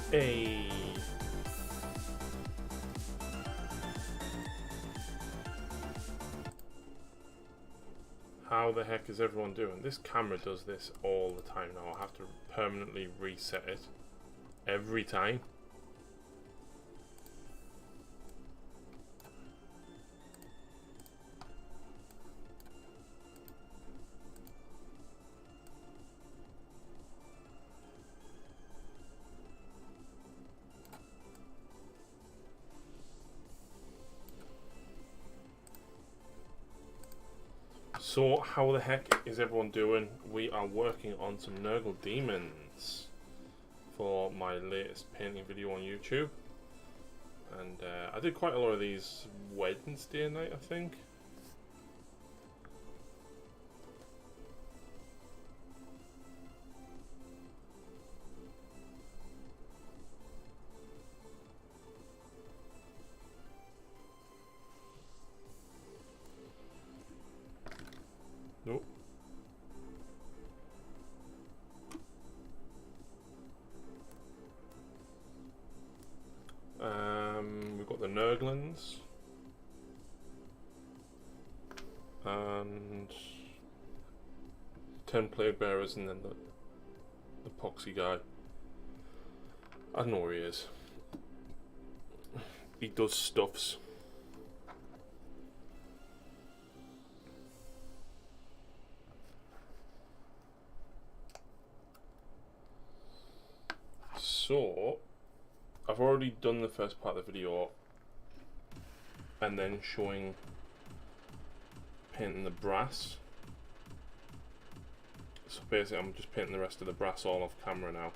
Hey. How the heck is everyone doing? This camera does this all the time now. I have to permanently reset it every time. So, how the heck is everyone doing? We are working on some Nurgle Deamons for my latest painting video on YouTube. And I did quite a lot of these Wednesday night, I think. Nope. We've got the Nurglings and 10 Plague Bearers, and then the Poxy guy. I don't know where he is. He does stuffs. So, I've already done the first part of the video and then showing painting the brass. So basically I'm just painting the rest of the brass all off camera now.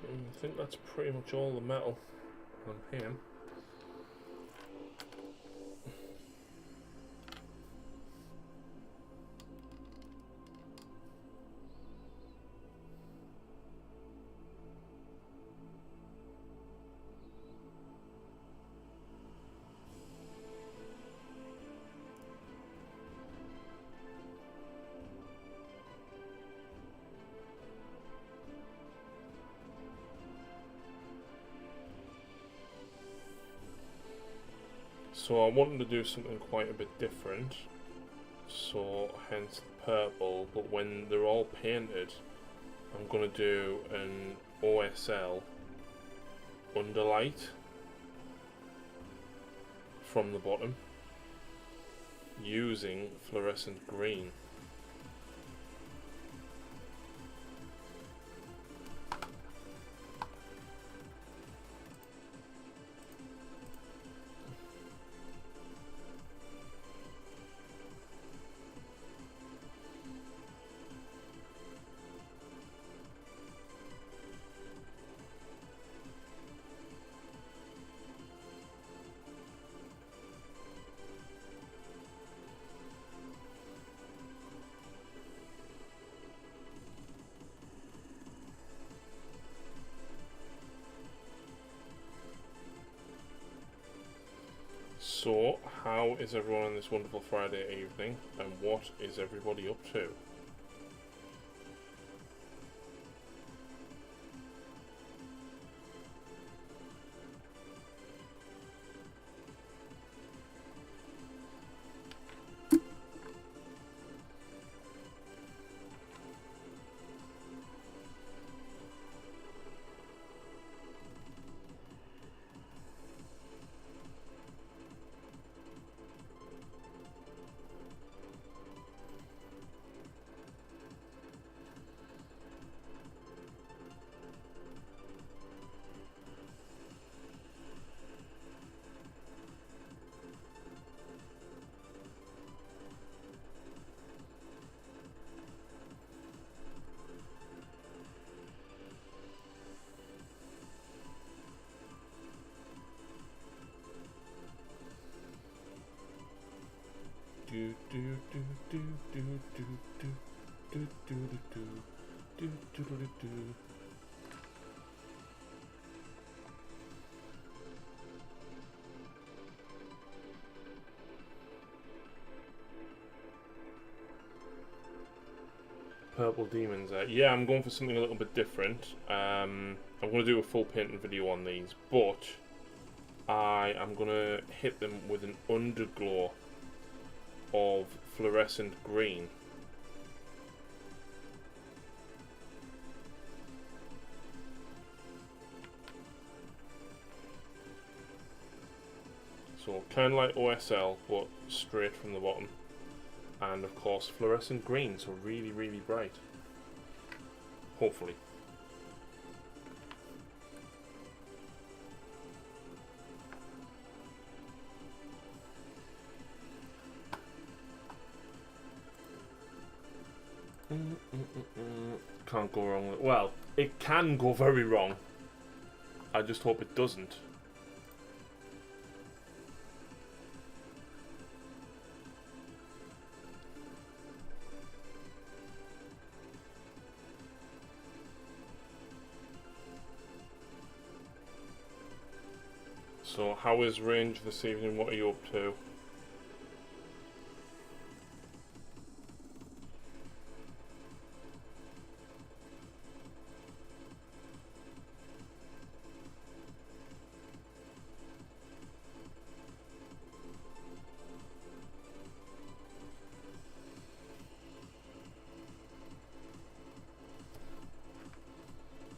I think that's pretty much all the metal on him. So I wanted to do something quite a bit different, so hence the purple, but when they're all painted I'm going to do an OSL underlight from the bottom using fluorescent green. So, how is everyone on this wonderful Friday evening, and what is everybody up to? Purple Deamons. Yeah, I'm going for something a little bit different. I'm going to do a full painting video on these, but I am going to hit them with an underglow of fluorescent green. So kind of like OSL, but straight from the bottom. And of course fluorescent green, so really, really bright. Hopefully. Can't go wrong with, well, it can go very wrong. I just hope it doesn't. So, how is range this evening? What are you up to?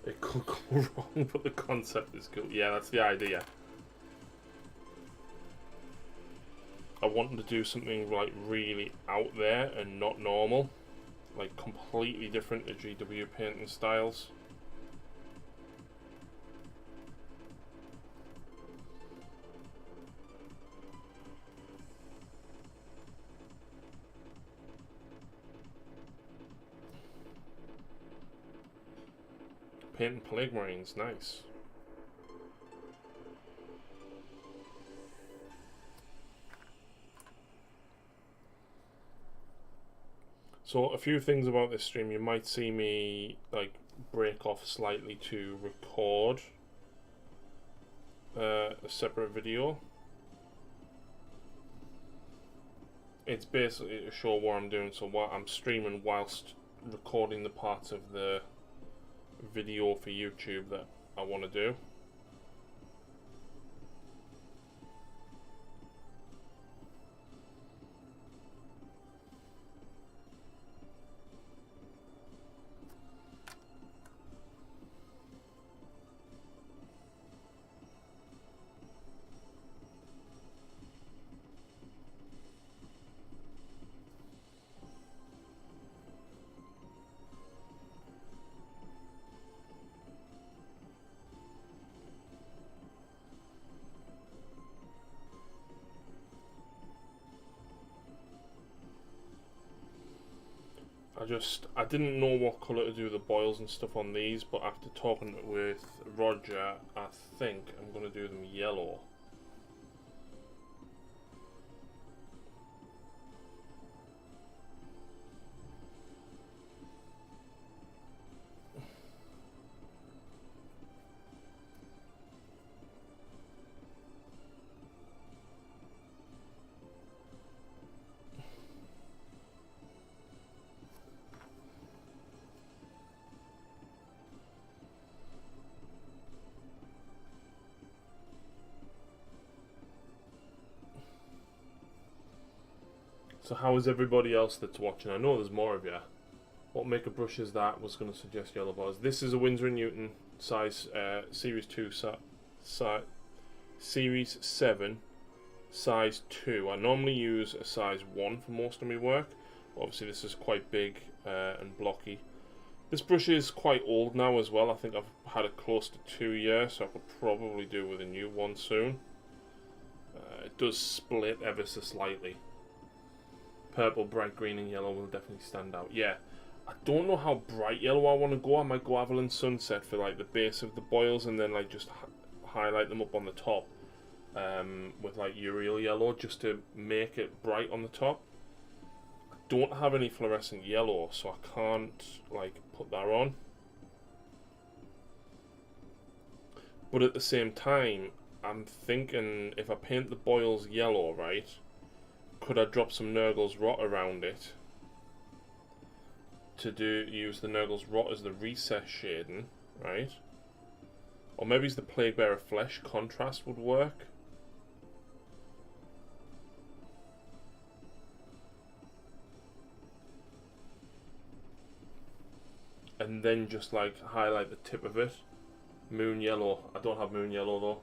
It could go wrong, but the concept is cool. Yeah, that's the idea. I wanted to do something like really out there and not normal, like completely different to GW painting styles. Painting Plague Marines, nice. So a few things about this stream. You might see me like break off slightly to record a separate video. It's basically to show what I'm doing. So what I'm streaming whilst recording the parts of the video for YouTube that I want to do. I didn't know what colour to do the boils and stuff on these, but after talking with Roger, I think I'm going to do them yellow. So how is everybody else that's watching? I know there's more of you. What makeup brush is that? Was going to suggest yellow bars. This is a Winsor & Newton size Series 2, Series 7, size 2. I normally use a size 1 for most of my work. Obviously this is quite big and blocky. This brush is quite old now as well. I think I've had it close to 2 years, so I could probably do with a new one soon. It does split ever so slightly. Purple, bright green and yellow will definitely stand out. Yeah, I don't know how bright yellow I want to go. I might go Avalon Sunset for like the base of the boils and then like just highlight them up on the top with like Uriel yellow just to make it bright on the top. don't have any fluorescent yellow, so I can't like put that on. But at the same time, I'm thinking if I paint the boils yellow, right, could I drop some Nurgle's rot around it to use the Nurgle's rot as the recess shading, right? Or maybe it's the Plaguebearer flesh contrast would work. And then just like highlight the tip of it. Moon yellow. I don't have moon yellow though.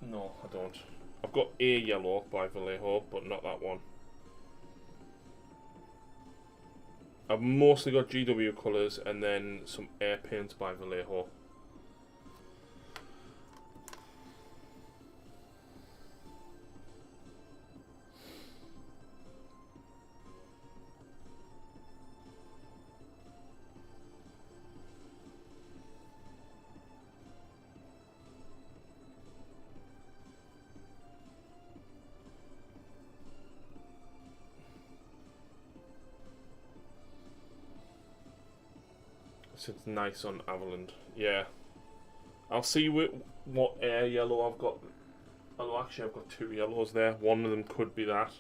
No, I don't. I've got A yellow by Vallejo, but not that one. I've mostly got GW colours and then some air paints by Vallejo. It's nice on Avaland. Yeah. I'll see what air yellow I've got. Oh, actually, I've got 2 yellows there. One of them could be that.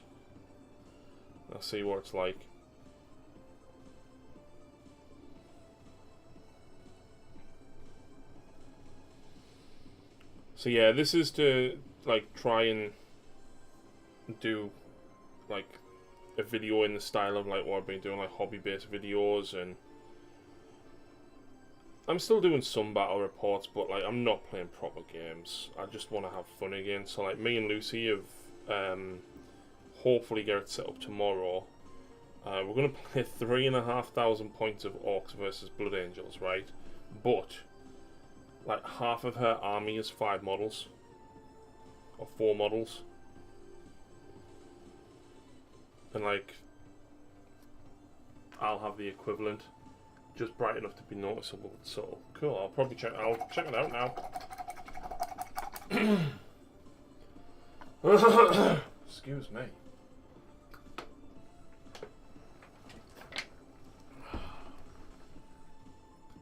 I'll see what it's like. So yeah, this is to like try and do like a video in the style of like what I've been doing, like hobby-based videos, and I'm still doing some battle reports, but like I'm not playing proper games. I just want to have fun again. So like me and Lucy have hopefully get it set up tomorrow. We're gonna play 3,500 points of Orcs versus Blood Angels, right? But like half of her army is 5 models or 4 models, and like I'll have the equivalent. Just bright enough to be noticeable. So cool. I'll probably check it out now. Excuse me.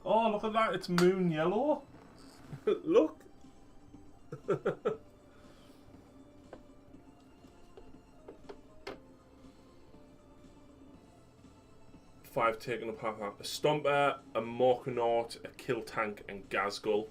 Oh, look at that! It's moon yellow. Look. 5 taken apart. A Stomper, a Morkanaut, a Kill Tank, and Gazgul.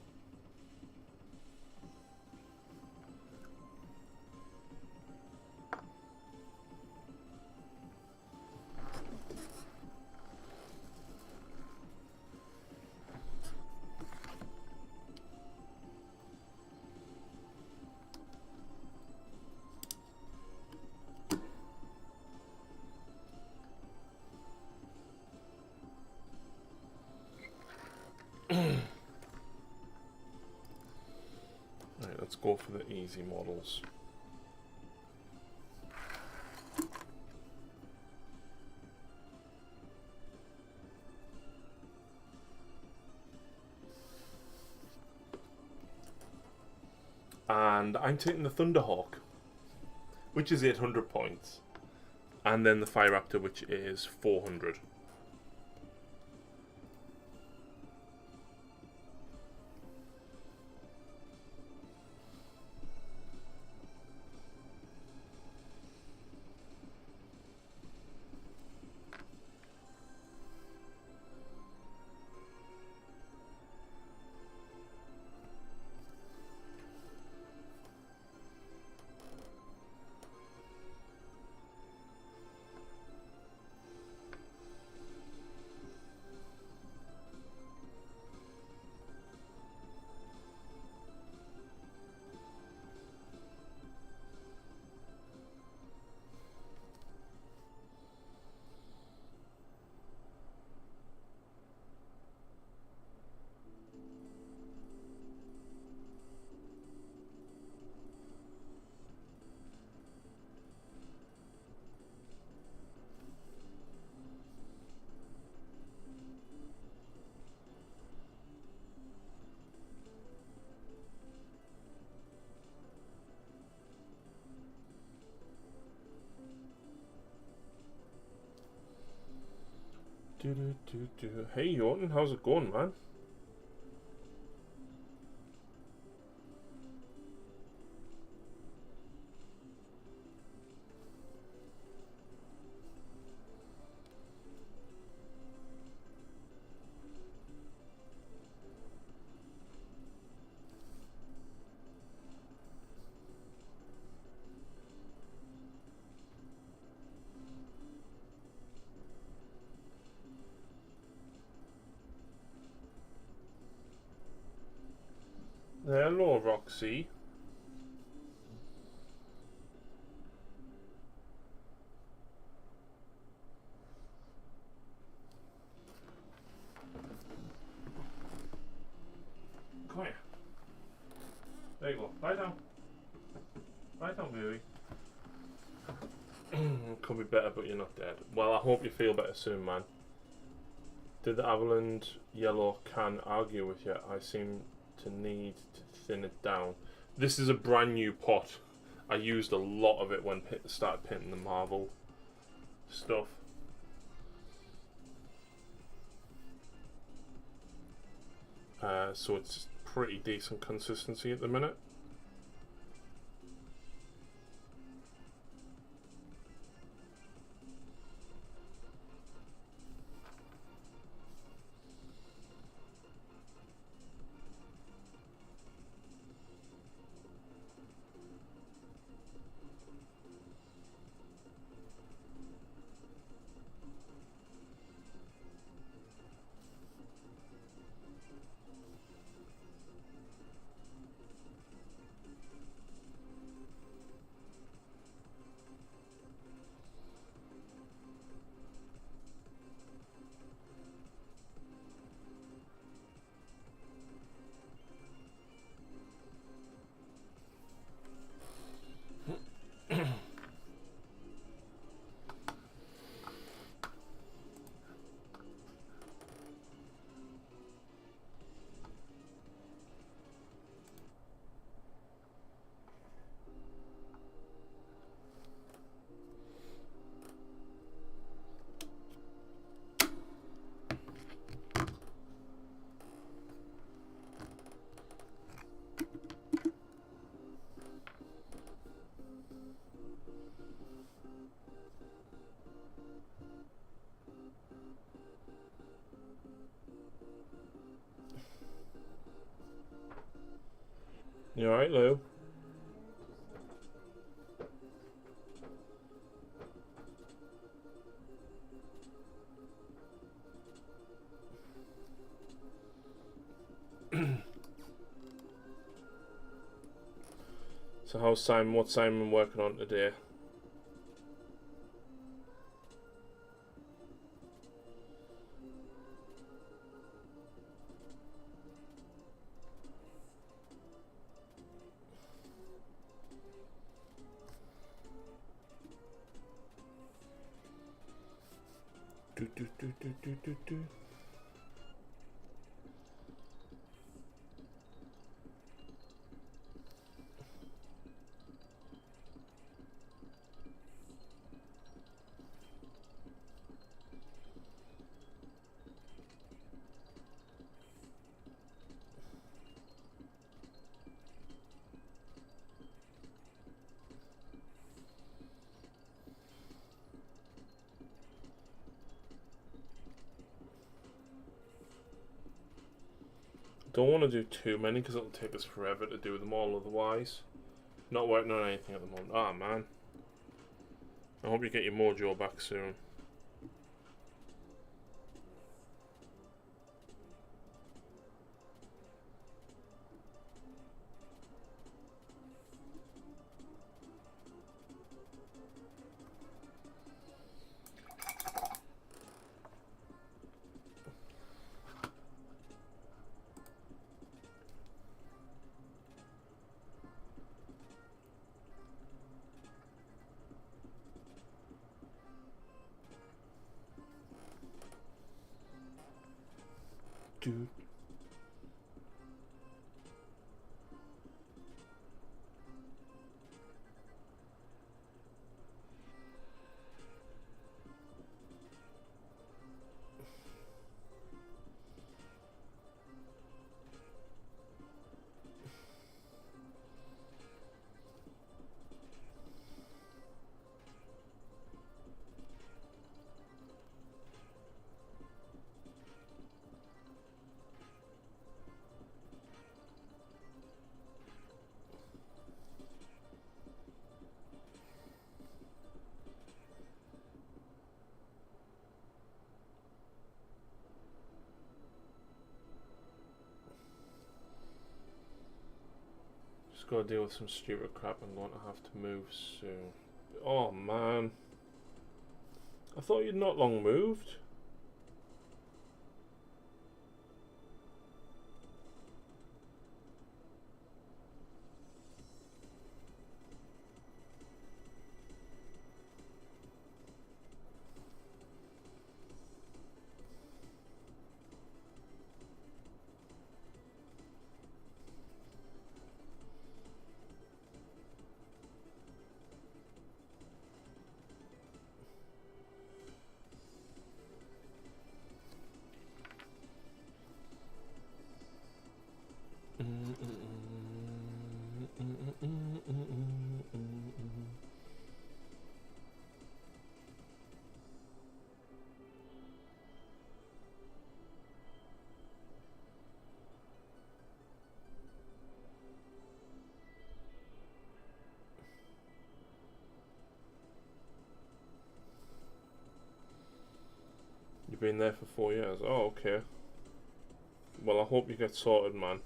Right, let's go for the easy models. And I'm taking the Thunderhawk, which is 800 points, and then the Fire Raptor, which is 400. Hey Jordan, how's it going, man? Hello, Roxy. Come here. There you go. Lie down. Lie down, baby. Could be better, but you're not dead. Well, I hope you feel better soon, man. Did the Avaland yellow can argue with you? I seem to need to thin it down. This is a brand new pot. I used a lot of it when started painting the Marvel stuff. So it's pretty decent consistency at the minute. You alright, Lou? So how's Simon? What's Simon working on today? Do. Don't want to do too many because it'll take us forever to do them all otherwise. Not working on anything at the moment. Ah, man. I hope you get your mojo back soon. Dude. Just gotta deal with some stupid crap. I'm going to have to move soon. Oh man. I thought you'd not long moved. You've been there for 4 years. Oh, okay. Well, I hope you get sorted, man.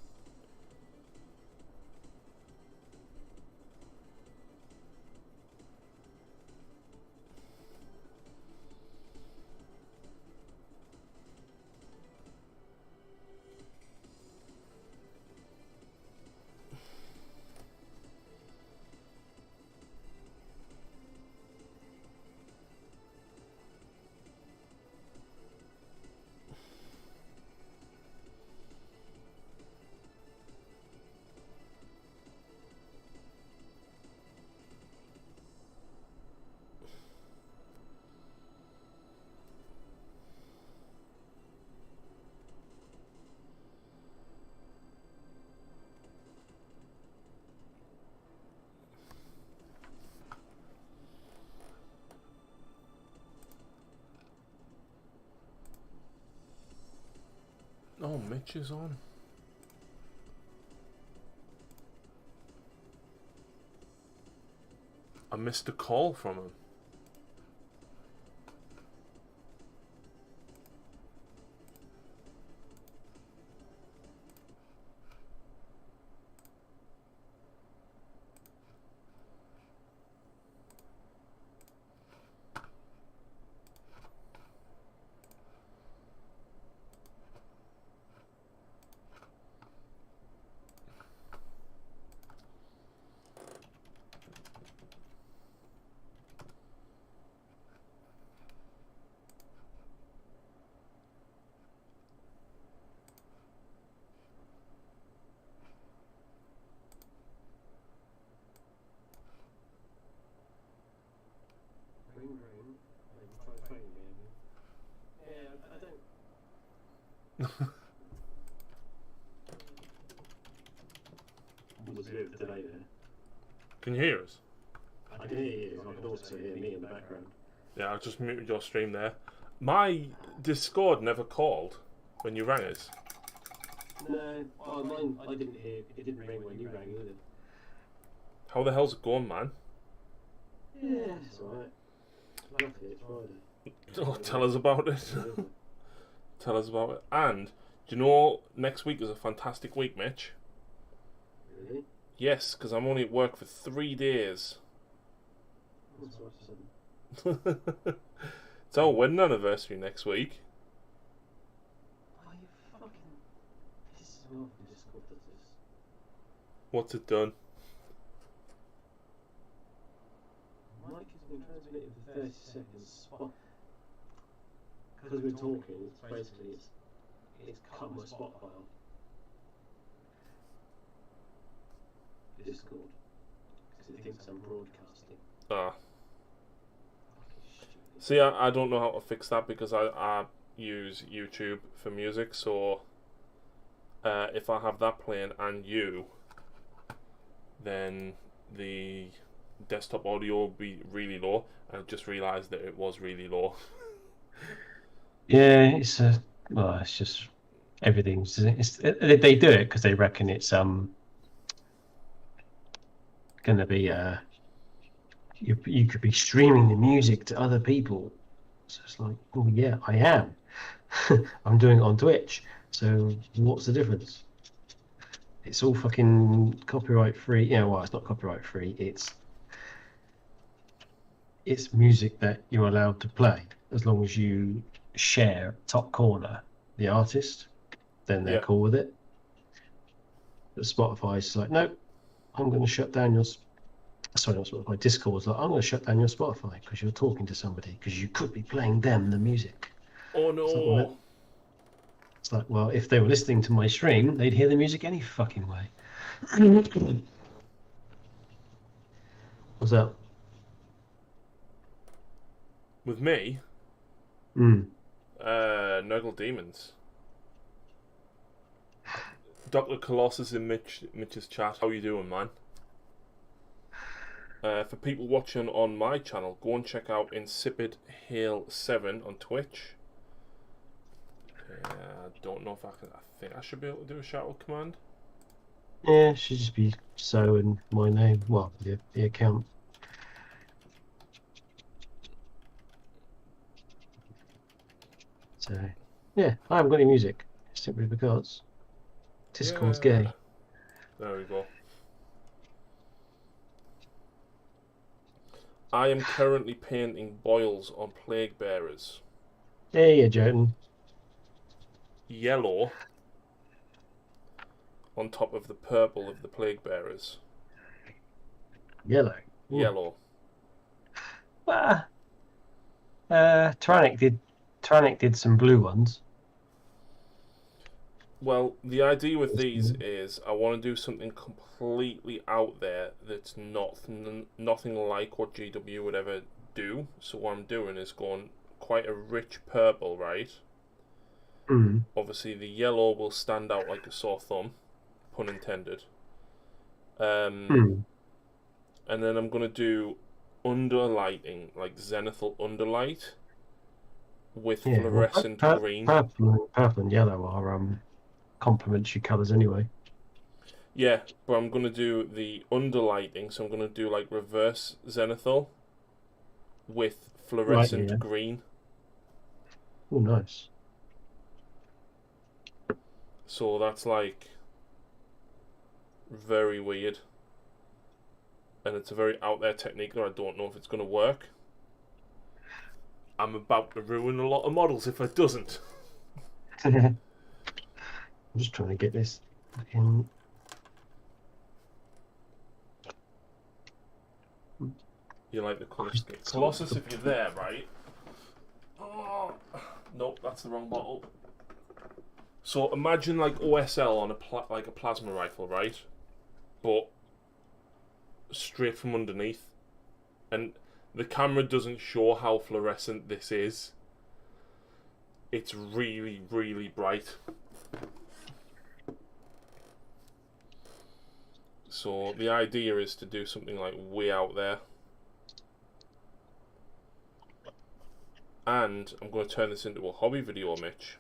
Oh, Mitch is on. I missed a call from him. Can you hear us? I can hear you. I can also hear me in the background. Yeah, I just muted your stream there. My Discord never called when you rang us. No, mine, I didn't hear. It didn't ring when you rang either. How the hell's it going, man? Yeah, it's alright. Luckily, it's Friday. Oh, tell us about it. Tell us about it. And, do you know, next week is a fantastic week, Mitch? Really? Yes, because I'm only at work for 3 days. That's what I said. It's our wedding anniversary next week. Oh, you fucking... This is what Discord does this. What's it done? Mike has been transmitting for 30 seconds. Spot. Because we're talking, it's basically, it's cut my spot file. Discord. Because it thinks I'm broadcasting. Ah. See, I don't know how to fix that because I use YouTube for music, so if I have that playing and you, then the desktop audio will be really low. I just realised that it was really low. Yeah, it's well, it's just everything's. They do it because they reckon it's gonna be you could be streaming the music to other people. So it's like, oh yeah, I am. I'm doing it on Twitch. So what's the difference? It's all fucking copyright free. Yeah, well, it's not copyright free. It's music that you're allowed to play as long as you share top corner the artist. Then they're Yeah. cool with it. But Spotify's just like, nope, I'm going to shut down your. Sorry, not Spotify. Discord's like, I'm going to shut down your Spotify because you're talking to somebody because you could be playing them the music. Oh no. It's like, well, if they were listening to my stream, they'd hear the music any fucking way. What's that? With me, Mm. Nurgle Deamons. Dr. Colossus in Mitch's chat. How you doing, man? For people watching on my channel, go and check out Insipid Hail 7 on Twitch. I don't know if I can. I think I should be able to do a shout out command. Yeah, it should just be so and my name. Well, the account. So, yeah, I haven't got any music simply because Discord's gay. There we go. I am currently painting boils on plague bearers. There you Jordan. Yellow on top of the purple of the plague bearers. Yellow. Ooh. Yellow. Ah. Tyrannic did some blue ones. Well, the idea with these is I want to do something completely out there that's nothing like what GW would ever do. So what I'm doing is going quite a rich purple, right? Mm. Obviously, the yellow will stand out like a sore thumb, pun intended. And then I'm going to do underlighting, like zenithal underlight, with fluorescent green. Purple and yellow are complementary colours anyway. Yeah, but I'm going to do the underlighting, so I'm going to do like reverse zenithal with fluorescent green. Oh, nice. So that's like very weird. And it's a very out there technique that I don't know if it's going to work. I'm about to ruin a lot of models if it doesn't. I'm just trying to get this fucking. You like the colour scheme. Colossus, if you're there, right? Oh, nope, that's the wrong bottle. So imagine like OSL on like a plasma rifle, right? But straight from underneath, and the camera doesn't show how fluorescent this is. It's really, really bright. So the idea is to do something like way out there. And I'm going to turn this into a hobby video, Mitch.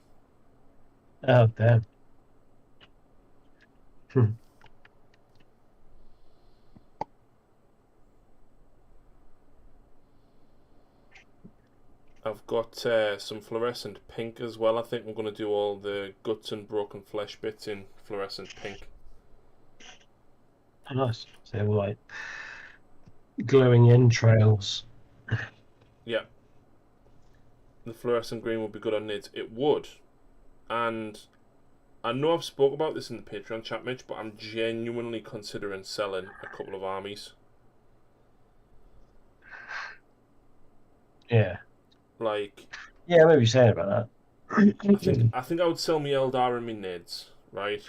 Oh, damn. I've got some fluorescent pink as well. I think I'm going to do all the guts and broken flesh bits in fluorescent pink. Oh, nice. So they're like glowing entrails. Yeah. The fluorescent green would be good on nids. It would. And I know I've spoke about this in the Patreon chat, Mitch, but I'm genuinely considering selling a couple of armies. Yeah. Like, yeah, I remember you saying about that. I think I would sell me Eldar and me nids, right?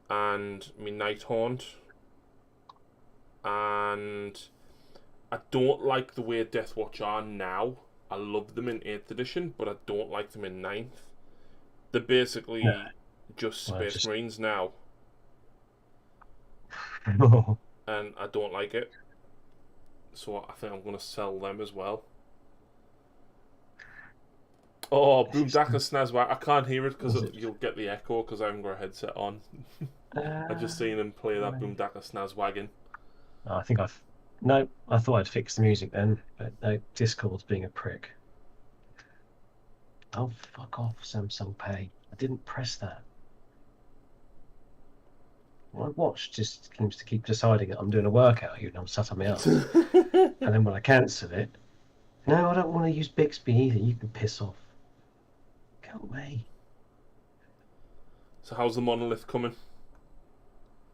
And me Nighthaunt. And I don't like the way Deathwatch are now. I love them in 8th edition, but I don't like them in 9th. They're basically just Space Marines now. And I don't like it. So I think I'm going to sell them as well. Oh, Boomdaka Snazwag. I can't hear it because you'll get the echo because I haven't got a headset on. I've just seen him play that Boomdaka Snazwagon. I think No, I thought I'd fix the music then, but no, Discord's being a prick. Oh, fuck off, Samsung Pay. I didn't press that. My watch just seems to keep deciding that I'm doing a workout even though I'm sat on my ass. And then when I cancel it, no, I don't want to use Bixby either. You can piss off. Go away. So how's the monolith coming?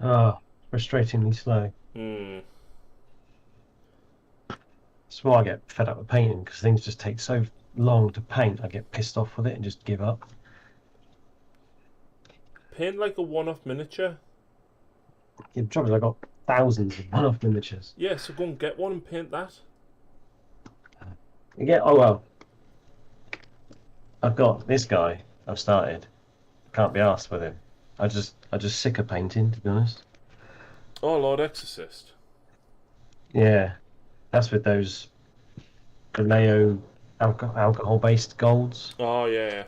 Ah, frustratingly slow. Hmm. That's why I get fed up with painting, because things just take so long to paint. I get pissed off with it and just give up. Paint like a one-off miniature. The trouble is I've got thousands of one-off miniatures. Yeah, so go and get one and paint that. You get, oh well, I've got this guy I've started. Can't be arsed with him. I just sick of painting, to be honest. Oh, Lord Exorcist. Yeah, that's with those Galeo alcohol-based golds. Oh, yeah.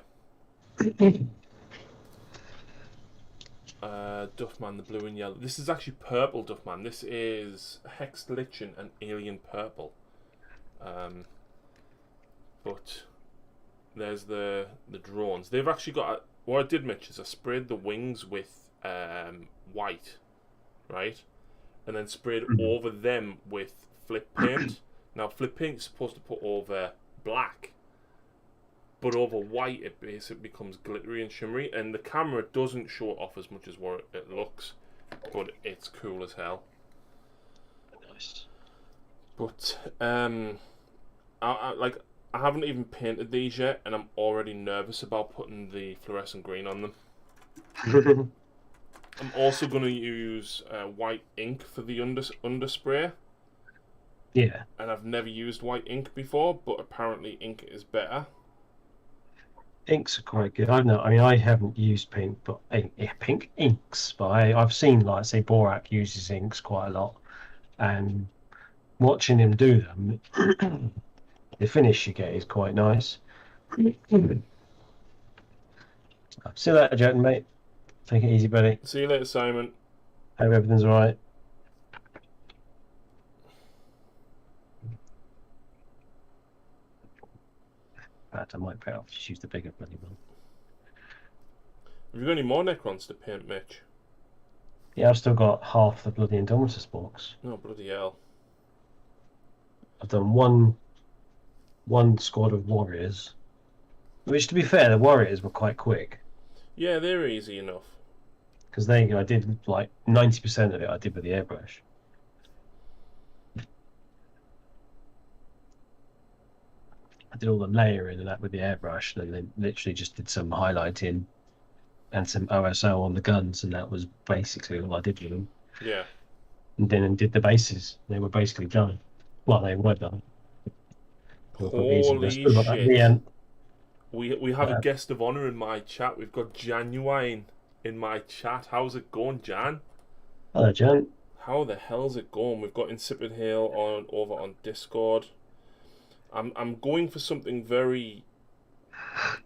Duffman, the blue and yellow. This is actually purple Duffman. This is Hexed Lichen and Alien Purple. But there's the drones. They've actually got... what I did, Mitch, is I sprayed the wings with white, right? And then sprayed over them with flip paint. Now, flip paint is supposed to put over black. But over white, it basically becomes glittery and shimmery. And the camera doesn't show it off as much as what it looks. But it's cool as hell. Nice. But, I haven't even painted these yet. And I'm already nervous about putting the fluorescent green on them. I'm also going to use white ink for the underspray. Yeah. And I've never used white ink before. But apparently ink is better. Inks are quite good. I haven't used pink, but pink inks. But I've seen, like, say, Borak uses inks quite a lot, and watching him do them, the finish you get is quite nice. See you later, Jotin, mate. Take it easy, buddy. See you later, Simon. Hope everything's alright. I might pay off. Just use the bigger bloody one. Have you got any more Necrons to paint, Mitch? Yeah, I've still got half the bloody Indomitus box. Oh, bloody hell. I've done one squad of warriors, which, to be fair, the warriors were quite quick. Yeah, they're easy enough. Because I did like 90% of it I did with the airbrush. I did all the layering and that with the airbrush, and then literally just did some highlighting and some OSO on the guns, and that was basically all I did with them. Yeah. And then did the bases. They were basically done. Well, they were done. Holy shit. We have a guest of honour in my chat. We've got Genuine in my chat. How's it going, Jan? Hello, Jan. How the hell's it going? We've got Insipid Hail over on Discord. I'm going for something very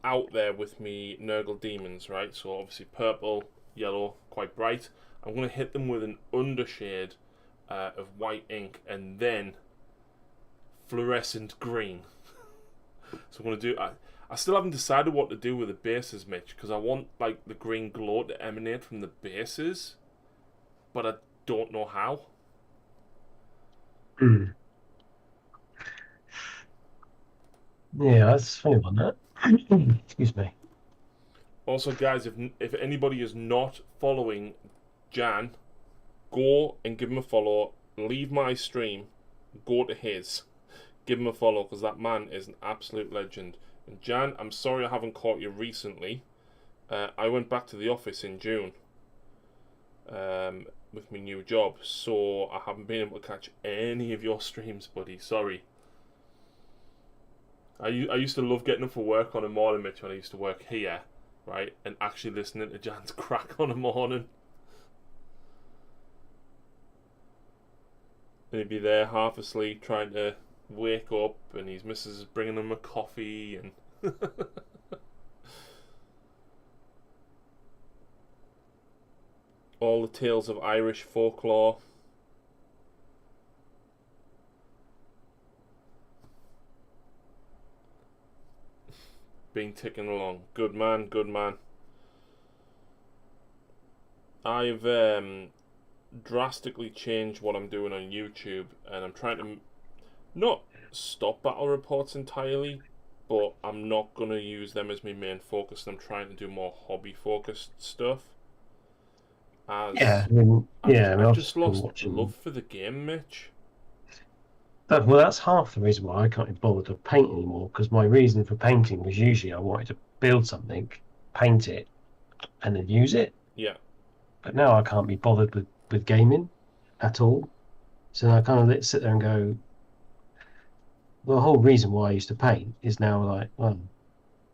out there with me Nurgle Deamons, right? So obviously purple, yellow, quite bright. I'm going to hit them with an undershade of white ink and then fluorescent green. So I'm going to do... I still haven't decided what to do with the bases, Mitch, because I want like the green glow to emanate from the bases, but I don't know how. Yeah, that's a funny one, that. Excuse me. Also, guys, if anybody is not following Jan, go and give him a follow. Leave my stream, go to his, give him a follow, because that man is an absolute legend. And Jan, I'm sorry I haven't caught you recently. I went back to the office in June with my new job, so I haven't been able to catch any of your streams, buddy. Sorry. I used to love getting up for work on a morning, Mitch, when I used to work here, right? And actually listening to Jan's crack on a morning. And he'd be there half asleep trying to wake up, and his missus is bringing him a coffee and... all the tales of Irish folklore. Been ticking along. Good man, good man. I've drastically changed what I'm doing on YouTube, and I'm trying to not stop battle reports entirely, but I'm not going to use them as my main focus. I'm trying to do more hobby focused stuff. Yeah, As I mean, yeah, I mean, I've I've just just been lost watching. love for the game, Mitch. Well, that's half the reason why I can't be bothered to paint anymore. Because my reason for painting was usually I wanted to build something, paint it, and then use it. Yeah. But now I can't be bothered with gaming at all. So I kind of sit there and go, well, the whole reason why I used to paint is now like, well,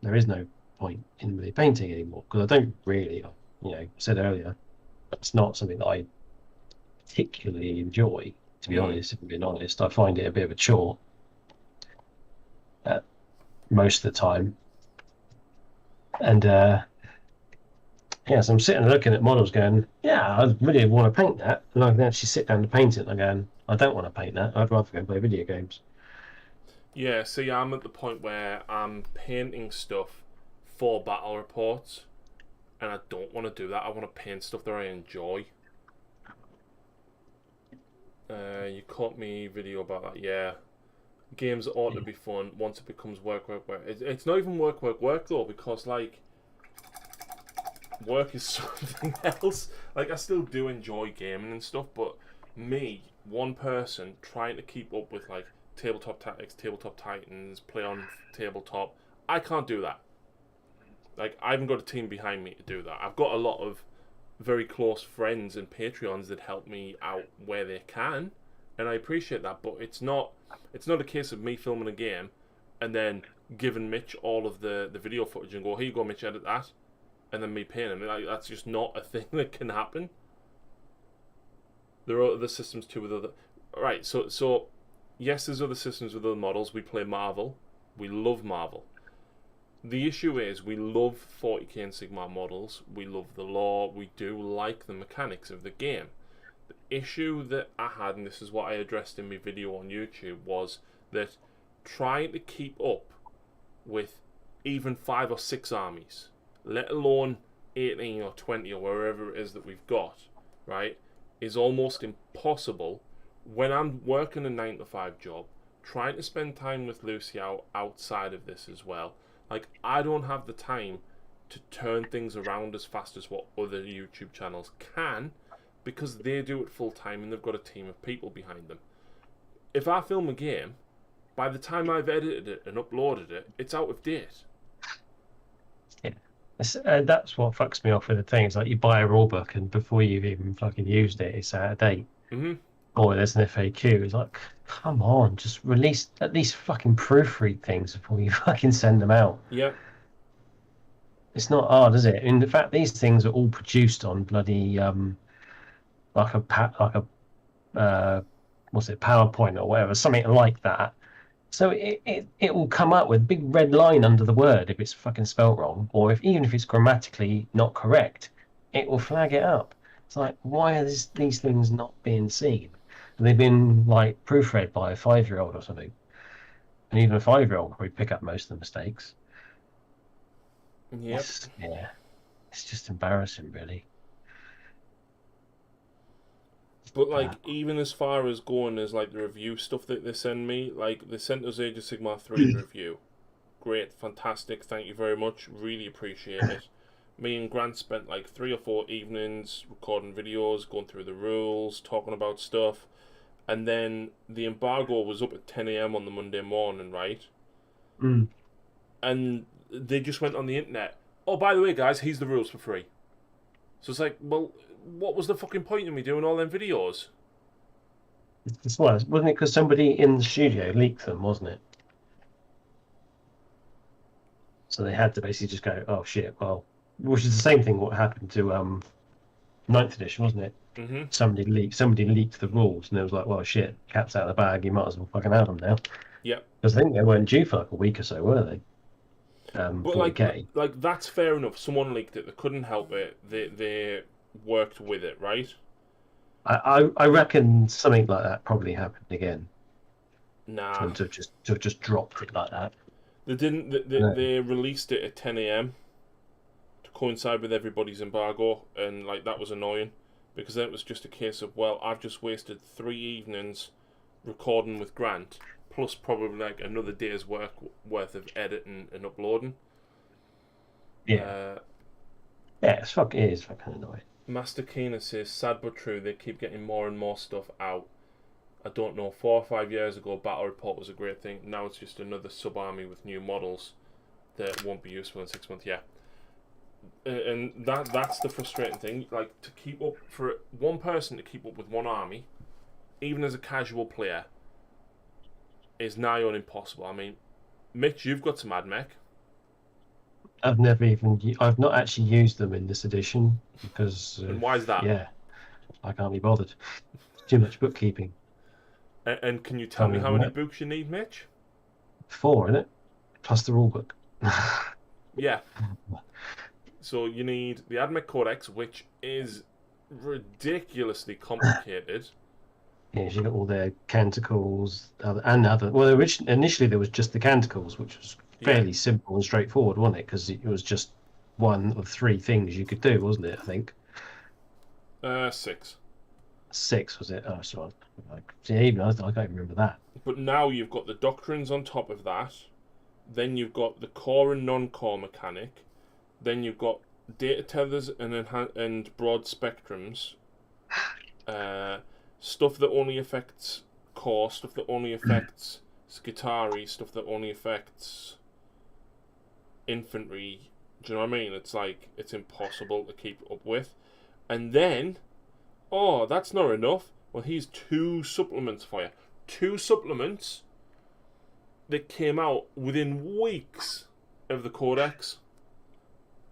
there is no point in really painting anymore because I don't really, I said earlier, it's not something that I particularly enjoy. To be Mm. honest, if I'm being honest, I find it a bit of a chore most of the time. And yeah, so I'm sitting looking at models going, yeah, I really want to paint that. And I can actually sit down to paint it and I'm going, I don't want to paint that. I'd rather go and play video games. Yeah, see, I'm at the point where I'm painting stuff for battle reports, and I don't want to do that. I want to paint stuff that I enjoy. You caught me video about that. Yeah, games ought to be fun once it becomes work, work, work. It's not even work, work, work though, because like work is something else. Like I still do enjoy gaming and stuff, but me, one person trying to keep up with like tabletop tactics, tabletop titans, play on tabletop, I can't do that. Like I haven't got a team behind me to do that. I've got a lot of very close friends and Patreons that help me out where they can, and I appreciate that. But it's not a case of me filming a game and then giving Mitch all of the video footage and go, here you go, Mitch, edit that, and then me paying him. Like, that's just not a thing that can happen. There are other systems too with other. Right, so yes, there's other systems with other models. We play Marvel. We love Marvel. The issue is we love 40k and Sigmar models. We love the lore. We do like the mechanics of the game. The issue that I had, and this is what I addressed in my video on YouTube, was that trying to keep up with even 5 or 6 armies, let alone 18 or 20 or wherever it is that we've got, right, is almost impossible when I'm working a 9 to 5 job, trying to spend time with Lucy outside of this as well. Like, I don't have the time to turn things around as fast as what other YouTube channels can, because they do it full time and they've got a team of people behind them. If I film a game, by the time I've edited it and uploaded it, it's out of date. Yeah. That's what fucks me off with the thing. It's like you buy a rulebook and before you've even fucking used it, it's out of date. Mm-hmm. Or there's an FAQ. It's like, come on, just release at least fucking proofread things before you fucking send them out. Yeah. It's not hard, is it? In fact, these things are all produced on bloody like a what's it, PowerPoint or whatever, something like that. So it will come up with a big red line under the word if it's fucking spelt wrong, or even if it's grammatically not correct, it will flag it up. It's like, why are these things not being seen? And they've been like proofread by a 5-year-old or something, and even a 5-year-old will probably pick up most of the mistakes. Yep. It's just embarrassing, really. But like, even as far as going as like the review stuff that they send me, like they sent us Age of Sigmar 3 review. Great, fantastic, thank you very much, really appreciate it. Me and Grant spent like 3 or 4 evenings recording videos, going through the rules, talking about stuff, and then the embargo was up at 10 a.m. on the Monday morning, right? Mm. And they just went on the internet, oh, by the way, guys, here's the rules for free. So it's like, well, what was the fucking point of me doing all them videos? It wasn't it because somebody in the studio leaked them, wasn't it? So they had to basically just go, oh shit, well, which is the same thing what happened to 9th edition, wasn't it? Mm-hmm. Somebody leaked the rules, and it was like, well, shit, cat's out of the bag. You might as well fucking have them now. Yep. Because I think they weren't due for like a week or so, were they? But 40k. like that's fair enough. Someone leaked it. They couldn't help it. They worked with it, right? I reckon something like that probably happened again. Nah. To have just dropped it like that. They didn't. They released it at 10 a.m. to coincide with everybody's embargo, and like that was annoying because then it was just a case of, well, I've just wasted 3 evenings recording with Grant, plus probably like another day's work worth of editing and uploading. Yeah. Yeah, it is fucking annoying. Master Keener says, sad but true, they keep getting more and more stuff out. I don't know, 4 or 5 years ago, Battle Report was a great thing. Now it's just another sub-army with new models that won't be useful in 6 months. Yeah. And that's the frustrating thing. Like, to keep up, for one person to keep up with one army, even as a casual player, is nigh on impossible. I mean, Mitch, you've got some AdMech. I've not actually used them in this edition because. And why is that? Yeah, I can't be bothered. Too much bookkeeping. And can you tell me how many books you need, Mitch? 4, isn't it? Plus the rulebook. Yeah. So you need the AdMech Codex, which is ridiculously complicated. Yes, you got all their canticles and other. Well, initially there was just the canticles, which was fairly simple and straightforward, wasn't it? Because it was just one of 3 things you could do, wasn't it? I think. 6. 6 was it? Oh, sorry. Even I can't even remember that. But now you've got the doctrines on top of that. Then you've got the core and non-core mechanic. Then you've got data tethers and broad spectrums. Stuff that only affects core, stuff that only affects Skitarii, stuff that only affects infantry. Do you know what I mean? It's like, it's impossible to keep up with. And then, oh, that's not enough. Well, here's 2 supplements for you. 2 supplements that came out within weeks of the Codex.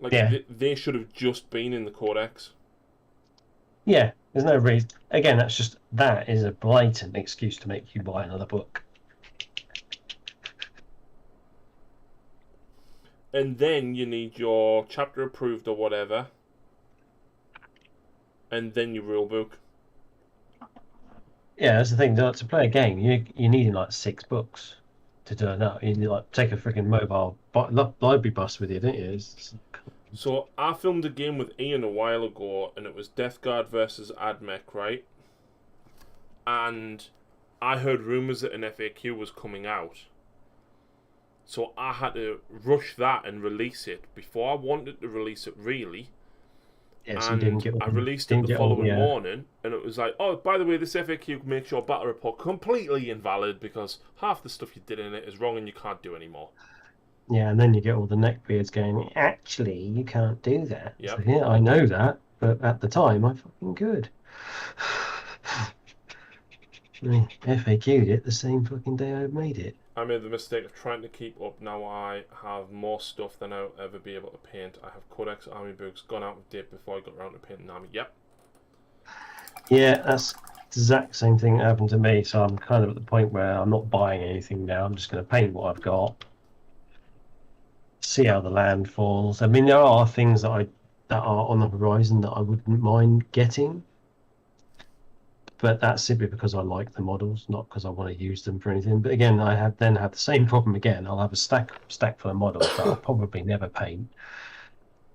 Like, they should have just been in the Codex. Yeah, there's no reason. Again, that is a blatant excuse to make you buy another book. And then you need your chapter approved or whatever. And then your rule book. Yeah, that's the thing. To play a game, you need like 6 books to do it. You need like take a freaking mobile library bus with you, don't you? So I filmed a game with Ian a while ago, and it was Death Guard versus AdMech, right? And I heard rumours that an FAQ was coming out. So I had to rush that and release it before I wanted to release it, really. Yeah, so and I released it the following morning, and it was like, oh, by the way, this FAQ makes your battle report completely invalid because half the stuff you did in it is wrong and you can't do anymore. Yeah, and then you get all the neckbeards going, actually, you can't do that. Yep. So, yeah, I know that, but at the time, I fucking could. I mean, FAQ'd it the same fucking day I made it. I made the mistake of trying to keep up. Now I have more stuff than I'll ever be able to paint. I have Codex Army books gone out of date before I got around to painting an army. Yep. Yeah, that's the exact same thing that happened to me, so I'm kind of at the point where I'm not buying anything now. I'm just going to paint what I've got. See how the land falls. I mean, there are things that are on the horizon that I wouldn't mind getting, but that's simply because I like the models, not because I want to use them for anything. But again, I have the same problem again. I'll have a stack full of models that I'll probably never paint,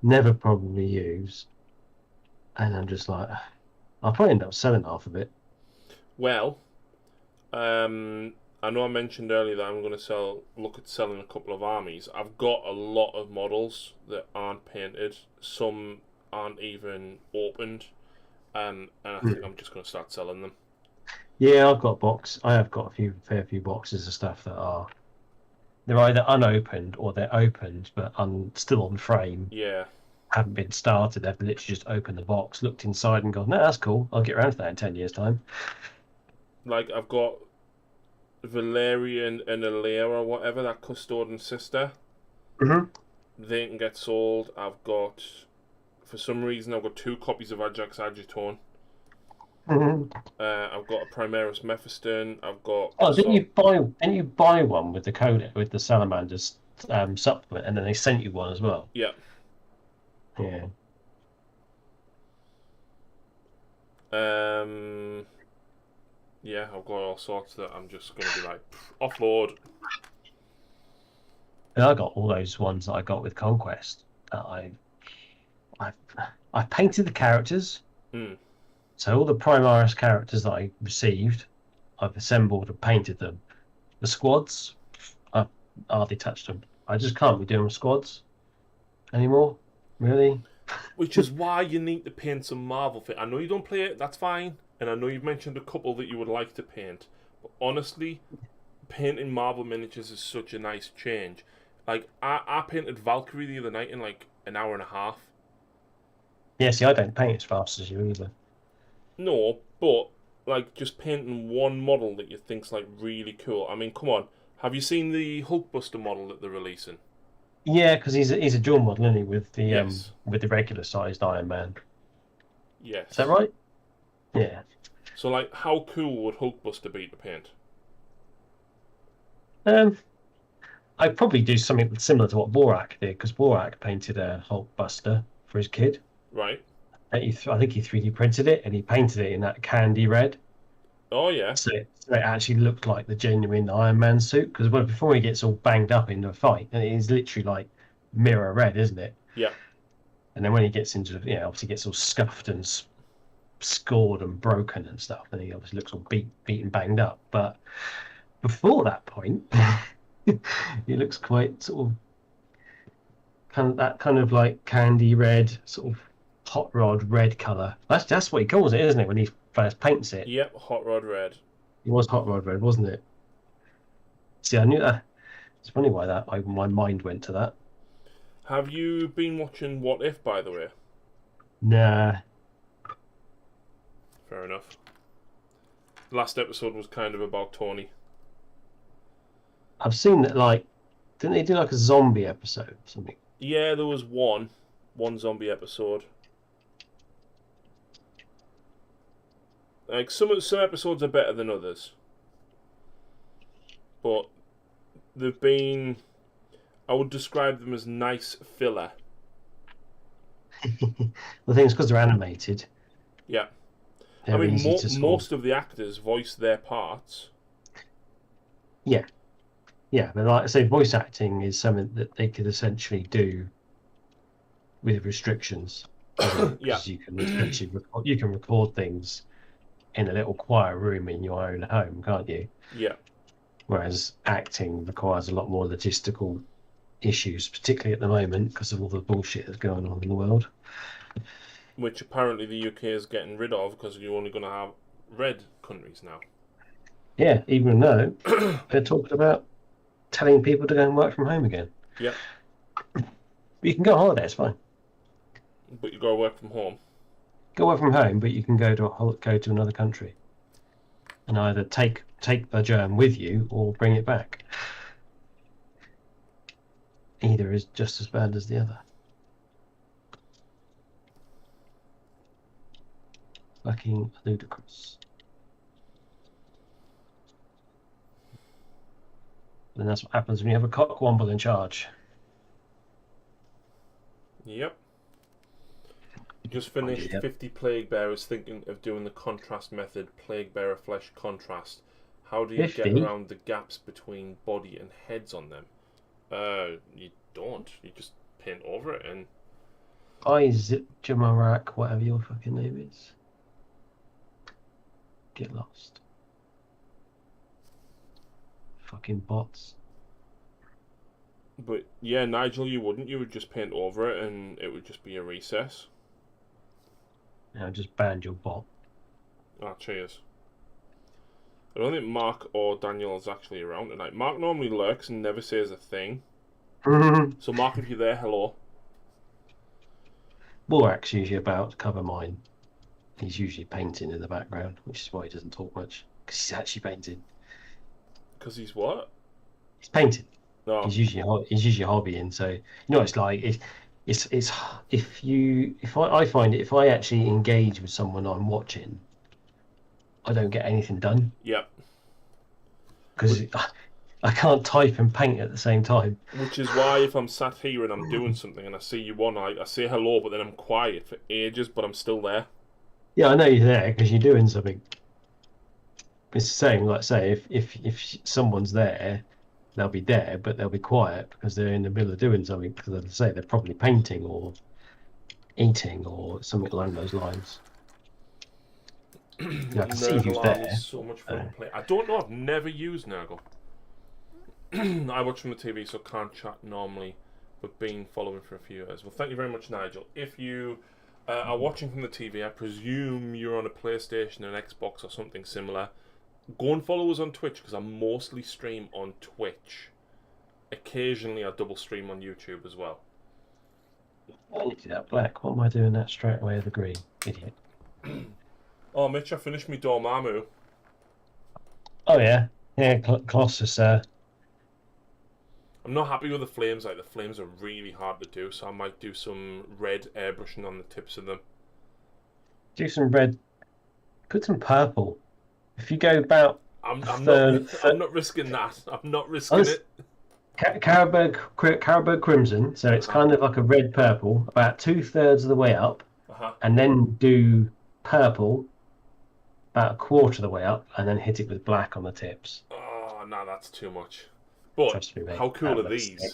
never probably use, and I'm just like, I'll probably end up selling half of it. Well, I know I mentioned earlier that I'm going to look at selling a couple of armies. I've got a lot of models that aren't painted. Some aren't even opened. And I think I'm just going to start selling them. Yeah, I have got a fair few boxes of stuff that they're either unopened or they're opened but still on frame. Yeah. Haven't been started. They've literally just opened the box, looked inside, and gone, "No, that's cool. I'll get around to that in 10 years' time." Like, I've got Valerian and Alea or whatever, that Custodian sister. Mm-hmm. They can get sold. For some reason, I've got 2 copies of Ajax Agitone. Mm-hmm. I've got a Primaris Mephiston. I've got. Oh, didn't you buy one with the code with the Salamanders supplement, and then they sent you one as well? Yeah. Yeah. Yeah, I've got all sorts that I'm just going to be like, offload. And I got all those ones that I got with Conquest that I I've I painted the characters. Hmm. So all the Primaris characters that I received, I've assembled and painted them. The squads, I've hardly touched them. I just can't be doing squads anymore. Really? Which is why you need to paint some Marvel. I know you don't play it, that's fine. And I know you've mentioned a couple that you would like to paint. But honestly, painting Marvel miniatures is such a nice change. Like, I painted Valkyrie the other night in like an hour and a half. Yeah, see, I don't paint as fast as you either. No, but like just painting one model that you think's like really cool. I mean, come on. Have you seen the Hulkbuster model that they're releasing? Yeah, because he's a dual model, isn't he, Yes. with the regular sized Iron Man. Is that Yes. right? Yeah. So like, how cool would Hulkbuster be to paint? Um, I'd probably do something similar to what Borak did, because Borak painted a Hulkbuster for his kid. Right. And I think he 3D printed it, and he painted it in that candy red. Oh yeah. So it actually looked like the genuine Iron Man suit. Because before he gets all banged up in the fight, and it is literally like mirror red, isn't it? Yeah. And then when he gets into the, obviously gets all scuffed and scored and broken and stuff, and he obviously looks all beaten, banged up. But before that point, he looks quite sort of kind of like candy red, sort of hot rod red color. That's what he calls it, isn't it? When he first paints it, Yep. Hot Rod Red. it was hot rod red, wasn't it? See, I knew that. It's funny why my mind went to that. Have you been watching What If, by the way? Nah, Fair enough. Last episode was kind of about Tony. I've seen that. Like, didn't they do like a zombie episode or something? Yeah, there was one zombie episode. Like some episodes are better than others, but they've been. I would describe them as nice filler. The thing is, because they're animated. Yeah. They're I mean, easy to most of the actors voice their parts. Yeah, yeah, but like I say, voice acting is something that they could essentially do with restrictions. Yeah. You can essentially record things in a little quiet room in your own home, can't you? Yeah. Whereas acting requires a lot more logistical issues, particularly at the moment because of all the bullshit that's going on in the world. Which apparently the UK is getting rid of because you're only going to have red countries now. Yeah, even though they're talking about telling people to go and work from home again. Yeah. But you can go on holiday, it's fine. But you got to work from home. Go work from home, but you can go to another country and either take the germ with you or bring it back. Either is just as bad as the other. Fucking ludicrous. And that's what happens when you have a cockwomble in charge. Yep. Just finished Yep. 50 Plague Bearers, thinking of doing the contrast method, Plague Bearer flesh contrast. How do you 50? get around the gaps between body and heads on them? You don't. You just paint over it and... Isaac Jamarak, whatever your fucking name is. Get lost. Fucking bots. But yeah, Nigel, you wouldn't. You would just paint over it and it would just be a recess. Now just banned your bot. Ah, cheers. I don't think Mark or Daniel is actually around tonight. Mark normally lurks and never says a thing. So Mark, if you're there, hello. Borak's usually about to cover mine. He's usually painting in the background, which is why he doesn't talk much. Because he's actually painting. Because he's what? He's painting. No. He's usually hobbying. So you know, it's like it's I find it, if I actually engage with someone I'm watching, I don't get anything done Yep. because I can't type and paint at the same time. Which is why if I'm sat here and I'm doing something and I see you one, I say hello, but then I'm quiet for ages, but I'm still there. Yeah, I know you're there because you're doing something. It's the same, like say, if someone's there, they'll be there, but they'll be quiet because they're in the middle of doing something. Because as I say, they're probably painting or eating or something along those lines. Yeah, I can see who's Nurgle Army is there. so much fun to play. I don't know. I've never used Nurgle. I watch from the TV, so can't chat normally. But been following for a few years. Well, thank you very much, Nigel. If you are watching from the TV, I presume you're on a PlayStation, an Xbox, or something similar. Go and follow us on Twitch, because I mostly stream on Twitch. Occasionally, I double stream on YouTube as well. I need to do that black. What am I doing that straight away with the green? Idiot. Oh, Mitch, I finished my Dormammu. Oh, yeah. Yeah, Colossus. I'm not happy with the flames. Like, the flames are really hard to do, so I might do some red airbrushing on the tips of them. Do some red. Put some purple. If you go about... I'm not risking that. I'm not risking it. Carroburg Crimson, so it's kind of like a red-purple, about 2/3 of the way up, and then do purple about a quarter of the way up, and then hit it with black on the tips. Oh, no, that's too much. But trust me, mate, how cool are these? Sick.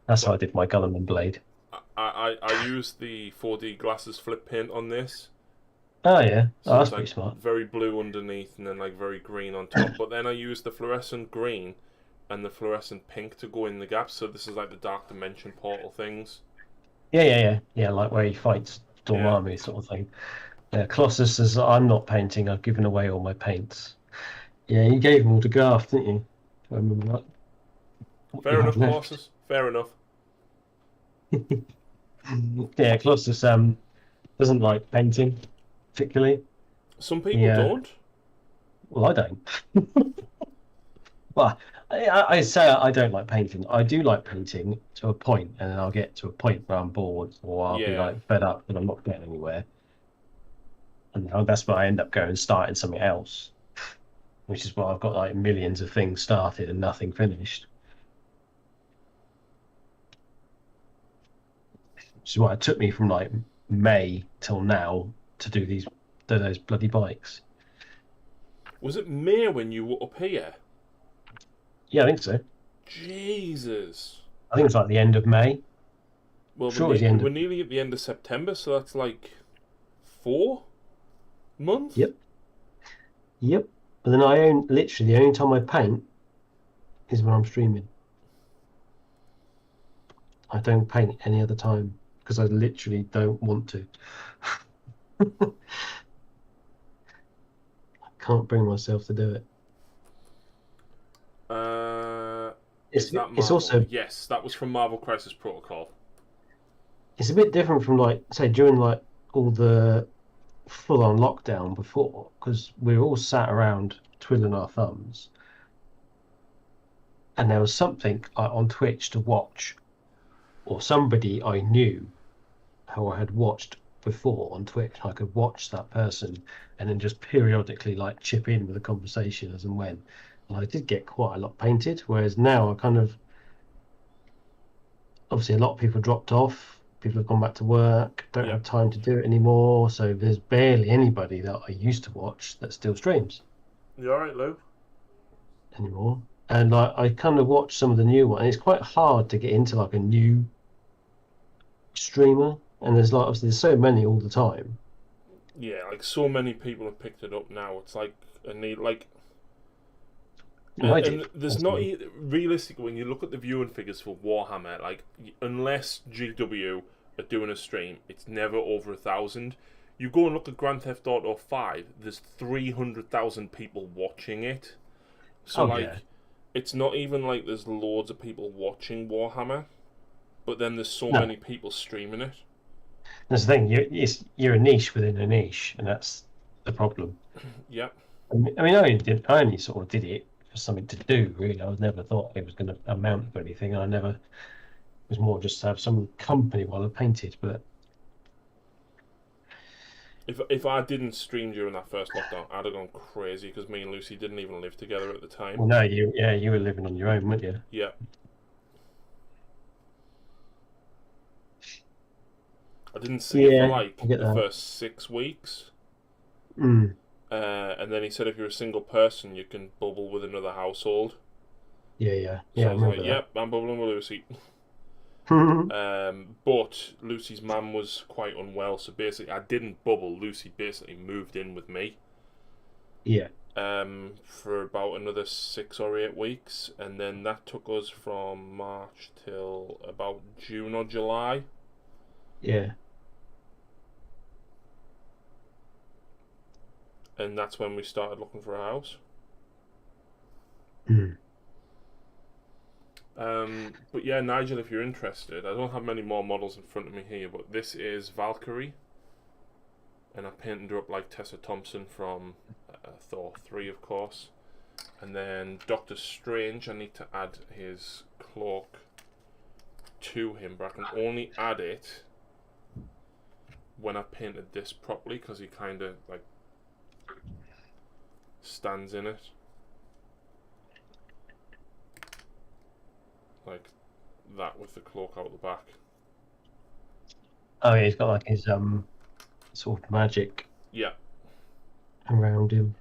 That's how I did my Gulliman blade. I used the 4D glasses flip paint on this. Oh, yeah. So that's like pretty smart. Very blue underneath and then like very green on top. But then I used the fluorescent green and the fluorescent pink to go in the gaps. So this is like the Dark Dimension portal things. Yeah, like where he fights Dormammu sort of thing. Yeah, Colossus says, I'm not painting, I've given away all my paints. Yeah, you gave them all to Garth, didn't you? I remember that. Fair enough, Colossus. Fair enough. Yeah, Colossus doesn't like painting, particularly. Some people don't. Well, I don't. Well, I say I don't like painting. I do like painting to a point, and then I'll get to a point where I'm bored, or I'll be like fed up and I'm not getting anywhere. And that's where I end up going starting something else, which is why I've got like millions of things started and nothing finished. Which is why it took me from like May till now to do those bloody bikes. Was it May when you were up here? Yeah, I think so. Jesus. I think it's like the end of May. Well, we're nearly at the end of September, so that's like 4 months? Yep. But then literally the only time I paint is when I'm streaming. I don't paint any other time because I literally don't want to. I can't bring myself to do it. It's also yes, that was from Marvel Crisis Protocol. It's a bit different from like say during like all the full-on lockdown before, because we were all sat around twiddling our thumbs, and there was something on Twitch to watch, or somebody I knew who I had watched before on Twitch. I could watch that person and then just periodically like chip in with a conversation as and when. And I did get quite a lot painted, whereas now I kind of obviously a lot of people dropped off. People have gone back to work, don't have time to do it anymore, so there's barely anybody that I used to watch that still streams. You alright, Lou? Anymore. And I kind of watch some of the new ones. It's quite hard to get into like a new streamer, and there's like obviously there's so many all the time. Yeah, like so many people have picked it up now. It's like a need like. And there's not realistically when you look at the viewing figures for Warhammer, like unless GW are doing a stream, it's never over 1,000. You go and look at Grand Theft Auto 5, there's 300,000 people watching it. So it's not even like there's loads of people watching Warhammer, but then there's so many people streaming it. That's the thing. You're a niche within a niche, and that's the problem. Yeah. I mean, I only sort of did it for something to do. Really, I never thought it was going to amount to anything. It was more just to have some company while I painted. But if I didn't stream during that first lockdown, I'd have gone crazy because me and Lucy didn't even live together at the time. Well, no, you were living on your own, weren't you? Yeah. I didn't see it for like the first 6 weeks. Mm. And then he said if you're a single person, you can bubble with another household. Yeah. So I was like, yep, I'm bubbling with Lucy. But Lucy's mum was quite unwell, so basically I didn't bubble. Lucy basically moved in with me. Yeah. For about another 6 or 8 weeks, and then that took us from March till about June or July. Yeah. And that's when we started looking for a house. Mm. But yeah, Nigel, if you're interested, I don't have many more models in front of me here, but this is Valkyrie, and I painted her up like Tessa Thompson from Thor 3, of course. And then Doctor Strange, I need to add his cloak to him, but I can only add it when I painted this properly, because he kind of like stands in it. Like that with the cloak out the back. Oh yeah, he's got like his sort of magic. Yeah. Around him.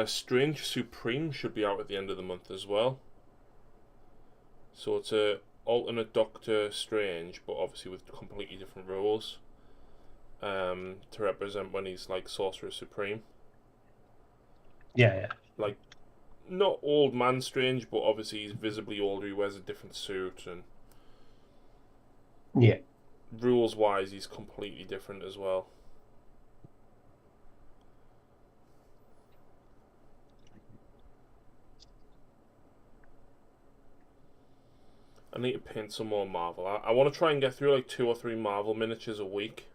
Strange Supreme should be out at the end of the month as well. So it's a alternate Doctor Strange, but obviously with completely different rules. To represent when he's like Sorcerer Supreme. Yeah, yeah. Like, not old man Strange, but obviously he's visibly older. He wears a different suit, and yeah. Rules wise, he's completely different as well. I need to paint some more Marvel. I want to try and get through like 2 or 3 Marvel miniatures a week.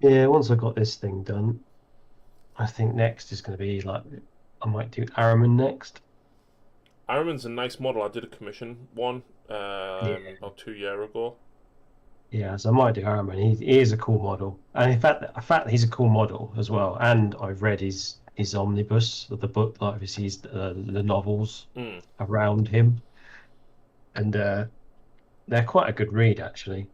Yeah, once I've got this thing done, I think next is going to be like, I might do Araman next. Araman's a nice model. I did a commission one about 2 years ago. Yeah, so I might do Araman. He is a cool model, and in fact, he's a cool model as well. And I've read his omnibus of the book, like obviously the novels around him, and they're quite a good read actually.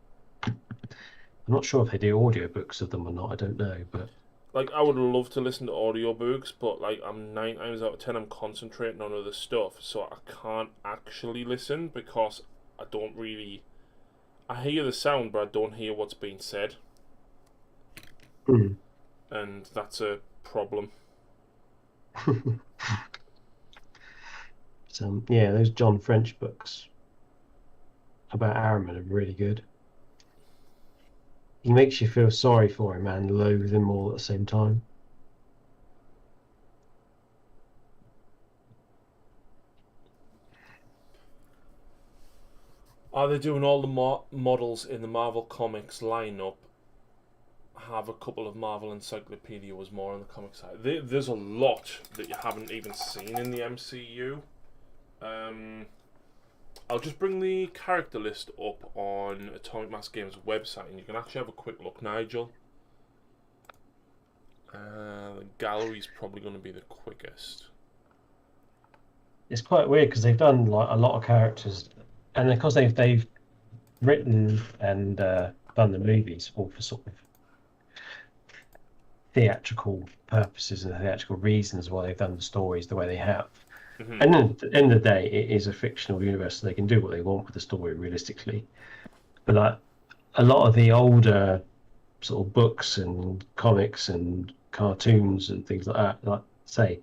I'm not sure if they do audiobooks of them or not. I don't know, but like I would love to listen to audiobooks, but like I'm 9 times out of 10 I'm concentrating on other stuff, so I can't actually listen because I don't really. I hear the sound, but I don't hear what's being said, and that's a problem. So yeah, those John French books about Araman are really good. He makes you feel sorry for him and loathe him all at the same time. Are they doing all the models in the Marvel Comics lineup? Have a couple of Marvel encyclopedias more on the comic side. There's a lot that you haven't even seen in the MCU. I'll just bring the character list up on Atomic Mass Games' website, and you can actually have a quick look, Nigel. The gallery's probably going to be the quickest. It's quite weird because they've done like a lot of characters, and because they've written and done the movies all for sort of theatrical purposes and theatrical reasons why they've done the stories the way they have. And then at the end of the day, it is a fictional universe, so they can do what they want with the story realistically. But like a lot of the older sort of books and comics and cartoons and things like that, like say,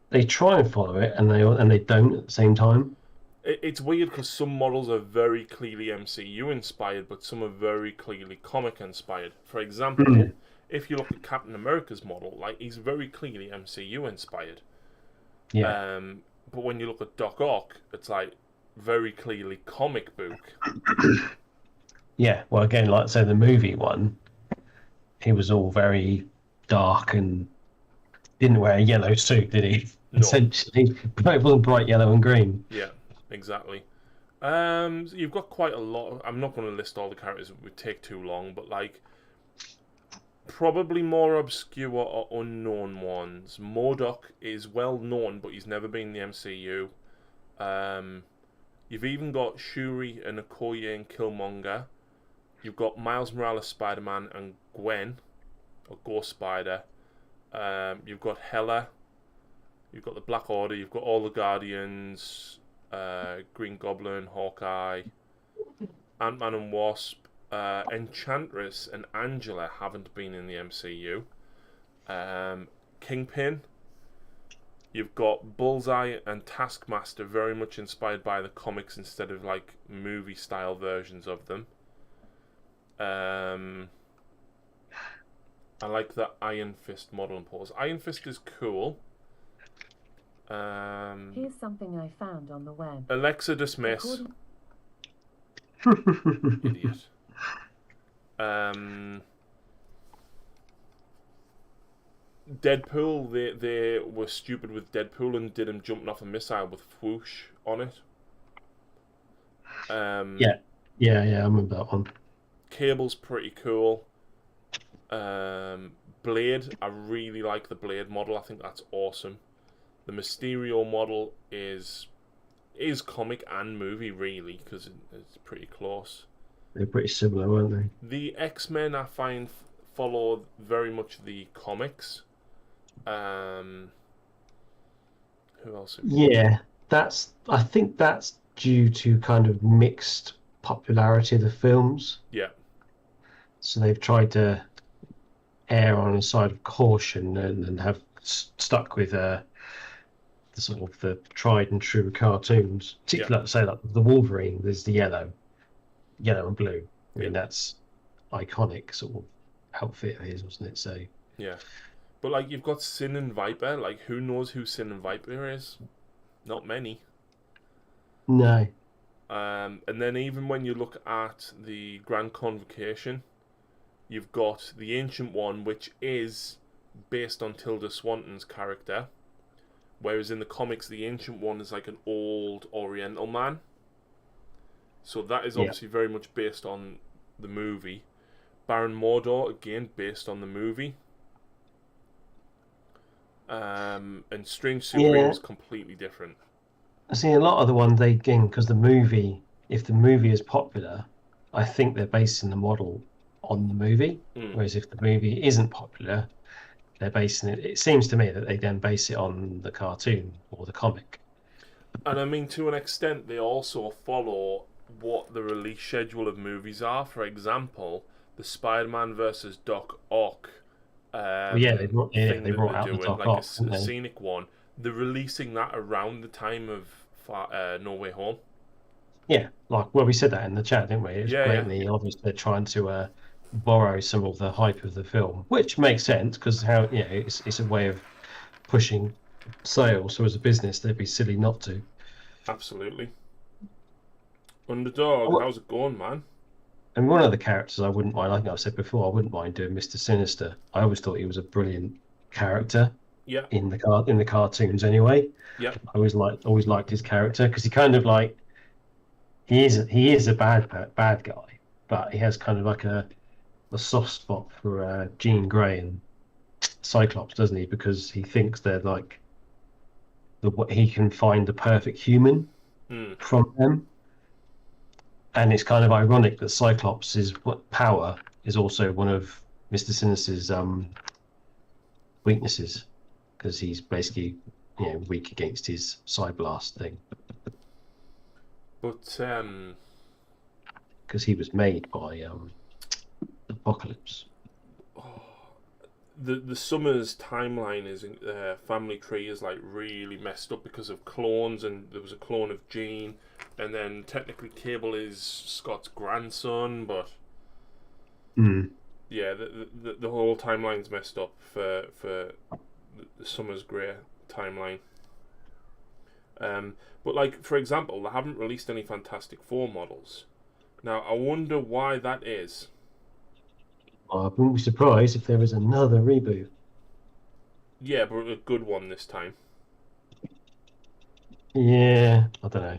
they try and follow it and they don't at the same time. It's weird because some models are very clearly MCU inspired, but some are very clearly comic inspired. For example, if you look at Captain America's model, like he's very clearly MCU inspired. Yeah. But when you look at Doc Ock, it's like very clearly comic book. Yeah. Well, again, like say the movie one, he was all very dark and didn't wear a yellow suit, did he? No. Essentially, both bright yellow and green. Yeah, exactly. So you've got quite a lot. I'm not going to list all the characters; it would take too long. But like, probably more obscure or unknown ones. MODOK is well known, but he's never been in the MCU. You've even got Shuri and Okoye and Killmonger. You've got Miles Morales, Spider-Man, and Gwen, or Ghost Spider. You've got Hela, You've got the Black Order. You've got all the Guardians, Green Goblin, Hawkeye, Ant-Man and Wasp, Enchantress, and Angela haven't been in the MCU. Kingpin. You've got Bullseye and Taskmaster, very much inspired by the comics instead of like movie-style versions of them. I like the Iron Fist model and pose. Iron Fist is cool. Here's something I found on the web. Alexa, dismiss. Idiot. Deadpool, they were stupid with Deadpool and did him jumping off a missile with whoosh on it. Yeah, I remember that one. Cable's pretty cool. Blade, I really like the Blade model. I think that's awesome. The Mysterio model is comic and movie, really, because it's pretty close. They're pretty similar, weren't they? The X-Men, I find, follow very much the comics. Who else? Yeah, I think that's due to kind of mixed popularity of the films. Yeah. So they've tried to err on a side of caution and have stuck with the sort of the tried and true cartoons. Particularly, like, say, like the Wolverine, there's the yellow and blue. I mean, that's iconic sort of outfit of his, wasn't it? So yeah, but like you've got Sin and Viper. Like, who knows who Sin and Viper is? Not many. No. And then even when you look at the Grand Convocation, you've got the Ancient One, which is based on Tilda Swinton's character, whereas in the comics, the Ancient One is like an old Oriental man. So that is obviously very much based on the movie. Baron Mordo, again, based on the movie. And Strange Supreme is completely different. I see a lot of the one they gain because the movie, if the movie is popular, I think they're basing the model on the movie. Whereas if the movie isn't popular, they're basing it. It seems to me that they then base it on the cartoon or the comic. And I mean, to an extent, they also follow what the release schedule of movies are. For example, the Spider-Man versus Doc Ock. They brought out the Doc Ock, a scenic one. They're releasing that around the time of No Way Home. Yeah, we said that in the chat, didn't we? It's blatantly obvious they're trying to borrow some of the hype of the film, which makes sense because it's a way of pushing sales. So as a business, they'd be silly not to. Absolutely. Underdog, how's it going, man? And one of the characters I wouldn't mind, I think I've said before, I wouldn't mind doing Mr. Sinister. I always thought he was a brilliant character. Yeah. In the cartoons, anyway. Yeah. I always liked his character because he kind of like he is a bad guy, but he has kind of like a soft spot for Jean Grey and Cyclops, doesn't he? Because he thinks they're like he can find the perfect human from them. And it's kind of ironic that Cyclops' power is also one of Mr. Sinister's weaknesses, because he's basically weak against his Psyblast thing. But because he was made by Apocalypse. The Summers timeline is family tree is like really messed up because of clones, and there was a clone of Jean, and then technically Cable is Scott's grandson, but yeah, the whole timeline's messed up for the Summers Grey timeline. But like, for example, they haven't released any Fantastic Four models. Now I wonder why that is. I wouldn't be surprised if there was another reboot. Yeah, but a good one this time. Yeah, I don't know.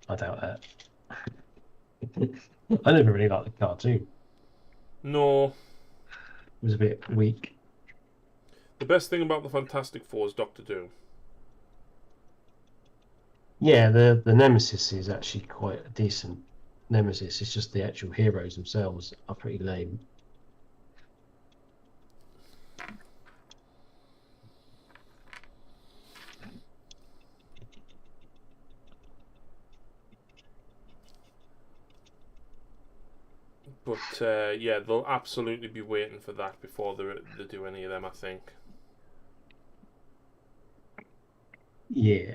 I doubt that. I never really liked the cartoon. No. It was a bit weak. The best thing about the Fantastic Four is Doctor Doom. Yeah, the Nemesis is actually quite a decent Nemesis. It's just the actual heroes themselves are pretty lame. But yeah, they'll absolutely be waiting for that before they do any of them, I think. Yeah.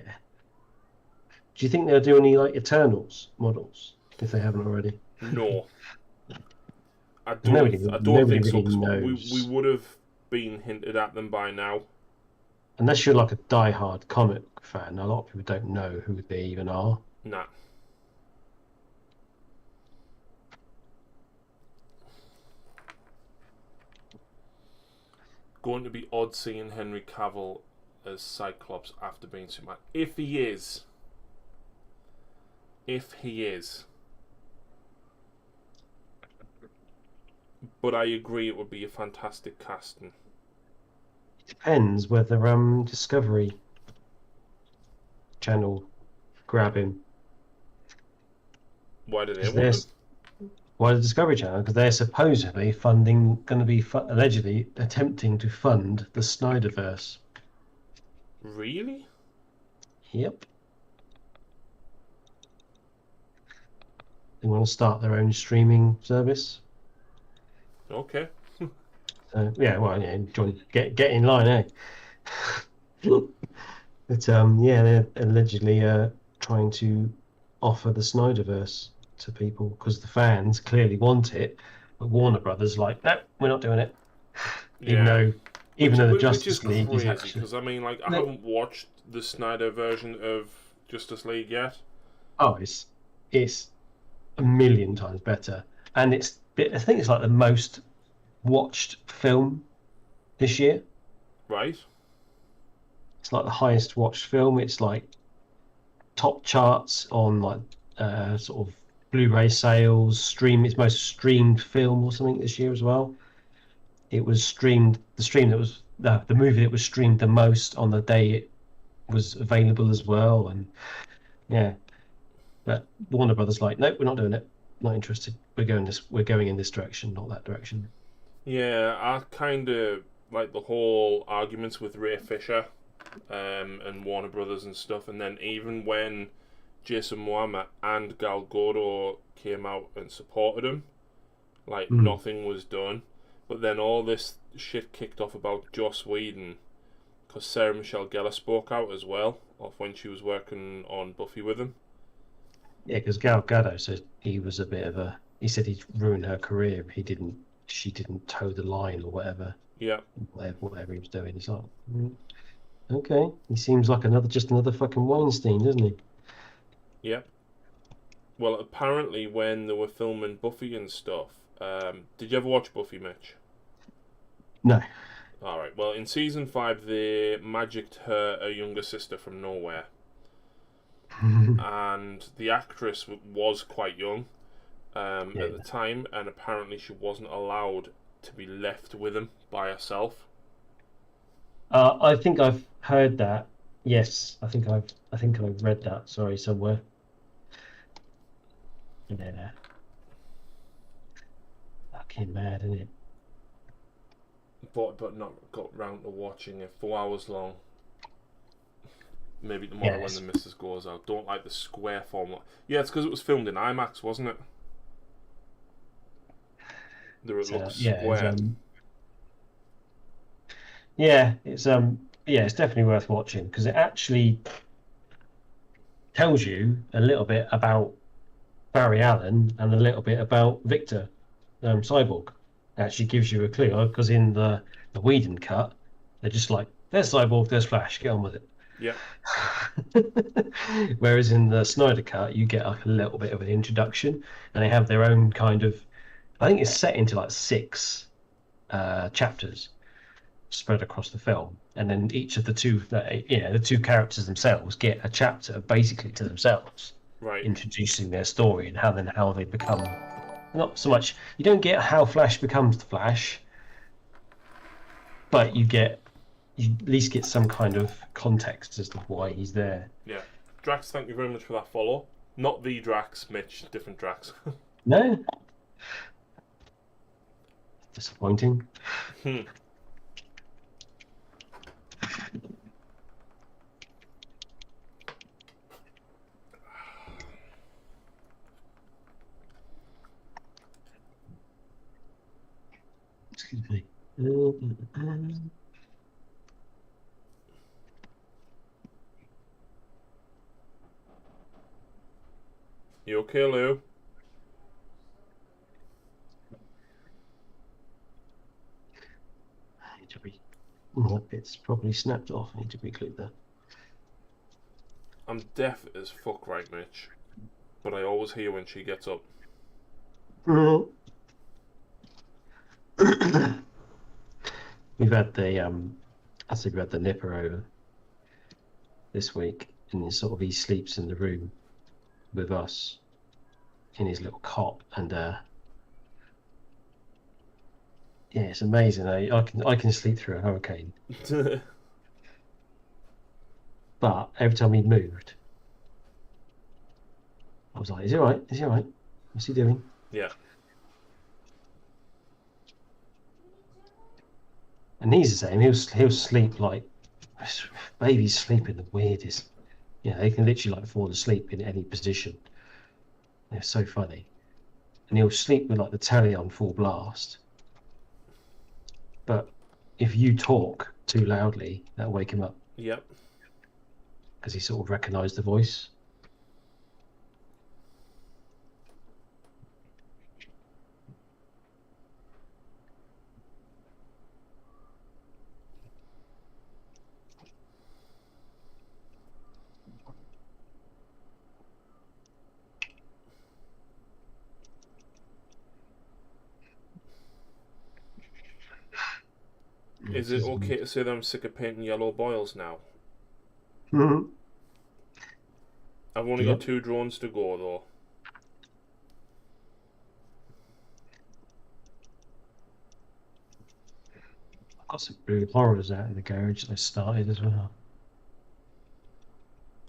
Do you think they'll do any like Eternals models if they haven't already? No, I Nobody, don't. I don't nobody think so. really 'Cause we knows. would have been hinted at them by now. Unless you're like a die-hard comic fan, a lot of people don't know who they even are. Nah. Going to be odd seeing Henry Cavill as Cyclops after being Superman. If he is. If he is. But I agree it would be a fantastic casting. It depends whether Discovery Channel grab him. Why do they 'Cause want him? Why the Discovery Channel? Because they're supposedly going to be allegedly attempting to fund the Snyderverse. Really? Yep. They want to start their own streaming service. Okay. Yeah, well, yeah, get in line, eh? But yeah, they're allegedly trying to offer the Snyderverse to people because the fans clearly want it, but Warner Brothers like, no, we're not doing it. Yeah. Even though the Which is Justice League is crazy actually because I mean, like, I No. haven't watched the Snyder version of Justice League yet. it's a million times better, and I think it's like the most watched film this year. Right? It's like the highest watched film. It's like top charts on like sort of Blu-ray sales, its most streamed film or something this year as well. It was streamed. The movie that was streamed the most on the day it was available as well, and yeah. But Warner Brothers like, nope, we're not doing it. Not interested. We're going in this direction, not that direction. Yeah, I kind of like the whole arguments with Ray Fisher and Warner Brothers and stuff, and then even when Jason Momoa and Gal Gadot came out and supported him, like nothing was done. But then all this shit kicked off about Joss Whedon because Sarah Michelle Gellar spoke out as well of when she was working on Buffy with him. Yeah, because Gal Gadot said he said he'd ruined her career if she didn't toe the line or whatever. Yeah. Whatever he was doing. It's like, okay, he seems like just another fucking Weinstein, doesn't he? Yeah. Well, apparently when they were filming Buffy and stuff, did you ever watch Buffy, Mitch? No. Alright, well, in season 5, they magicked her a younger sister from nowhere. And the actress was quite young at the time, and apparently she wasn't allowed to be left with him by herself. I think I've heard that. Yes, I think I've read that. Sorry, somewhere. Yeah. Fucking mad, isn't it? But not got round to watching it. 4 hours long. Maybe tomorrow when the missus goes out. Don't like the square format. Yeah, it's because it was filmed in IMAX, wasn't it? There it looks square. It's definitely worth watching because it actually tells you a little bit about Barry Allen and a little bit about Victor, Cyborg. It actually gives you a clue because in the Whedon cut, they're just like, there's Cyborg, there's Flash, get on with it. Yeah. Whereas in the Snyder cut, you get like a little bit of an introduction, and they have their own kind of. I think it's set into like 6 chapters spread across the film, and then each of the two characters themselves get a chapter basically to themselves, right, introducing their story and how they become. Not so much. You don't get how Flash becomes the Flash, but you at least get some kind of context as to why he's there. Yeah. Drax, thank you very much for that follow. Not the Drax, Mitch, different Drax. No. Disappointing. You okay, Lou? Need to be. That bit's probably snapped off. I need to re-click that. I'm deaf as fuck, right, Mitch? But I always hear when she gets up. We've had the I think we had the nipper over this week, and he sleeps in the room with us in his little cot, and yeah, it's amazing. I can sleep through a hurricane, but every time he moved, I was like, "Is he all right? Is he all right? What's he doing?" Yeah. And he's the same. He'll sleep like babies sleep in the weirdest. Yeah, they can literally like fall asleep in any position. They're so funny. And he'll sleep with like the telly on full blast. But if you talk too loudly, that'll wake him up. Yep. Because he sort of recognised the voice. Is it okay to say that I'm sick of painting yellow boils now? Mm-hmm. I've only got 2 drones to go, though. I've got some blue horrors out in the garage that I started as well.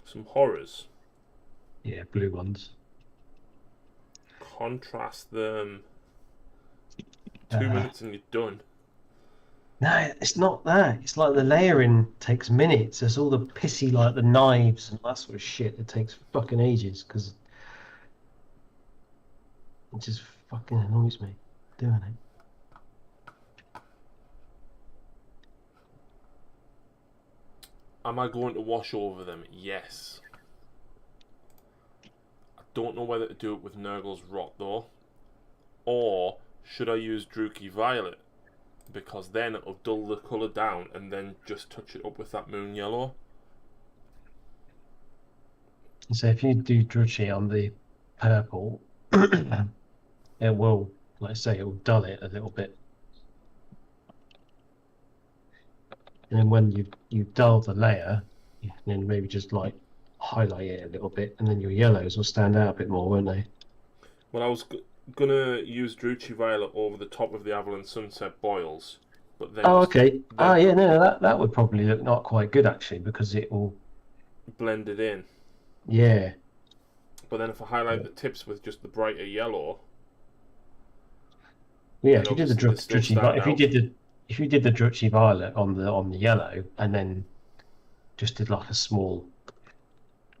Some horrors. Yeah, blue ones. Contrast them. 2 minutes and you're done. No, it's not that. It's like the layering takes minutes. There's all the pissy, like the knives and that sort of shit that takes fucking ages because it just fucking annoys me doing it. Am I going to wash over them? Yes. I don't know whether to do it with Nurgle's Rot, though. Or should I use Druchii Violet? Because then it'll dull the colour down and then just touch it up with that moon yellow. So if you do Druchii on the purple, it will, like I say, it will dull it a little bit. And then when you dull the layer, then maybe just like highlight it a little bit, and then your yellows will stand out a bit more, won't they? Well, I was gonna use Druchii Violet over the top of the Avalon Sunset boils, but then okay. Yeah, no, that would probably look not quite good actually, because it will blend it in. Yeah. But then if I highlight the tips with just the brighter yellow, yeah, if you did the Druchii, if you did the Druchii Violet on the yellow, and then just did like a small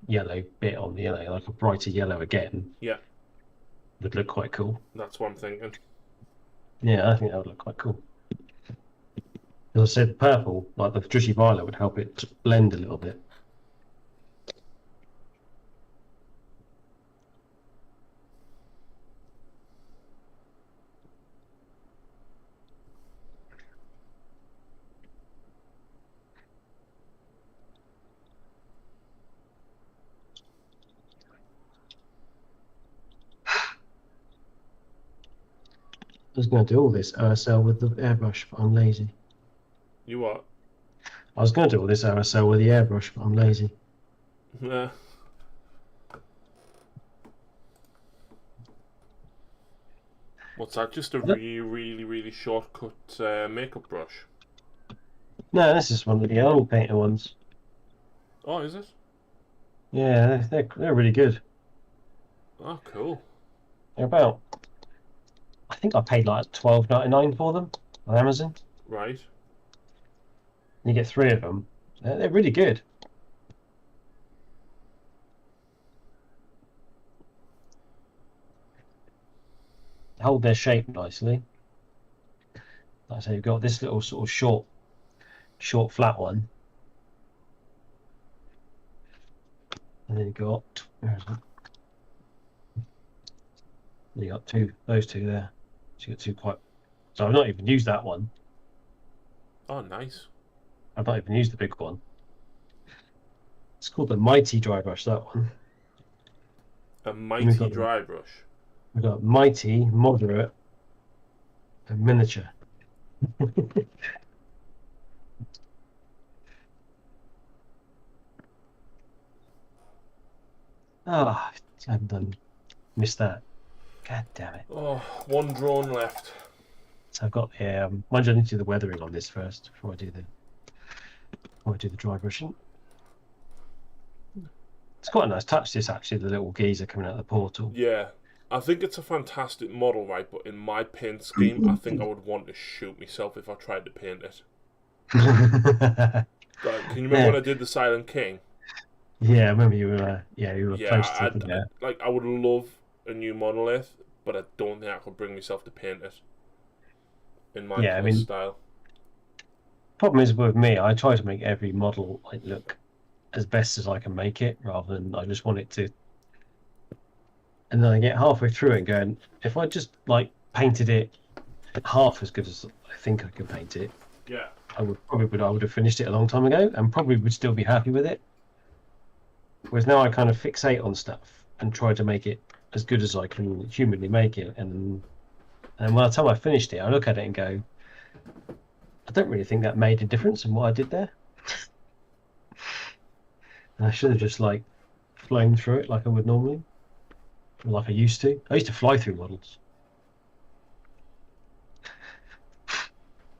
yellow bit on the yellow, like a brighter yellow again, yeah, would look quite cool. That's what I'm thinking. Yeah, I think that would look quite cool. As I said, purple, like the Druchii Violet, would help it to blend a little bit. I was going to do all this OSL with the airbrush, but I'm lazy. You what? I was going to do all this OSL with the airbrush, but I'm lazy. Yeah. What's that? Just a really shortcut makeup brush? No, this is one of the old painter ones. Oh, is it? Yeah, they're really good. Oh, cool. They're about, I think I paid like $12.99 for them on Amazon. Right. You get 3 of them. They're really good. They hold their shape nicely. Like I say, you've got this little sort of short flat one, and then you've got where is it? You got those two there. So you got two quite. So I've not even used that one. Oh, nice. I've not even used the big one. It's called the Mighty Dry Brush. That one. A mighty dry brush. We've got Mighty, Moderate, and Miniature. Ah, I haven't done. Missed that. God damn it. Oh, one drone left. So I've got the mind you, I need to do the weathering on this first before I do the dry brushing. It's quite a nice touch, this actually, the little geezer coming out of the portal. Yeah, I think it's a fantastic model, right? But in my paint scheme, I think I would want to shoot myself if I tried to paint it. Like, can you remember when I did the Silent King? Yeah, I remember you were close to it. Yeah, like I would love a new monolith, but I don't think I could bring myself to paint it in my style. Problem is with me, I try to make every model like look as best as I can make it, rather than I just want it to. And then I get halfway through it going, if I just like painted it half as good as I think I can paint it, yeah, I would have finished it a long time ago and probably would still be happy with it. Whereas now I kind of fixate on stuff and try to make it as good as I can humanly make it, and by the time I finished it, I look at it and go, I don't really think that made a difference in what I did there. And I should have just like flown through it like I would normally, or like I used to. I used to fly through models.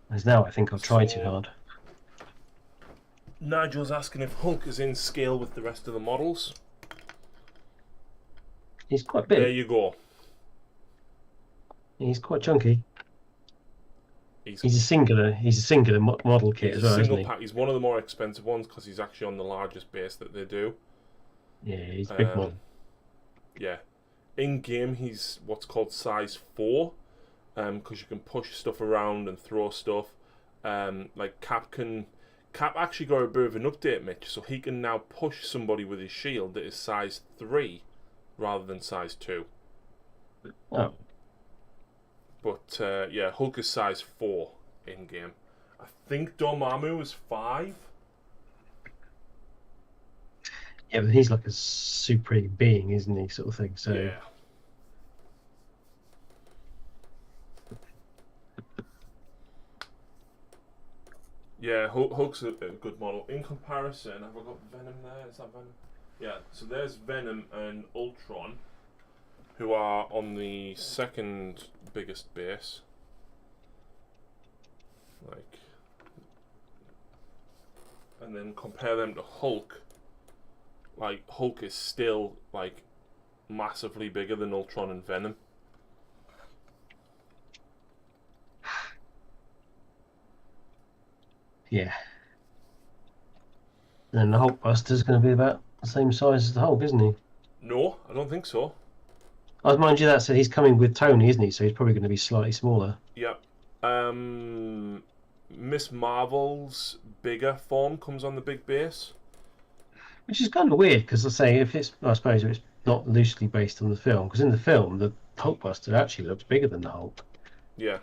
Whereas now I think I'll try too hard. Nigel's asking if Hulk is in scale with the rest of the models. He's quite big. There you go. He's quite chunky. He's a singular model kit as well, isn't he? He's one of the more expensive ones because he's actually on the largest base that they do. Yeah, he's a big model. Yeah. In game, he's what's called size 4, because you can push stuff around and throw stuff. Like Cap actually got a bit of an update, Mitch, so he can now push somebody with his shield that is size 3 rather than size 2. Oh. But yeah, Hulk is size 4 in game. I think Dormammu is 5. Yeah, but he's like a supreme being, isn't he? Sort of thing. So yeah. Yeah, Hulk's a good model. In comparison, have I got Venom there? Is that Venom? Yeah, so there's Venom and Ultron, who are on the second biggest base. Like, and then compare them to Hulk. Like, Hulk is still, like, massively bigger than Ultron and Venom. Yeah. And the Hulkbuster's going to be about the same size as the Hulk, isn't he? No, I don't think so. Oh, mind you, that said he's coming with Tony, isn't he? So he's probably going to be slightly smaller. Yep. Miss Marvel's bigger form comes on the big base. Which is kind of weird, because I say, I suppose it's not loosely based on the film, because in the film, the Hulkbuster actually looks bigger than the Hulk. Yeah.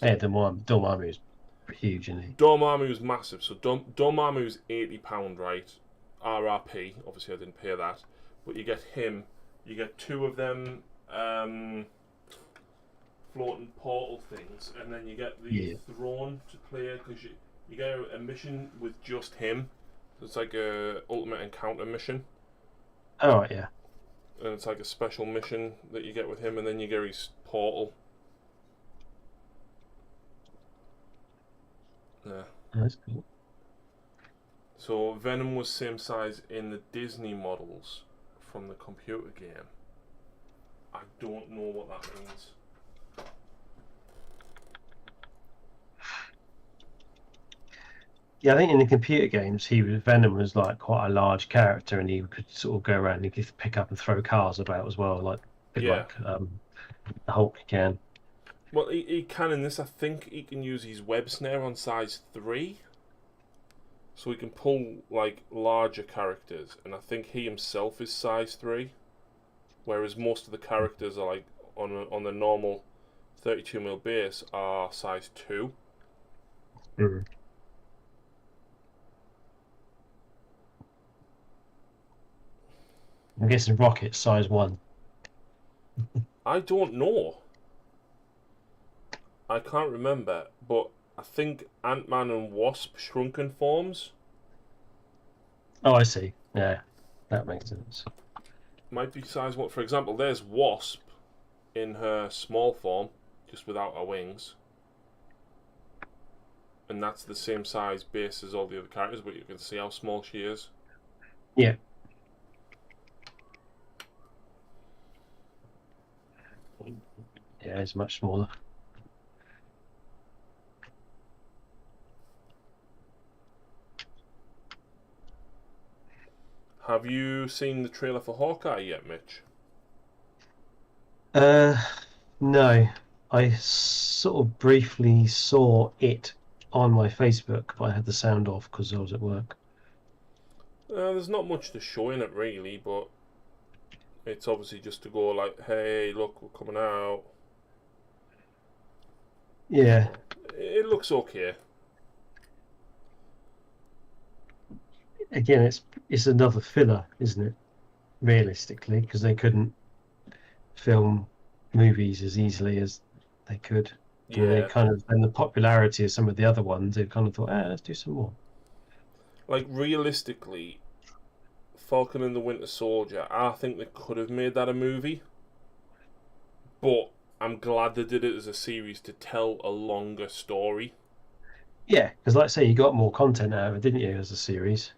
Yeah, Dormammu is huge, isn't he? Dormammu is massive. So Dormammu is £80, right? RRP. Obviously, I didn't pay that. But you get him. You get 2 of them floating portal things, and then you get the throne to play, because you get a mission with just him. It's like a ultimate encounter mission. Oh, yeah. And it's like a special mission that you get with him, and then you get his portal. Yeah. That's cool. So Venom was same size in the Disney models from the computer game. I don't know what that means. Yeah, I think in the computer games, Venom was like quite a large character, and he could sort of go around and he could pick up and throw cars about as well, like the Hulk can. Well, he can in this. I think he can use his web snare on size 3. So he can pull, like, larger characters. And I think he himself is size 3. Whereas most of the characters are, like, on the normal 32mm base are size 2. Mm. I'm guessing Rocket's size 1. I don't know. I can't remember, but I think Ant-Man and Wasp shrunken forms Oh, I see. Yeah, that makes sense. might be size 1. For example, there's Wasp in her small form, just without her wings. And that's the same size base as all the other characters, but you can see how small she is. Yeah. Yeah, it's much smaller. Have you seen the trailer for Hawkeye yet, Mitch? No. I sort of briefly saw it on my Facebook, but I had the sound off because I was at work. There's not much to show in it, really, but it's obviously just to go like, hey, look, we're coming out. Yeah. It looks okay. Again, it's another filler, isn't it? Realistically, because they couldn't film movies as easily as they could. Yeah. And they kind of, and the popularity of some of the other ones, they kind of thought, let's do some more. Like, realistically, Falcon and the Winter Soldier, I think they could have made that a movie. But I'm glad they did it as a series to tell a longer story. Yeah, because like I say, you got more content out of it, didn't you, as a series?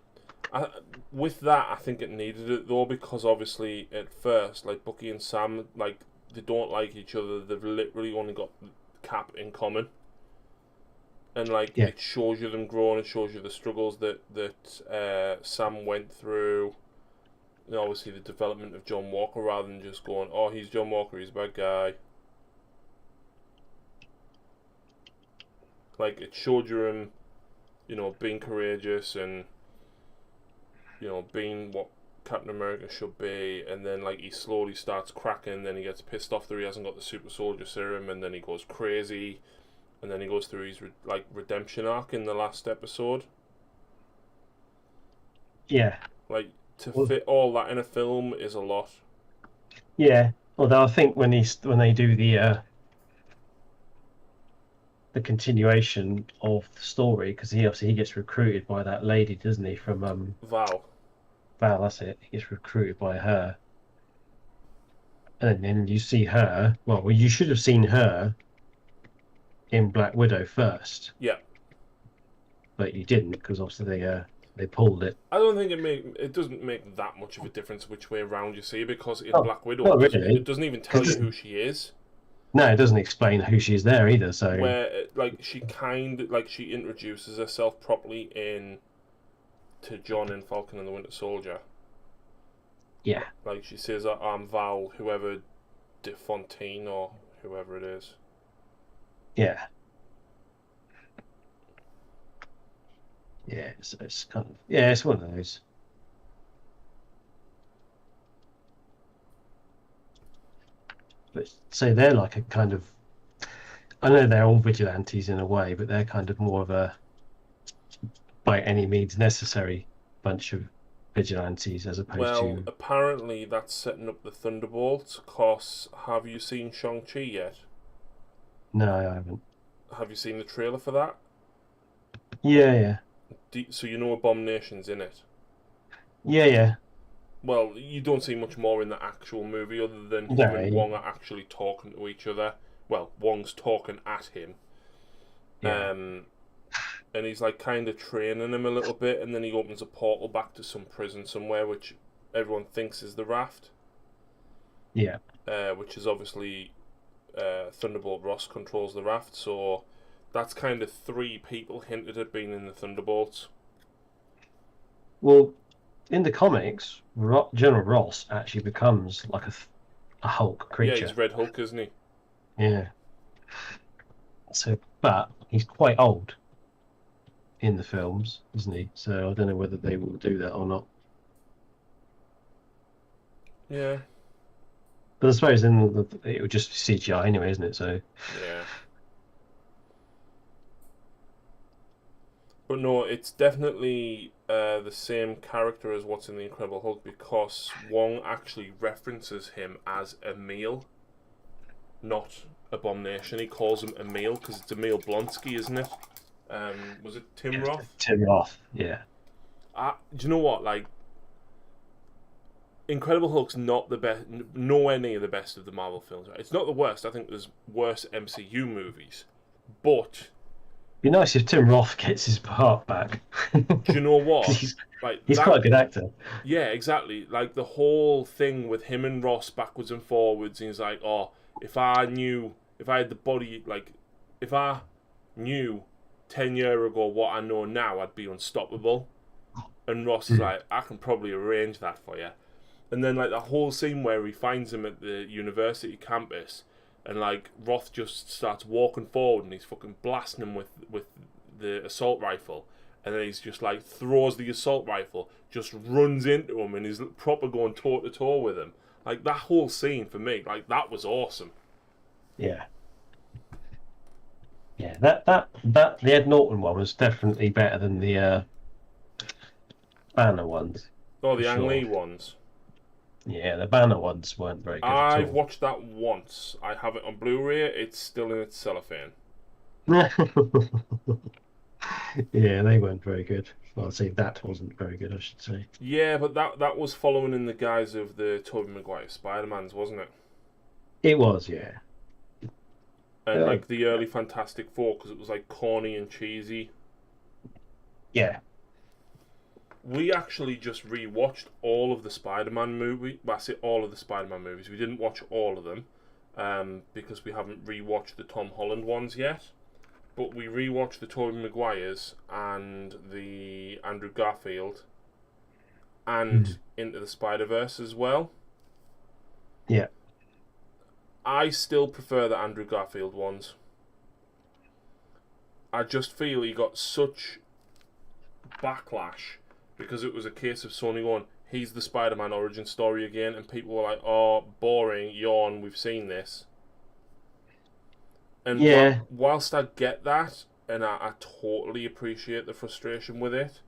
With that, I think it needed it, though, because obviously, at first, like, Bucky and Sam, like, they don't like each other. They've literally only got Cap in common. And, like, Yeah. it shows you them growing, it shows you the struggles that Sam went through. And obviously, the development of John Walker, rather than just going, oh, he's John Walker, he's a bad guy. Like, it showed you him, you know, being courageous and, you know, being what Captain America should be, and then, like, he slowly starts cracking, and then he gets pissed off that he hasn't got the super soldier serum, and then he goes crazy, and then he goes through his, redemption arc in the last episode. Yeah. Like, to fit all that in a film is a lot. Yeah. Although I think when they do the continuation of the story, because he gets recruited by that lady, doesn't he, from Val, that's it. He gets recruited by her, and then you see her. Well, you should have seen her in Black Widow first. Yeah. But you didn't, because obviously they pulled it. I don't think it doesn't make that much of a difference which way around you see, because in Black Widow it doesn't even tell you who she is. No, it doesn't explain who she's there either. So where she introduces herself properly to John in Falcon and the Winter Soldier. Yeah. Like, she says, I'm Val, whoever De Fontaine or whoever it is. Yeah. Yeah, it's kind of, it's one of those. But so they're like a kind of, I know they're all vigilantes in a way, but they're kind of more of a by any means necessary bunch of vigilantes as opposed to... Well, apparently that's setting up the Thunderbolts, because have you seen Shang-Chi yet? No, I haven't. Have you seen the trailer for that? Yeah. So you know Abomination's in it? Yeah. Well, you don't see much more in the actual movie other than him and Wong are actually talking to each other. Well, Wong's talking at him. Yeah. And he's like kind of training him a little bit, and then he opens a portal back to some prison somewhere, which everyone thinks is the Raft. Yeah. Which is obviously Thunderbolt Ross controls the Raft, so that's kind of 3 people hinted at being in the Thunderbolts. Well, in the comics, General Ross actually becomes like a Hulk creature. Yeah, he's Red Hulk, isn't he? Yeah. So, but he's quite old in the films, isn't he? So I don't know whether they will do that or not. Yeah. But I suppose then it would just be CGI anyway, isn't it? So Yeah. But no, it's definitely the same character as what's in the Incredible Hulk because Wong actually references him as Emil, not Abomination. He calls him Emil because it's Emil Blonsky, isn't it? Was it Tim Roth? Tim Roth, yeah. Do you know what? Like, Incredible Hulk's not the best, nowhere near the best of the Marvel films. Right? It's not the worst. I think there's worse MCU movies, but Be nice if Tim Roth gets his part back. do you know what? he's That, quite a good actor. yeah, exactly. Like the whole thing with him and Ross backwards and forwards, and he's like, "Oh, if I had the body, like, if I knew 10 years ago what I know now, I'd be unstoppable." And Ross is like, "I can probably arrange that for you." And then like the whole scene where he finds him at the university campus, and like Roth just starts walking forward, and he's fucking blasting him with the assault rifle. And then he's just like throws the assault rifle, just runs into him, and he's proper going toe to toe with him. Like that whole scene for me, like that was awesome. Yeah. Yeah, that the Ed Norton one was definitely better than the Banner ones. Oh, the for Ang sure. Lee ones. Yeah, the Banner ones weren't very good at I've all. watched that once. I have it on Blu-ray. It's still in its cellophane. Yeah, they weren't very good. Well, I'd say that wasn't very good, I should say. Yeah, but that was following in the guise of the Tobey Maguire Spider-Mans, wasn't it? It was, yeah. And Yeah. like the early Fantastic Four, because it was like corny and cheesy. Yeah. We actually just rewatched all of the Spider-Man movies. Well, I say all of the Spider-Man movies. We didn't watch all of them because we haven't rewatched the Tom Holland ones yet. But we rewatched the Tobey Maguires and the Andrew Garfield and Into the Spider-Verse as well. Yeah. I still prefer the Andrew Garfield ones. I just feel he got such backlash because it was a case of Sony going, he's the Spider-Man origin story again, and people were like, "Oh, boring, yawn, we've seen this." And Yeah. whilst I get that, and I totally appreciate the frustration with it,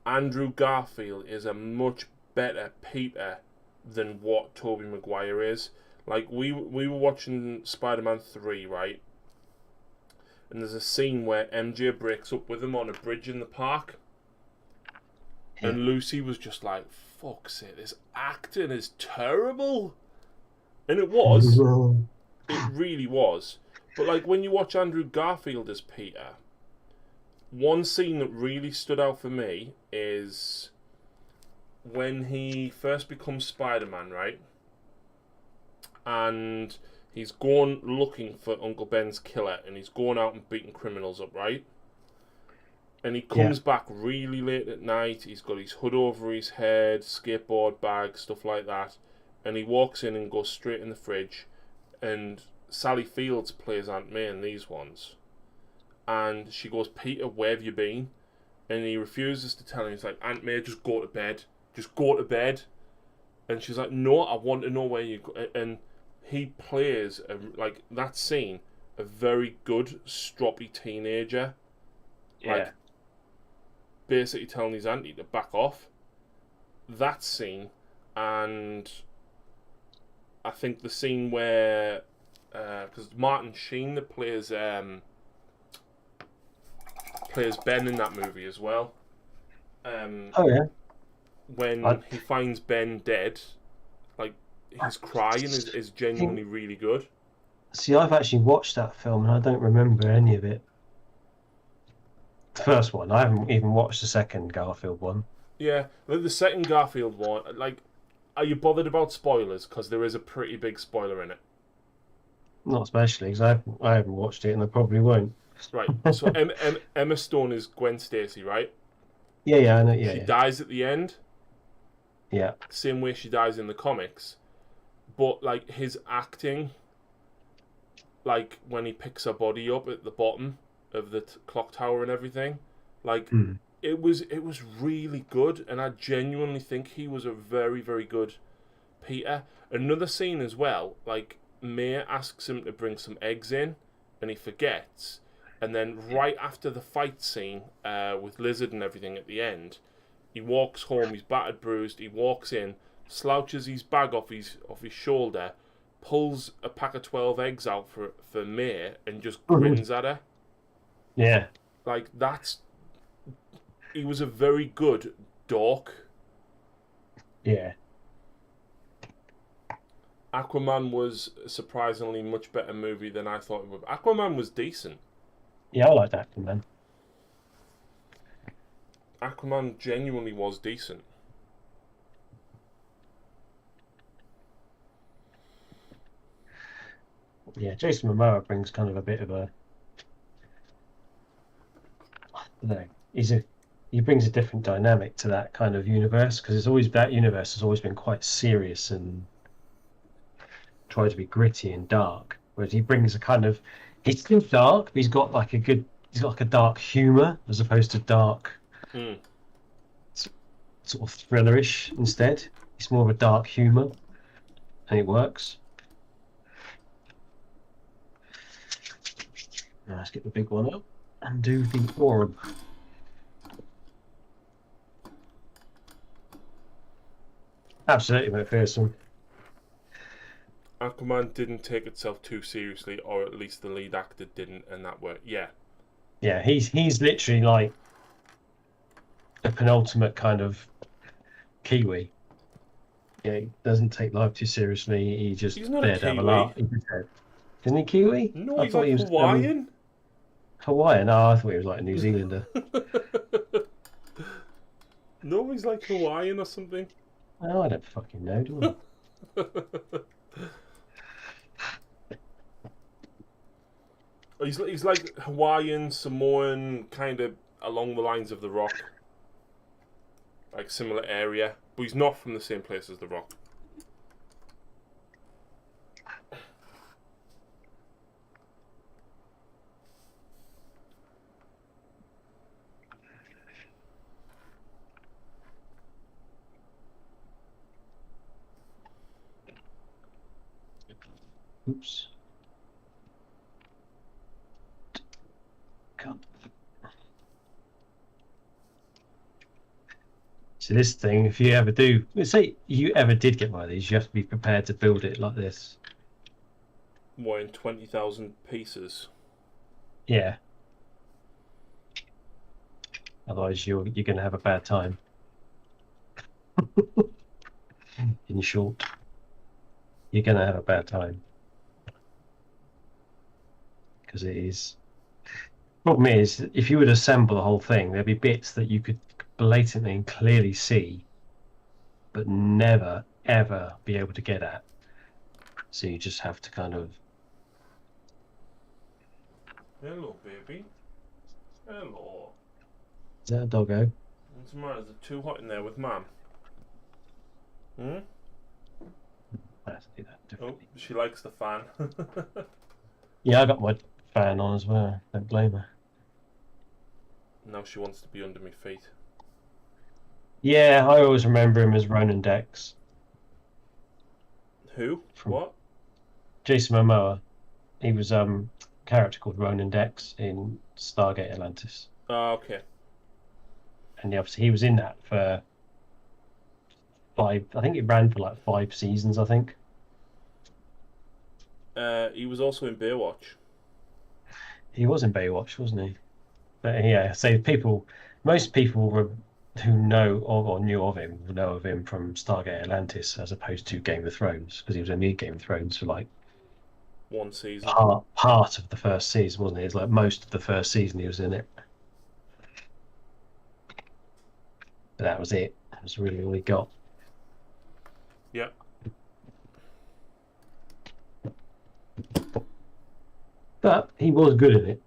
Andrew Garfield is a much better Peter than what Tobey Maguire is. Like, we were watching Spider-Man 3, right? And there's a scene where MJ breaks up with him on a bridge in the park. Yeah. And Lucy was just like, fuck's sake, this acting is terrible. And it was. It really was. But like when you watch Andrew Garfield as Peter, one scene that really stood out for me is when he first becomes Spider-Man, right? And he's going looking for Uncle Ben's killer, and he's going out and beating criminals up, right? And he comes back really late at night. He's got his hood over his head, skateboard bag, stuff like that. And he walks in and goes straight in the fridge. And Sally Fields plays Aunt May in these ones. And she goes, "Peter, where have you been?" And he refuses to tell him. He's like, "Aunt May, just go to bed. Just go to bed." And she's like, "No, I want to know where you go." And he plays, like, that scene, a very good, stroppy teenager. Yeah. Like, basically telling his auntie to back off. That scene, and I think the scene where, because Martin Sheen that plays Ben in that movie as well. Oh, yeah. When he finds Ben dead, like his crying is genuinely really good. See, I've actually watched that film and I don't remember any of it. The first one. I haven't even watched the second Garfield one. Yeah, the second Garfield one, like, are you bothered about spoilers? Because there is a pretty big spoiler in it. Not especially, because I haven't watched it and I probably won't. Right, so Emma Stone is Gwen Stacy, right? Yeah, I know. Yeah, She dies at the end, yeah. same way she dies in the comics. But, like, his acting like when he picks her body up at the bottom of the clock tower and everything. Like it was really good, and I genuinely think he was a very, very good Peter. Another scene as well, like May asks him to bring some eggs in, and he forgets. And then right after the fight scene with Lizard and everything at the end, he walks home. He's battered, bruised. He walks in, slouches his bag off his shoulder, pulls a pack of 12 eggs out for May, and just grins at her. Yeah. Like he was a very good dork. Yeah. Aquaman was a surprisingly much better movie than I thought it would. Aquaman was decent. Yeah, I like Aquaman. Aquaman genuinely was decent. Yeah, Jason Momoa brings kind of a bit of a... I don't know. He brings a different dynamic to that kind of universe, because that universe has always been quite serious and tried to be gritty and dark. Whereas he brings a kind of... He's still dark, but he's got like a dark humour as opposed to dark... sort of thrillerish instead. It's more of a dark humour, and it works. Now let's get the big one up and do the forum. Absolutely, McPherson. Aquaman didn't take itself too seriously, or at least the lead actor didn't, and that worked. Yeah. Yeah, he's literally like a penultimate kind of Kiwi. Yeah, he doesn't take life too seriously. He's not there a to have a Kiwi. laugh. Isn't he Kiwi? No, he's like Hawaiian. Hawaiian? Oh, I thought he was like a New Zealander. No, he's like Hawaiian or something. Oh, I don't fucking know, do I? He's like Hawaiian, Samoan, kind of along the lines of The Rock. Like similar area. But he's not from the same place as The Rock. Oops. Come. So this thing, if you ever do, let's say you ever did get one of these, you have to be prepared to build it like this. What, in 20,000 pieces? Yeah. Otherwise, you're going to have a bad time. In short, you're going to have a bad time. Because it is... Problem is, if you would assemble the whole thing, there'd be bits that you could blatantly and clearly see, but never, ever be able to get at. So you just have to kind of... Hello, baby. Hello. Is that a doggo? What's the matter? Is it too hot in there with Mum? Hmm? I have to do that Oh, differently. she likes the fan. Yeah, I got my fan on as well. Don't blame her. Now she wants to be under my feet. Yeah, I always remember him as Ronan Dex. Who? From- What? Jason Momoa. He was a character called Ronan Dex in Stargate Atlantis. Oh, okay. And obviously he was in that for 5... I think it ran for like 5 seasons, I think. He was also in Baywatch. He was in Baywatch, wasn't he? But yeah, so most people who know of or knew of him will know of him from Stargate Atlantis as opposed to Game of Thrones, because he was only in Game of Thrones for like One season. part of the first season, wasn't he? It's like most of the first season he was in it. But that was it. That was really all he got. Yeah. But he was good at it.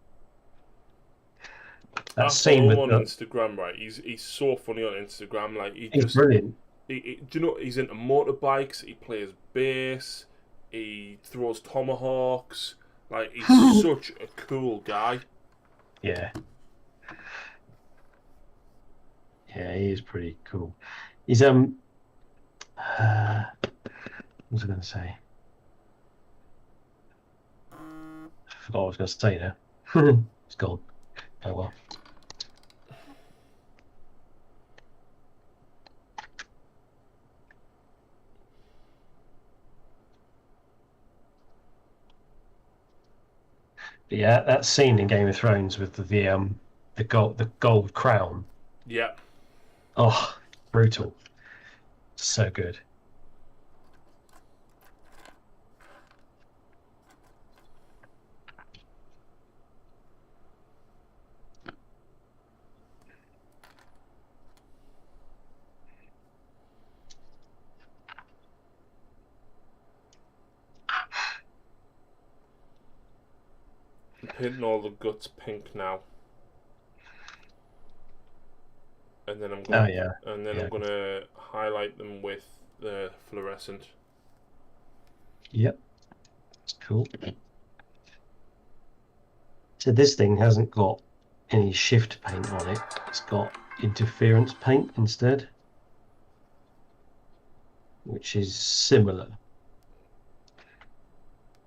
I That scene follow with him on the, Instagram, right? He's so funny on Instagram. Like he's brilliant. Do you know he's into motorbikes? He plays bass. He throws tomahawks. Like, he's such a cool guy. Yeah. Yeah, he is pretty cool. He's what was I going to say? I forgot what I was going to say now. It's gone. Oh well. But yeah, that scene in Game of Thrones with the gold crown. Yeah. Oh, brutal. So good. I'm painting all the guts pink now. And then I'm going I'm going to highlight them with the fluorescent. Yep. It's cool. So this thing hasn't got any shift paint on it. It's got interference paint instead, which is similar.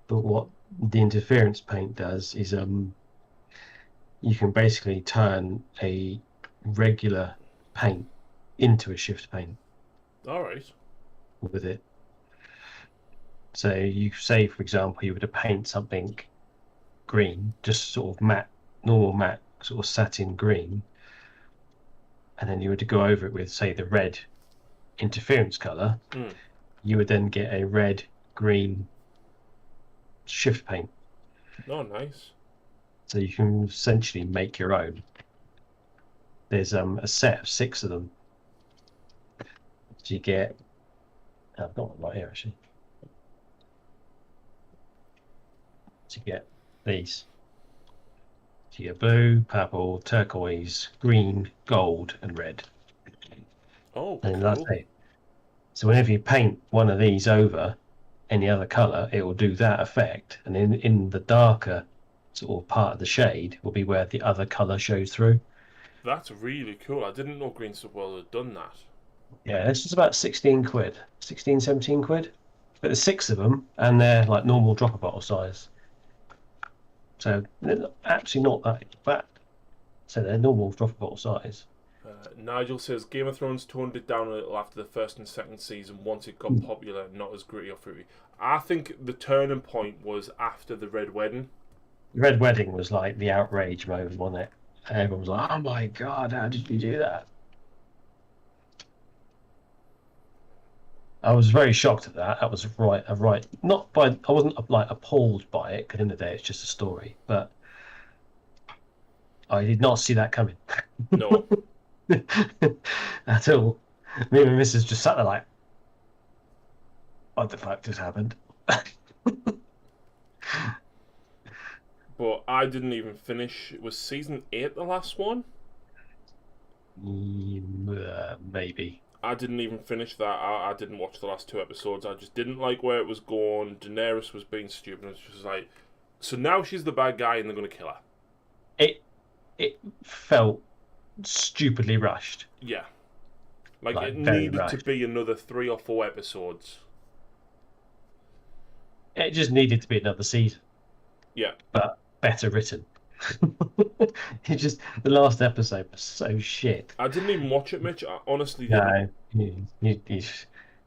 But what the interference paint does is you can basically turn a regular paint into a shift paint. All right. With it. So you say, for example, you were to paint something green, just sort of matte, normal matte, sort of satin green, and then you were to go over it with, say, the red interference color, you would then get a red, green shift paint. Oh, nice. So you can essentially make your own. There's a set of 6 of them. So you get, I've got one right here actually. So you get these. So you get blue, purple, turquoise, green, gold, and red. Oh, and cool. That's it. So whenever you paint one of these over any other colour, it will do that effect. And in the darker sort of part of the shade will be where the other colour shows through. That's really cool. I didn't know Green Subworld had done that. Yeah, this is about 16 quid. 16, 17 quid. But there's 6 of them, and they're like normal dropper bottle size. So they're actually not that bad. So they're normal dropper bottle size. Nigel says Game of Thrones toned it down a little after the first and second season once it got popular, not as gritty or fruity. I think the turning point was after the Red Wedding. The Red Wedding was like the outrage moment, wasn't it? And everyone was like, "Oh my god, how did you do that?" I was very shocked at that. That was right. Not by, I wasn't like appalled by it, because in the day it's just a story. But I did not see that coming. No. At all. Me and my missus just sat there like, what the fuck just happened? But I didn't even finish. Was season 8 the last one? Maybe. I didn't even finish that. I didn't watch the last 2 episodes. I just didn't like where it was going. Daenerys was being stupid. It's just like, so now she's the bad guy and they're going to kill her. It felt stupidly rushed. Yeah. Like it needed rushed. to be another 3 or 4 episodes. It just needed to be another season. Yeah. But better written. It just, the last episode was so shit. I didn't even watch it, Mitch. I honestly didn't. No,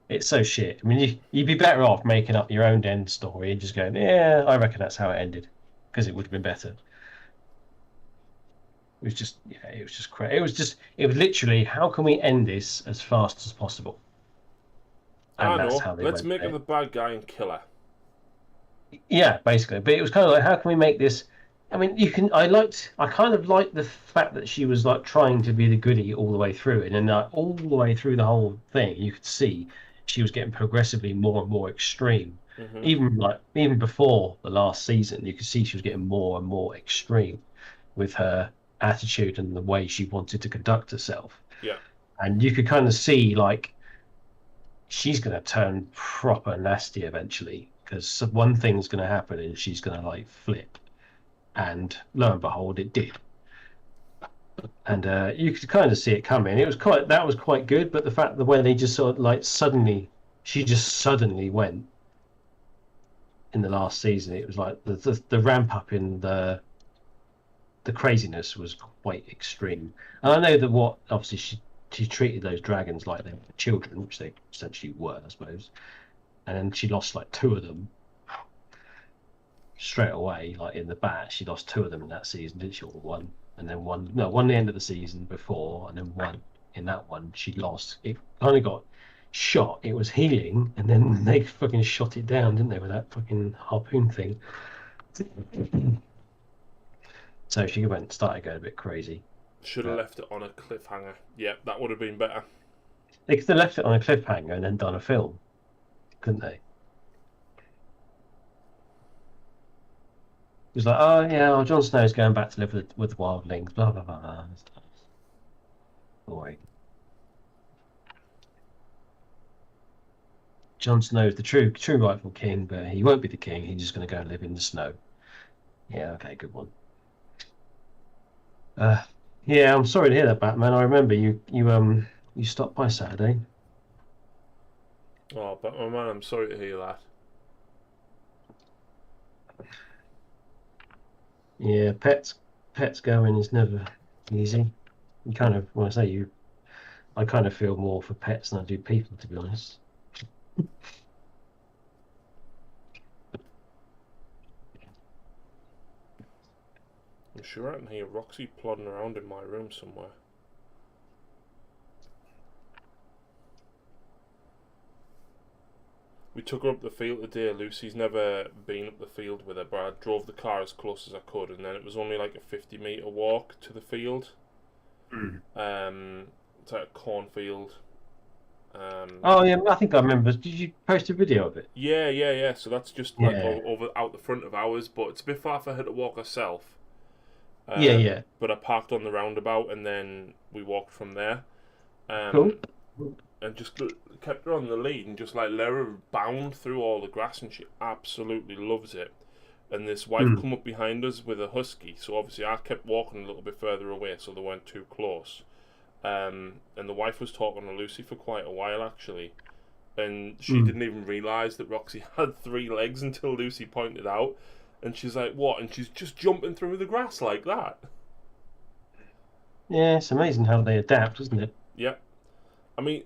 it's so shit. I mean, you'd be better off making up your own end story and just going, yeah, I reckon that's how it ended, because it would have been better. It was just, it was just crazy. It was literally, how can we end this as fast as possible? And I know. Let's make her the bad guy and kill her. Yeah, basically. But it was kind of like, how can we make this? I mean, I kind of liked the fact that she was like trying to be the goodie all the way through, and then all the way through the whole thing, you could see she was getting progressively more and more extreme. Mm-hmm. Even before the last season, you could see she was getting more and more extreme with her attitude and the way she wanted to conduct herself. Yeah. And you could kind of see like she's going to turn proper nasty eventually, because one thing's going to happen and she's going to like flip, and lo and behold, it did. And you could kind of see it coming. That was quite good, but the fact that when they just sort of like she just suddenly went in the last season, it was like the ramp up in the craziness was quite extreme. And I know that obviously she treated those dragons like they were children, which they essentially were, I suppose. And then she lost like 2 of them straight away, like in the bat. She lost 2 of them in that season, didn't she? Or one, and then one at the end of the season before, and then one in that one she lost. It kind of got shot. It was healing, and then they fucking shot it down, didn't they, with that fucking harpoon thing? So she started going a bit crazy. Should have left it on a cliffhanger. Yeah, that would have been better. They could have left it on a cliffhanger and then done a film, couldn't they? It was like, oh yeah, Jon Snow's going back to live with wildlings, blah blah blah blah. Boy, Jon Snow's the true rightful king, but he won't be the king. He's just going to go and live in the snow. Yeah, okay, good one. Yeah, I'm sorry to hear that, Batman. I remember you stopped by Saturday. Oh, Batman, man, I'm sorry to hear that. Yeah, pets going is never easy. You kind of, when I say you, I kind of feel more for pets than I do people, to be honest. I'm sure I can hear Roxy plodding around in my room somewhere. We took her up the field today. Lucy's never been up the field with her, but I drove the car as close as I could, and then it was only like a 50-metre walk to the field. It's like a cornfield. Oh yeah, I think I remember. Did you post a video of it? Yeah. So that's just like over out the front of ours, but it's a bit far for her to walk herself. Yeah. But I parked on the roundabout, and then we walked from there. Cool. And just kept her on the lead and just like let her bound through all the grass, and she absolutely loves it. And this wife come up behind us with a husky, so obviously I kept walking a little bit further away so they weren't too close. And the wife was talking to Lucy for quite a while actually, and she didn't even realise that Roxy had 3 legs until Lucy pointed out, and she's like, "What?" And she's just jumping through the grass like that. Yeah, it's amazing how they adapt, isn't it? Yeah, I mean,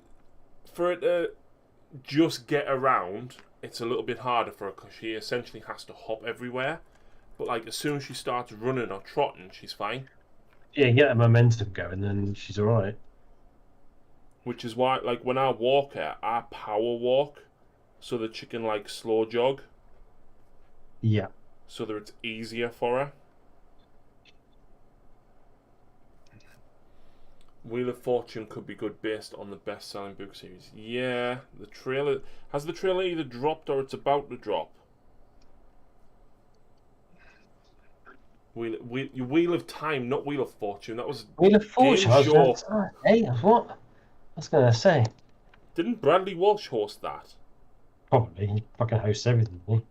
for it to just get around, it's a little bit harder for her because she essentially has to hop everywhere. But like as soon as she starts running or trotting, she's fine. Yeah, get the momentum going, then she's all right. Which is why, like when I walk her, I power walk, so that she can like slow jog. Yeah. So that it's easier for her. Wheel of Fortune could be good based on the best-selling book series. Yeah, the trailer either dropped or it's about to drop. Wheel of Time, not Wheel of Fortune. That was Wheel of Fortune. Hey, what? I was going to say. Didn't Bradley Walsh host that? Probably. He fucking hosts everything. Doesn't he?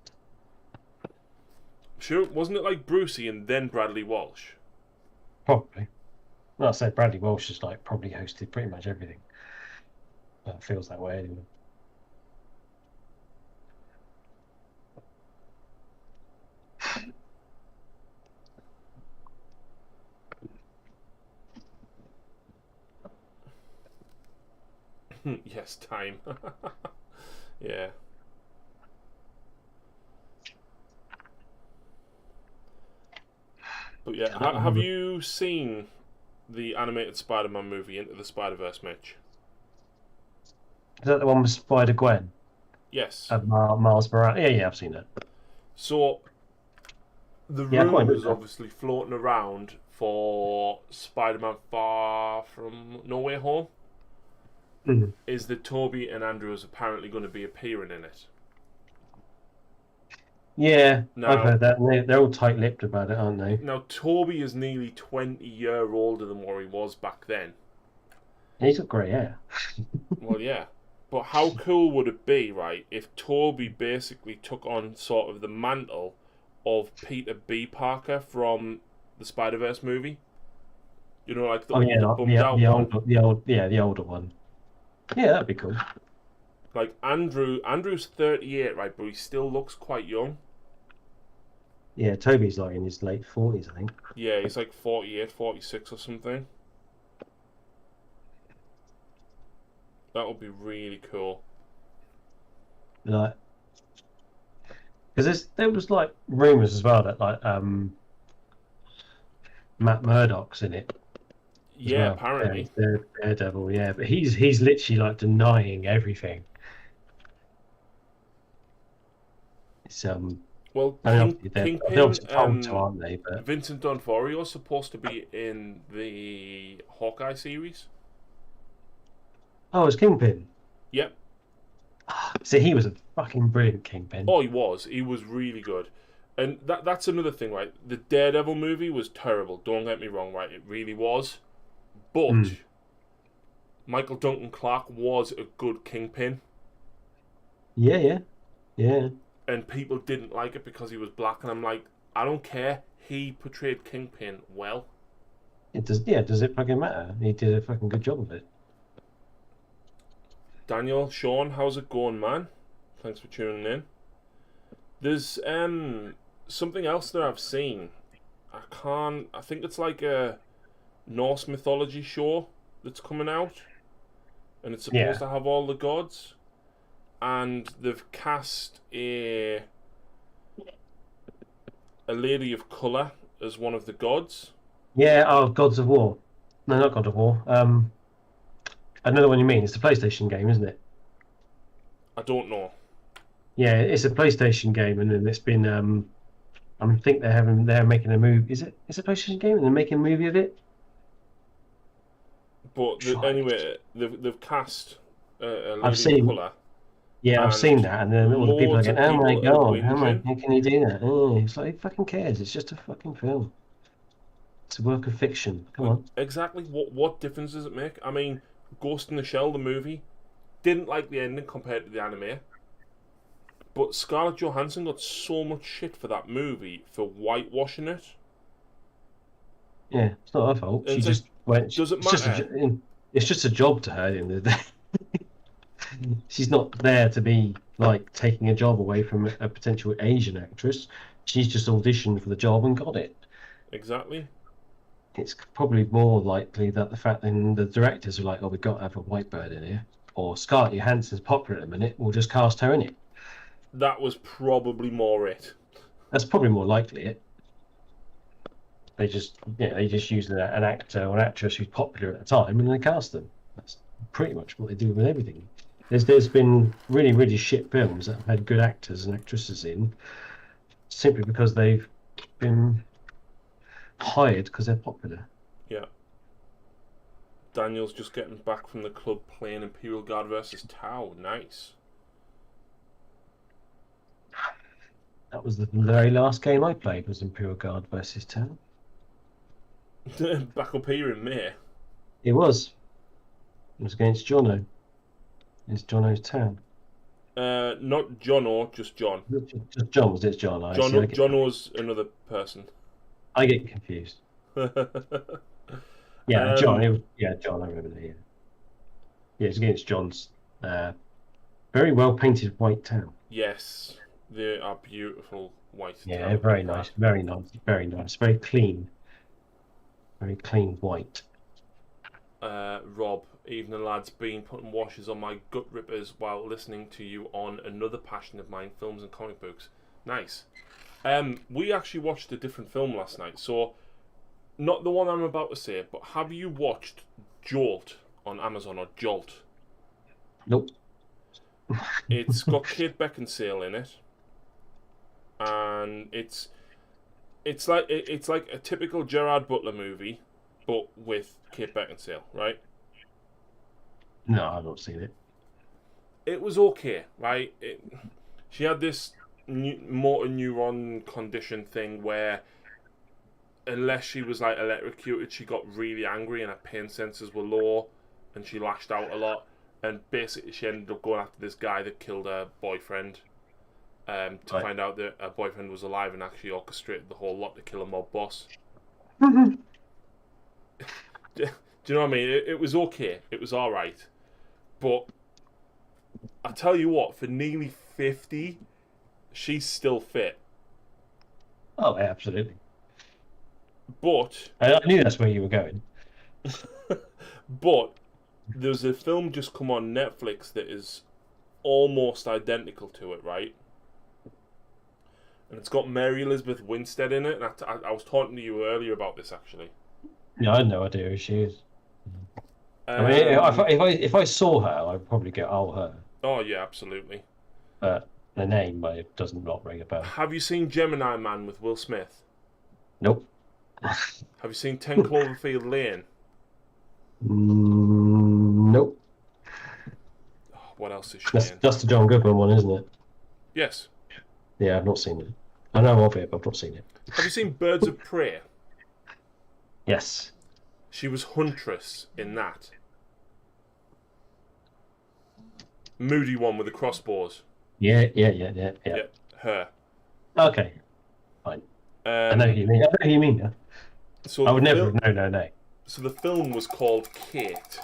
Sure, wasn't it like Brucey and then Bradley Walsh? Probably. Well, I say Bradley Walsh has like probably hosted pretty much everything. It feels that way anyway. Yes, time. Yeah. But yeah, have you seen the animated Spider-Man movie, Into the Spider-Verse, Mitch? Is that the one with Spider-Gwen? Yes. Miles Morales? Yeah, I've seen it. So, the rumours obviously floating around for Spider-Man Far From No Way Home is that Toby and Andrew is apparently going to be appearing in it. Yeah, now, I've heard that. They're all tight-lipped about it, aren't they? Now, Toby is nearly 20 years older than what he was back then. He's got grey hair. Well, yeah. But how cool would it be, right, if Toby basically took on sort of the mantle of Peter B. Parker from the Spider-Verse movie? You know, like the older, bummed out one. The older one. Yeah, that'd be cool. Like Andrew's 38, right, but he still looks quite young. Yeah, Toby's like in his late 40s, I think. Yeah, he's like 48, 46 or something. That would be really cool. Like, because there was like rumors as well that like Matt Murdock's in it. Yeah, Well. apparently. Yeah, Daredevil, yeah, but he's literally like denying everything. It's Well, I mean, they're Kingpin, obviously told to, aren't they? But Vincent D'Onofrio is supposed to be in the Hawkeye series. oh, it's Kingpin. Yep. See, he was a fucking brilliant Kingpin. Oh, he was. He was really good. And that's another thing, right? The Daredevil movie was terrible. Don't get me wrong, right? It really was. But Michael Duncan Clark was a good Kingpin. Yeah. And people didn't like it because he was black. And I'm like, I don't care. He portrayed Kingpin well. It does. Yeah, does it fucking matter? He did a fucking good job of it. Daniel, Sean, how's it going, man? Thanks for tuning in. There's something else that I've seen. I think it's like a Norse mythology show that's coming out, and it's supposed to have all the gods, and they've cast a lady of colour as one of the gods. Yeah. Oh, Gods of War. No, not God of War. I know the one you mean. It's the PlayStation game, isn't it? I don't know. Yeah, it's a PlayStation game, and then it's been. I think they're making a movie. Is it? It's a PlayStation game, and they're making a movie of it. But anyway, they've cast a lady I've seen. of colour. Yeah, I've seen that, and then all the people are loads going, of "Oh my people are god, whinging. how can you do that?" Oh, it's like, who fucking cares? It's just a fucking film. It's a work of fiction. Come on. Exactly. What difference does it make? I mean, Ghost in the Shell, the movie, didn't like the ending compared to the anime. But Scarlett Johansson got so much shit for that movie for whitewashing it. Yeah, it's not her fault. She It's just went. does it It's just matter? it's just a job to her at the end of the day. She's not there to be like taking a job away from a potential Asian actress. She's just auditioned for the job and got it. Exactly. It's probably more likely that the fact that the directors are like, "Oh, we've got to have a white bird in here," or Scarlett Johansson's popular at the minute, we'll just cast her in it. That was probably more it. That's probably more likely it. They just use an actor or an actress who's popular at the time and they cast them. That's pretty much what they do with everything. There's been really, really shit films that have had good actors and actresses in simply because they've been hired because they're popular. Yeah. Daniel's just getting back from the club playing Imperial Guard versus Tau. Nice. That was the very last game I played, was Imperial Guard versus Town. Back up here in May. It was. It was against Jono. It's Jono's Town. Not Jono, just John. Just John, was it? It's John. Jono's another person. I get confused. Yeah, John. John, I remember that. Yeah, it's against John's very well painted white town. Yes, they are beautiful white. Yeah, very nice, very nice, very nice, very clean white. Rob, evening lads, been putting washes on my gut rippers while listening to you on another passion of mine, films and comic books. Nice. We actually watched a different film last night, so not the one I'm about to say, but have you watched Jolt on Amazon, or Jolt? Nope. It's got Kate Beckinsale in it, and it's like a typical Gerard Butler movie, but with Kate Beckinsale, right? No, I've not seen it. It was okay, right? She had this motor neuron condition thing where unless she was like electrocuted, she got really angry and her pain sensors were low and she lashed out a lot. and basically she ended up going after this guy that killed her boyfriend. To find out that her boyfriend was alive and actually orchestrated the whole lot to kill a mob boss. Do you know what I mean? It was okay. It was alright. But I tell you what, for nearly 50, she's still fit. Oh, yeah, absolutely. But I knew that's where you were going. but there's a film just come on Netflix that is almost identical to it, right? And it's got Mary Elizabeth Winstead in it. And I was talking to you earlier about this, actually. Yeah, I had no idea who she is. I mean, if I saw her, I'd probably go, "Oh, her." Oh yeah, absolutely. But the name does not ring a bell. Have you seen Gemini Man with Will Smith? Nope. Have you seen 10 Cloverfield Lane? Nope. Oh, what else is she in? That's the John Goodman one, isn't it? Yes. Yeah, I've not seen it. I know of it, but I've not seen it. Have you seen Birds of Prey? Yes. She was Huntress in that. Moody one with the crossbows. Yeah. Yeah, her. Okay. Fine. I know who you mean. Yeah. So I would never. No. So the film was called Kate,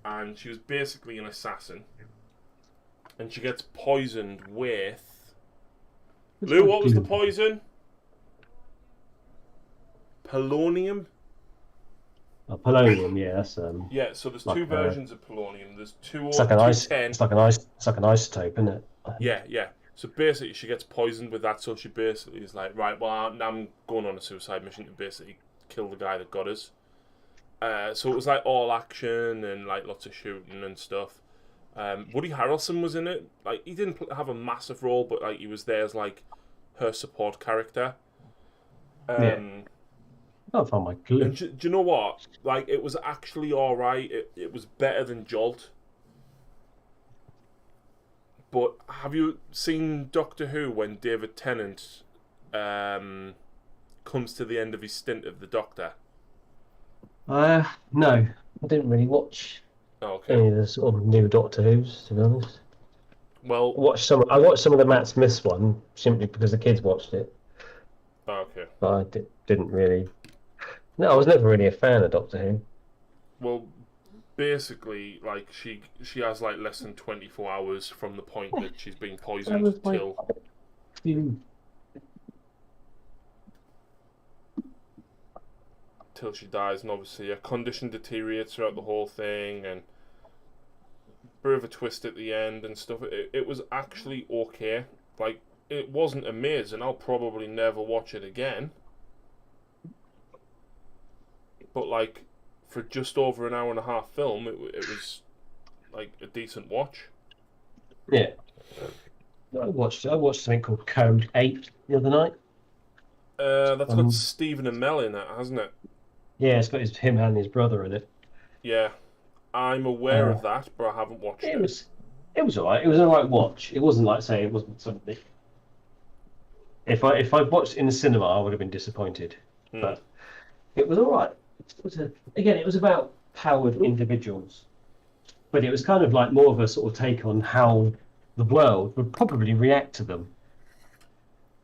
and she was basically an assassin, and she gets poisoned with. Lou, what was the poison? Polonium. Polonium, yeah, that's Yeah, so there's like two versions of polonium. There's two. It's like an isotope, isn't it? Yeah. So basically, she gets poisoned with that. So she basically is like, right, well, I'm going on a suicide mission to basically kill the guy that got us. So it was like all action and like lots of shooting and stuff. Woody Harrelson was in it. Like he didn't have a massive role, but like he was there as like her support character. I'll find my clue. And do you know what? Like it was actually all right. It was better than Jolt. But have you seen Doctor Who when David Tennant comes to the end of his stint of the Doctor? No, I didn't really watch any of the sort of new Doctor Who's, to be honest. Well, I watched some of the Matt Smith one simply because the kids watched it. Okay. But I didn't really. No, I was never really a fan of Doctor Who. Well, basically, like she has like less than 24 hours from the point that she's being poisoned till she dies, and obviously her condition deteriorates throughout the whole thing, and bit of a twist at the end and stuff. It was actually okay. Like it wasn't amazing. I'll probably never watch it again. But like for just over an hour and a half film, it was like a decent watch. Yeah. I watched something called Code 8 the other night. That's got Stephen Amell in it, hasn't it? Yeah, it's got him and his brother in it. Yeah, I'm aware of that, but I haven't watched it. It was alright. It was an alright watch. It wasn't like saying it wasn't something. If I watched it in the cinema, I would have been disappointed. But it was alright. It was about powered individuals, but it was kind of like more of a sort of take on how the world would probably react to them,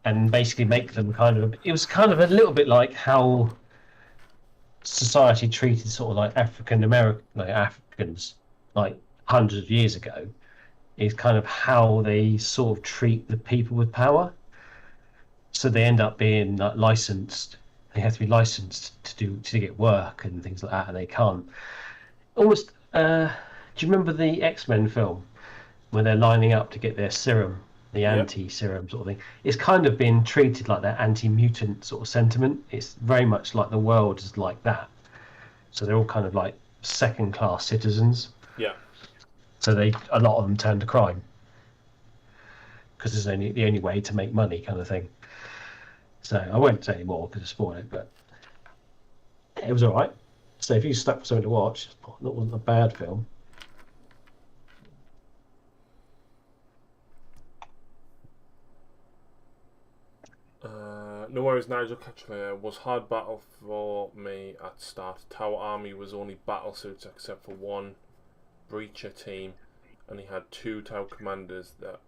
and basically make them kind of. It was kind of a little bit like how society treated sort of like Africans like hundreds of years ago. Is kind of how they sort of treat the people with power. So they end up being like, licensed. They have to be licensed to get work and things like that, and they can't. Almost. Do you remember the X-Men film when they're lining up to get their serum, the anti-serum sort of thing? It's kind of been treated like that anti-mutant sort of sentiment. It's very much like the world is like that. So they're all kind of like second-class citizens. Yeah. So a lot of them turn to crime because it's the only way to make money, kind of thing. So I won't say any more because I spoiled it, but it was all right. So if you stuck for something to watch, that wasn't a bad film. No worries, Nigel Catchler. Was hard battle for me at start. Tower Army was only battle suits except for one. breacher team, and he had 2 Tau commanders that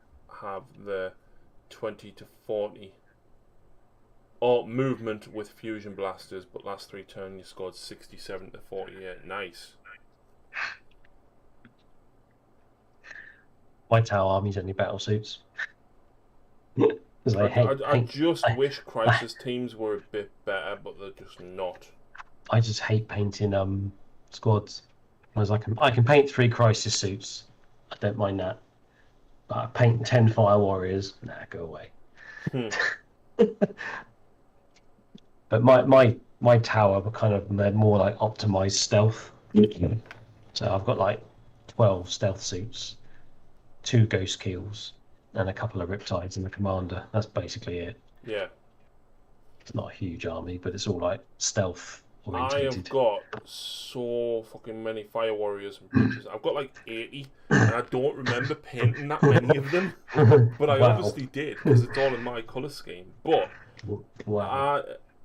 have the 20 to 40 or movement with fusion blasters, but last 3 turns you scored 67 to 48. Nice. My Tau army's only battle suits. I just wish Crisis teams were a bit better, but they're just not. I just hate painting squads. Whereas I can paint 3 Crisis suits. I don't mind that. But I paint 10 Fire Warriors. Nah, go away. But my tower were kind of more like optimized stealth. So I've got like 12 stealth suits, 2 ghost kills, and a couple of riptides and the commander. That's basically it. Yeah. It's not a huge army, but it's all like stealth I have got so fucking many Fire Warriors and breachers. I've got like 80, and I don't remember painting that many of them. But I obviously did, because it's all in my colour scheme. But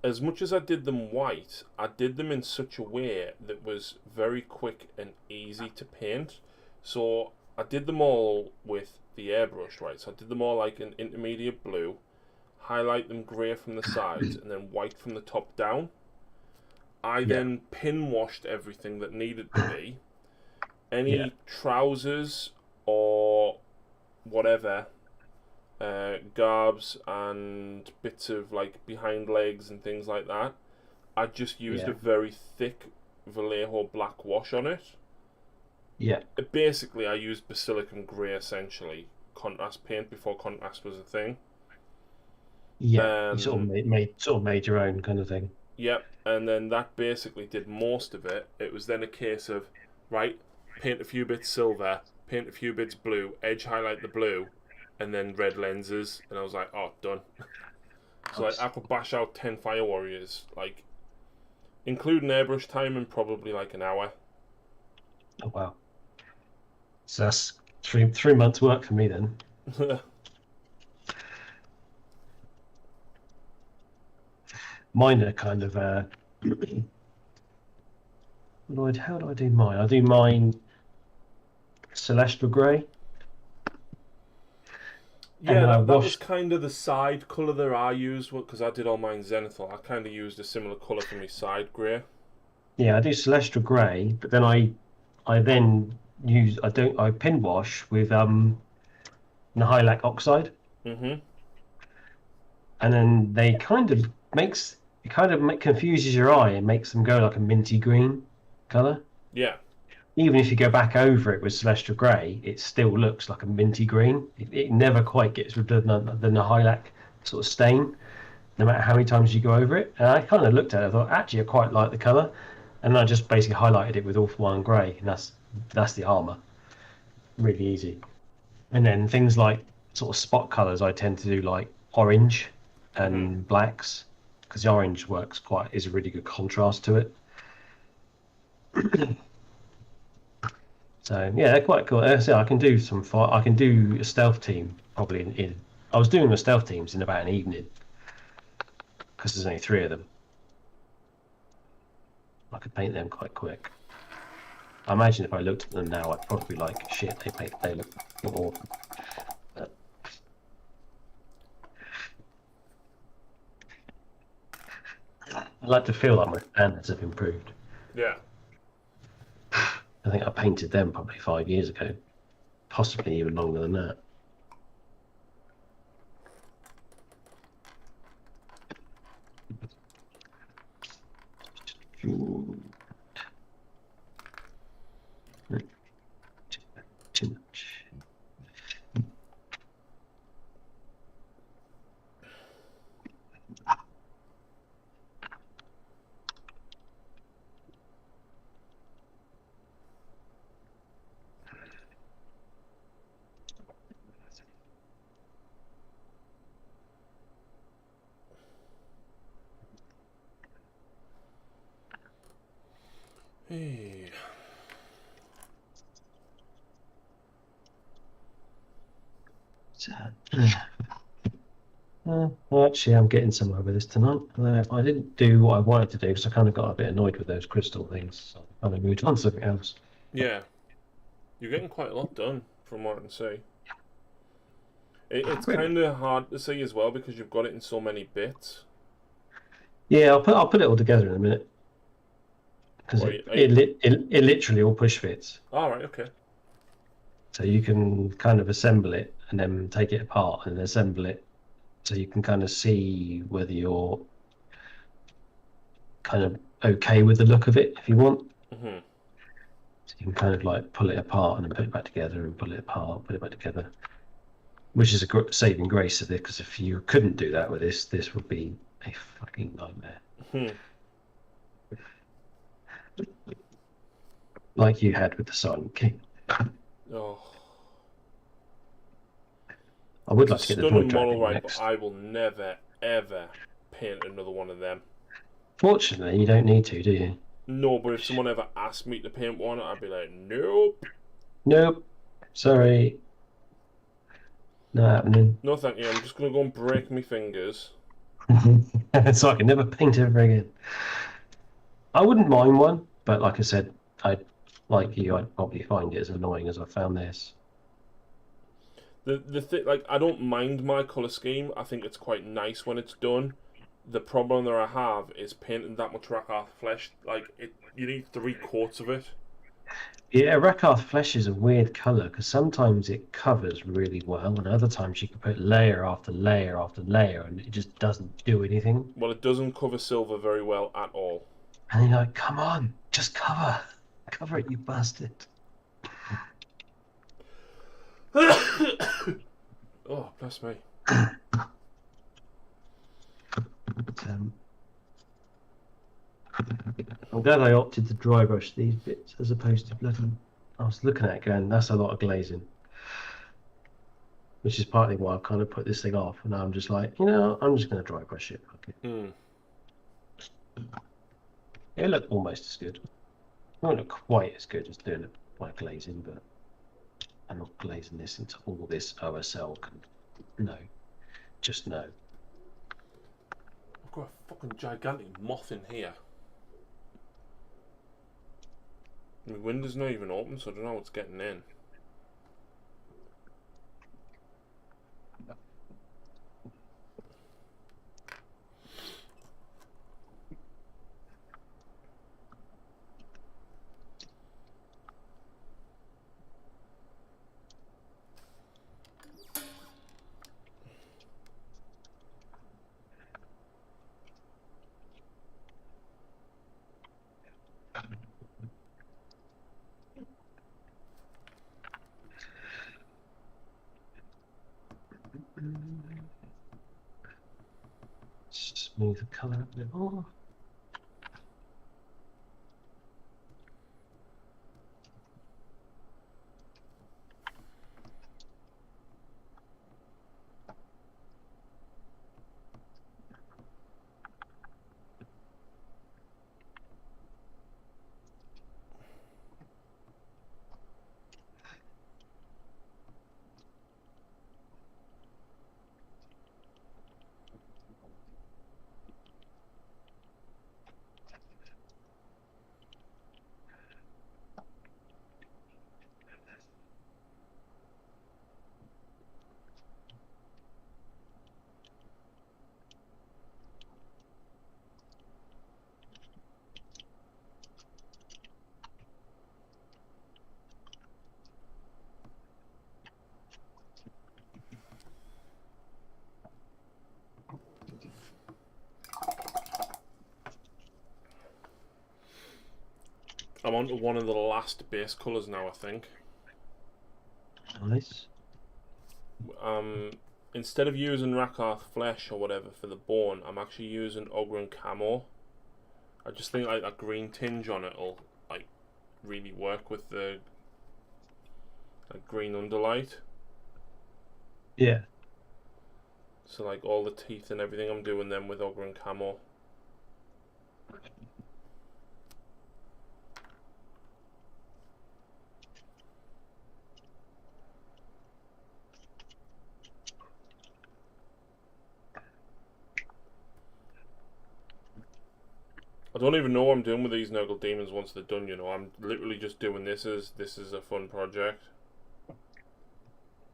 as much as I did them white, I did them in such a way that was very quick and easy to paint. So I did them all with the airbrush, right? So I did them all like an intermediate blue, highlight them grey from the sides, and then white from the top down. I then pin washed everything that needed to be. Any trousers or whatever, garbs and bits of like behind legs and things like that, I just used a very thick Vallejo black wash on it. Yeah. Basically, I used Basilicum Grey essentially, contrast paint before contrast was a thing. Yeah, you sort of made your own kind of thing. Yep, and then that basically did most of it. It was then a case of, right, paint a few bits silver, paint a few bits blue, edge highlight the blue, and then red lenses, and I was like, oh, done. So like, I could bash out 10 Fire Warriors, like, including airbrush time in probably like an hour. Oh, wow. So that's three months work for me then. Mine are kind of how do I do mine? I do mine Celestial Grey. Yeah, that was kind of the side colour that I used, because I did all mine Zenithal. I kind of used a similar colour for my side grey. Yeah, I do Celestial Grey, but then I pin wash with Nihilak Oxide. Mm-hmm. And then they confuses your eye and makes them go like a minty green colour. Yeah. Even if you go back over it with Celestial Grey, it still looks like a minty green. It never quite gets rid of the Nihilak sort of stain, no matter how many times you go over it. And I kind of looked at it, I thought, actually, I quite like the colour. And I just basically highlighted it with All-for-One Grey, and that's the armour. Really easy. And then things like sort of spot colours, I tend to do like orange and blacks, because the orange is a really good contrast to it. So yeah, they're quite cool. So I can do I can do a stealth team probably I was doing the stealth teams in about an evening, because there's only 3 of them. I could paint them quite quick. I imagine if I looked at them now, I'd probably be like, shit, they look awful. But I like to feel like my standards have improved. Yeah. I think I painted them probably 5 years ago, possibly even longer than that. Too much. Hey. Well, actually, I'm getting somewhere with this tonight. I didn't do what I wanted to do, because I kind of got a bit annoyed with those crystal things. So I kind of moved on to something else. Yeah. You're getting quite a lot done, from what I can see. It's Really? kind of hard to see as well because you've got it in so many bits. Yeah, I'll put it all together in a minute because it literally all push fits. All right, okay. So you can kind of assemble it and then take it apart and assemble it, so you can kind of see whether you're kind of okay with the look of it if you want. Mm-hmm. So you can kind of like pull it apart and then put it back together and pull it apart, put it back together, which is a saving grace of it, because if you couldn't do that with this would be a fucking nightmare. Hmm. Like you had with the Silent King. Oh. I would It's like a to get the stunning Void model, Dragon right? next. But I will never, ever paint another one of them. Fortunately, you don't need to, do you? No, but if someone ever asked me to paint one, I'd be like, nope. Nope. Sorry. Not happening. No, thank you. I'm just gonna go and break my fingers. So I can never paint ever again. I wouldn't mind one, but like I said, I'd probably find it as annoying as I found this. The thing, like, I don't mind my color scheme. I think it's quite nice when it's done. The problem that I have is painting that much Rakarth flesh. Like, you need 3 coats of it. Yeah, Rakarth flesh is a weird colour because sometimes it covers really well, and other times you can put layer after layer after layer, and it just doesn't do anything. Well, it doesn't cover silver very well at all. And you're like, come on, just cover it, you bastard. Oh, bless me. But, I'm glad I opted to dry brush these bits as opposed to bloody. I was looking at it going, that's a lot of glazing. Which is partly why I've kind of put this thing off, and now I'm just like, I'm just going to dry brush it. Okay. It'll look almost as good. It won't look quite as good as doing it by glazing, but I'm not glazing this into all this OSL. No. Just no. I've got a fucking gigantic moth in here. My window's not even open, so I don't know what's getting in. Smooth the colour a bit more. I'm on to one of the last base colours now, I think. Nice. Instead of using Rakarth flesh or whatever for the bone, I'm actually using Ogren camo. I just think like that green tinge on it will like really work with the green underlight. Yeah. So like all the teeth and everything, I'm doing them with Ogren camo. I don't even know what I'm doing with these Nurgle Deamons once they're done. I'm literally just doing this as a fun project.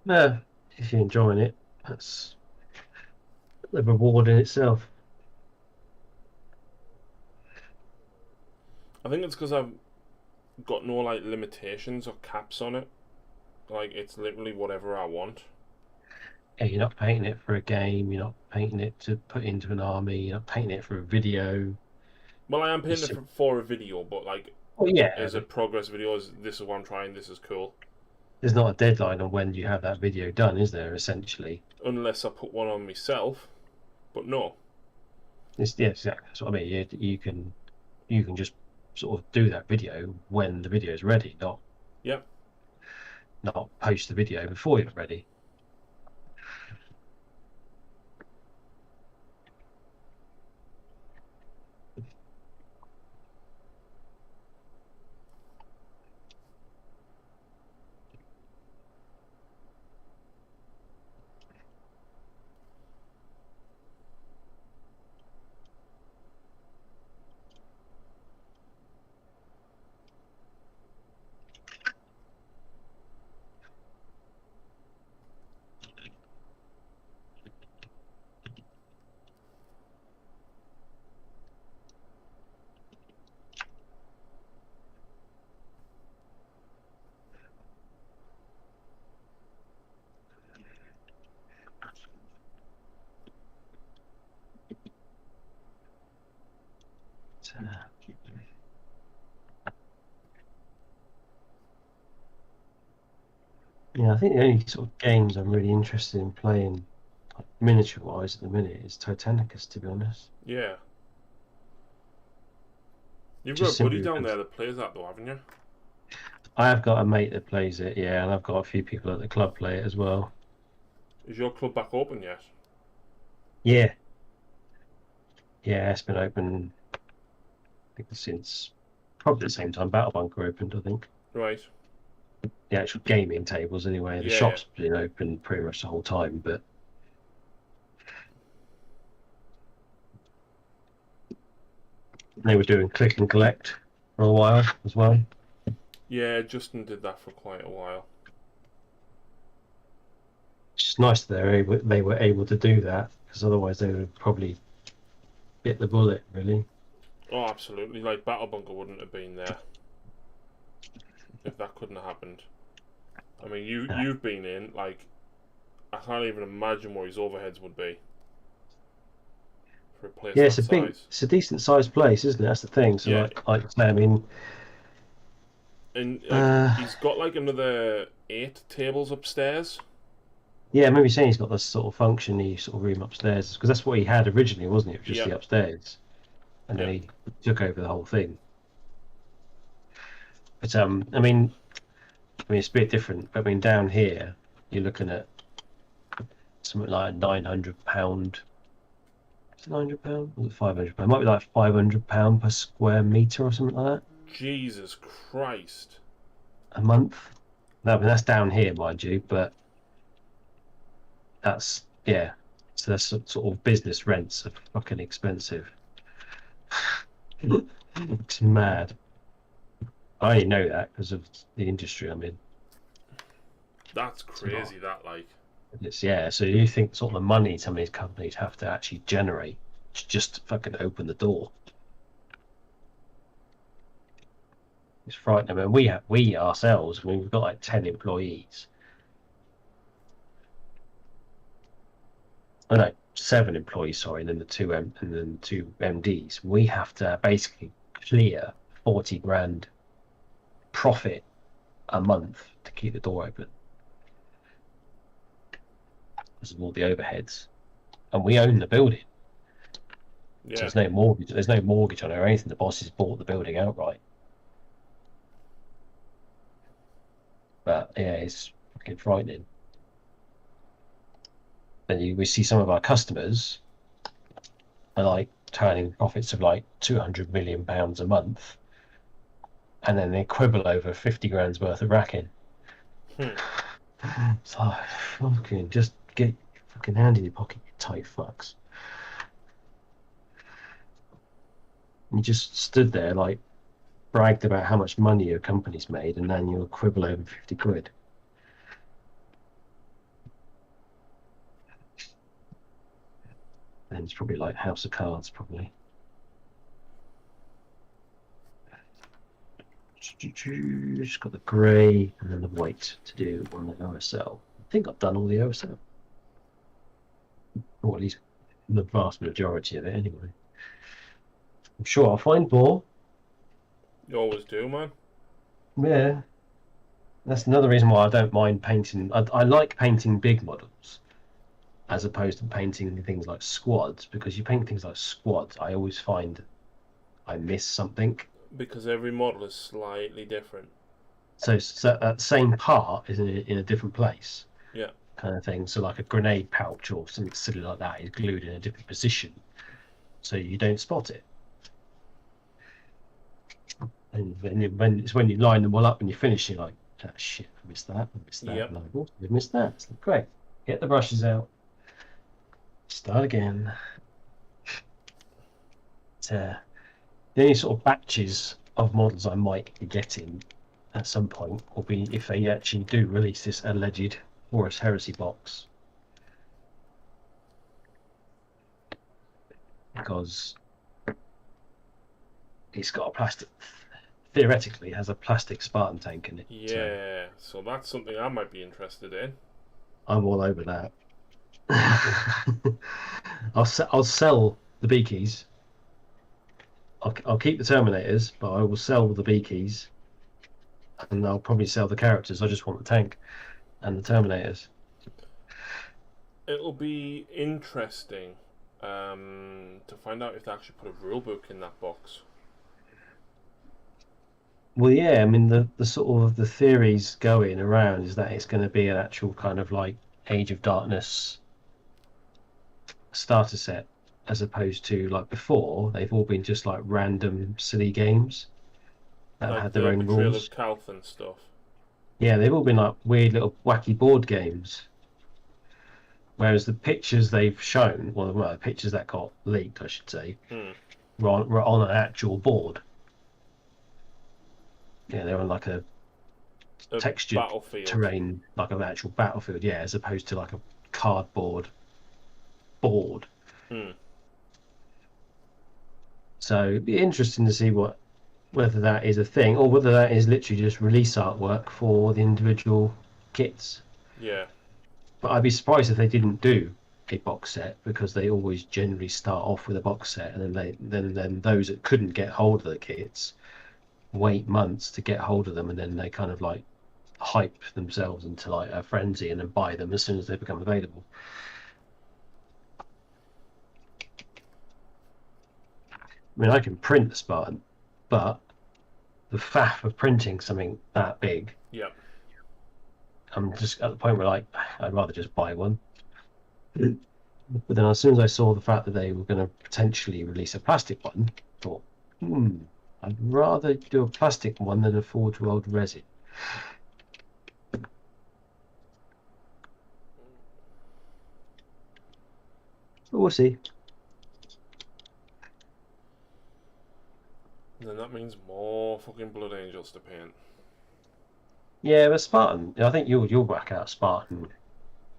No, if you're enjoying it, that's the reward in itself. I think it's because I've got no like limitations or caps on it. Like it's literally whatever I want. Yeah, you're not painting it for a game. You're not painting it to put into an army. You're not painting it for a video. Well, I am painting it for a video, but like, yeah, as a progress video, this is what I'm trying. This is cool. There's not a deadline on when you have that video done, is there? Essentially, unless I put one on myself, but no. Yeah, exactly. That's what I mean. You can just sort of do that video when the video is ready, not post the video before you're ready. Yeah, I think the only sort of games I'm really interested in playing, like, miniature-wise at the minute, is Titanicus, to be honest. Yeah. You've Just got a buddy simply down because there that plays that, though, haven't you? I have got a mate that plays it, yeah, and I've got a few people at the club play it as well. Is your club back open yet? Yeah. Yeah, it's been open, I think, since probably the same time Battle Bunker opened, I think. Right. The actual gaming tables, anyway. The shop's been open pretty much the whole time, but they were doing click and collect for a while as well. Yeah, Justin did that for quite a while. It's just nice that they were able to do that, because otherwise they would have probably bit the bullet, really. Oh, absolutely. Like, Battle Bunker wouldn't have been there if that couldn't have happened. I mean, you've been in, like, I can't even imagine what his overheads would be for a place that size. It's a decent sized place, isn't it? That's the thing. So, Yeah. like I mean, and he's got like another 8 tables upstairs. Yeah, maybe saying he's got this sort of function-y sort of room upstairs, because that's what he had originally, wasn't it? Just the upstairs, and then he took over the whole thing. But I mean, it's a bit different. I mean, down here, you're looking at something like £900. Is it £900? Or is it £500? It might be like £500 per square meter or something like that. Jesus Christ! A month. No, I mean, that's down here, mind you, but that's So that's sort of business rents are fucking expensive. It's mad. I only know that because of the industry I'm in. That's crazy. That like. It's so you think sort of the money some of these companies have to actually generate to just fucking open the door. It's frightening. I mean, we ourselves, I mean, we've got like 10 employees. Oh no, 7 employees, sorry, and then the two MDs. We have to basically clear 40 grand profit a month to keep the door open. Because of all the overheads, and we own the building. Yeah. So there's no mortgage. There's no mortgage on it or anything. The bosses bought the building outright. But yeah, it's fucking frightening. Then we see some of our customers are like turning profits of like £200 million a month, and then they quibble over 50 grand's worth of racking. It's like, fucking just get your fucking hand in your pocket, you tight fucks. You just stood there like bragged about how much money your company's made, and then you'll quibble over 50 quid. Then it's probably like House of Cards, probably. Just got the grey and then the white to do on the OSL. I think I've done all the OSL. Or at least the vast majority of it anyway. I'm sure I'll find more. You always do, man. Yeah. That's another reason why I don't mind painting. I like painting big models as opposed to painting things like squads, because you paint things like squads, I always find I miss something. Because every model is slightly different. So that same part is in a different place. Yeah. Kind of thing. So like a grenade pouch or something silly like that is glued in a different position, so you don't spot it. And when you line them all up and you finish, you're like, oh, shit, I missed that, I missed that, Yep. and I also missed that. It's like, great. Get the brushes out. Start again. The only sort of batches of models I might be getting at some point will be if they actually do release this alleged Horus Heresy box. Because it's got a plastic, theoretically has a plastic Spartan tank in it. Yeah, so that's something I might be interested in. I'm all over that. I'll sell the beakies. I'll keep the Terminators, but I will sell the beakies, and I'll probably sell the characters. I just want the tank and the Terminators. It'll be interesting to find out if they actually put a rulebook in that box. Well, yeah, I mean the sort of the theories going around is that it's going to be an actual kind of like Age of Darkness starter set, as opposed to like before they've all been just like random silly games that Like had the their own Betrayal rules. of Calth and stuff. Yeah, they've all been like weird little wacky board games. Whereas the pictures they've shown, well, the pictures that got leaked, I should say, were on an actual board. Yeah, they're on like a textured battlefield terrain, like an actual battlefield. Yeah, as opposed to like a cardboard board. So it'd be interesting to see whether that is a thing or whether that is literally just release artwork for the individual kits. Yeah. But I'd be surprised if they didn't do a box set, because they always generally start off with a box set, and then those that couldn't get hold of the kits wait months to get hold of them, and then they kind of like hype themselves into like a frenzy and then buy them as soon as they become available. I mean, I can print the Spartan, but the faff of printing something that big, Yeah. I'm just at the point where like I'd rather just buy one. But then as soon as I saw the fact that they were going to potentially release a plastic one, I thought, I'd rather do a plastic one than a 4-year-old resin. But we'll see. And then that means more fucking Blood Angels to paint. Yeah, but Spartan, I think you'll whack out Spartan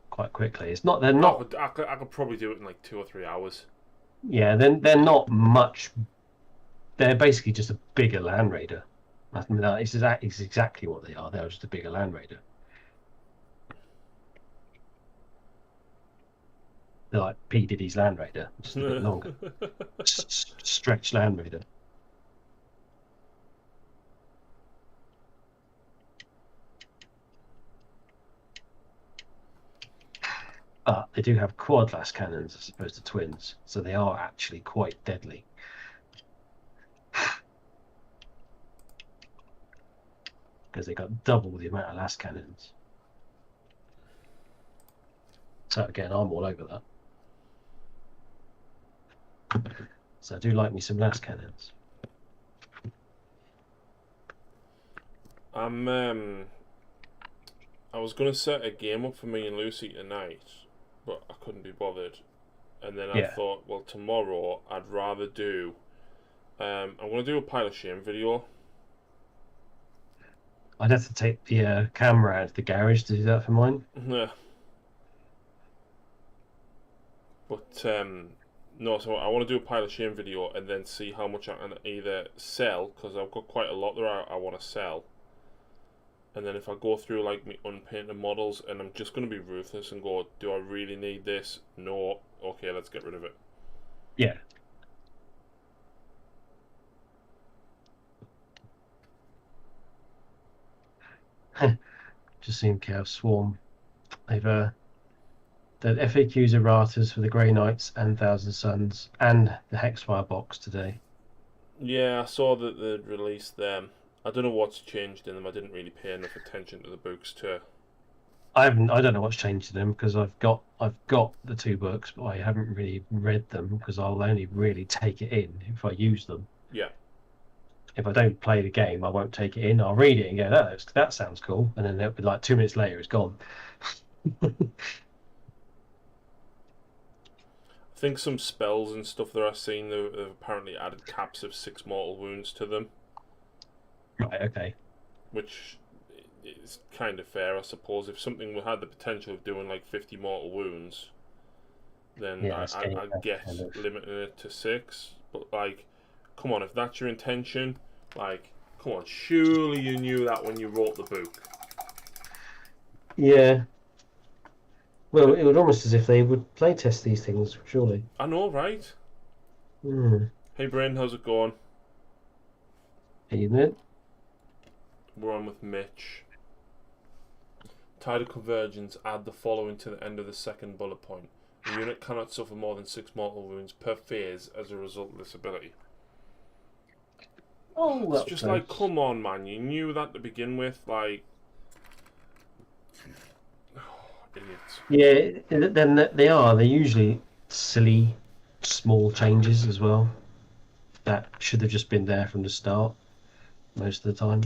quite quickly. It's not, they're not. I could probably do it in like 2 or 3 hours. Yeah, they're not much. They're basically just a bigger Land Raider. I mean, it's exactly what they are. They're just a bigger Land Raider. They're like P. Diddy's Land Raider, just a bit longer. Stretch Land Raider. But they do have quad las cannons as opposed to twins, so they are actually quite deadly. Because they got double the amount of las cannons. So again, I'm all over that. So I do like me some las cannons. I was gonna set a game up for me and Lucy tonight, but I couldn't be bothered. And then I thought, well, tomorrow I'd rather do I'm going to do a pile of shame video. I'd have to take the camera out of the garage to do that for mine. Yeah. But, no, so I want to do a pile of shame video and then see how much I can either sell, because I've got quite a lot that I want to sell. And then if I go through like my unpainted models, and I'm just going to be ruthless and go, do I really need this? No. Okay, let's get rid of it. Yeah. Just seen Chaos Swarm. They've the FAQs erratas for the Grey Knights and Thousand Suns and the Hexfire box today. Yeah, I saw that they'd released them. I don't know what's changed in them. I didn't really pay enough attention to the books to. I don't know what's changed in them because I've got the 2 books, but I haven't really read them because I'll only really take it in if I use them. Yeah. If I don't play the game, I won't take it in. I'll read it and go, that sounds cool, and then it'll be like 2 minutes later, it's gone. I think some spells and stuff that I've seen, they've apparently added caps of 6 mortal wounds to them. Right. Okay. Which is kind of fair, I suppose. If something had the potential of doing like 50 mortal wounds, then Yeah, I get limiting it to 6. But like, come on, if that's your intention, like, come on, surely you knew that when you wrote the book. Yeah. Well, it would almost as if they would play test these things, surely. I know, right? Hey, Bryn, how's it going? Evening. We're on with Mitch. Tide of Convergence, add the following to the end of the second bullet point. The unit cannot suffer more than 6 mortal wounds per phase as a result of this ability. Oh, it's just like, come on, man. You knew that to begin with. Like, idiots. Yeah, then they're usually silly, small changes as well. That should have just been there from the start, most of the time.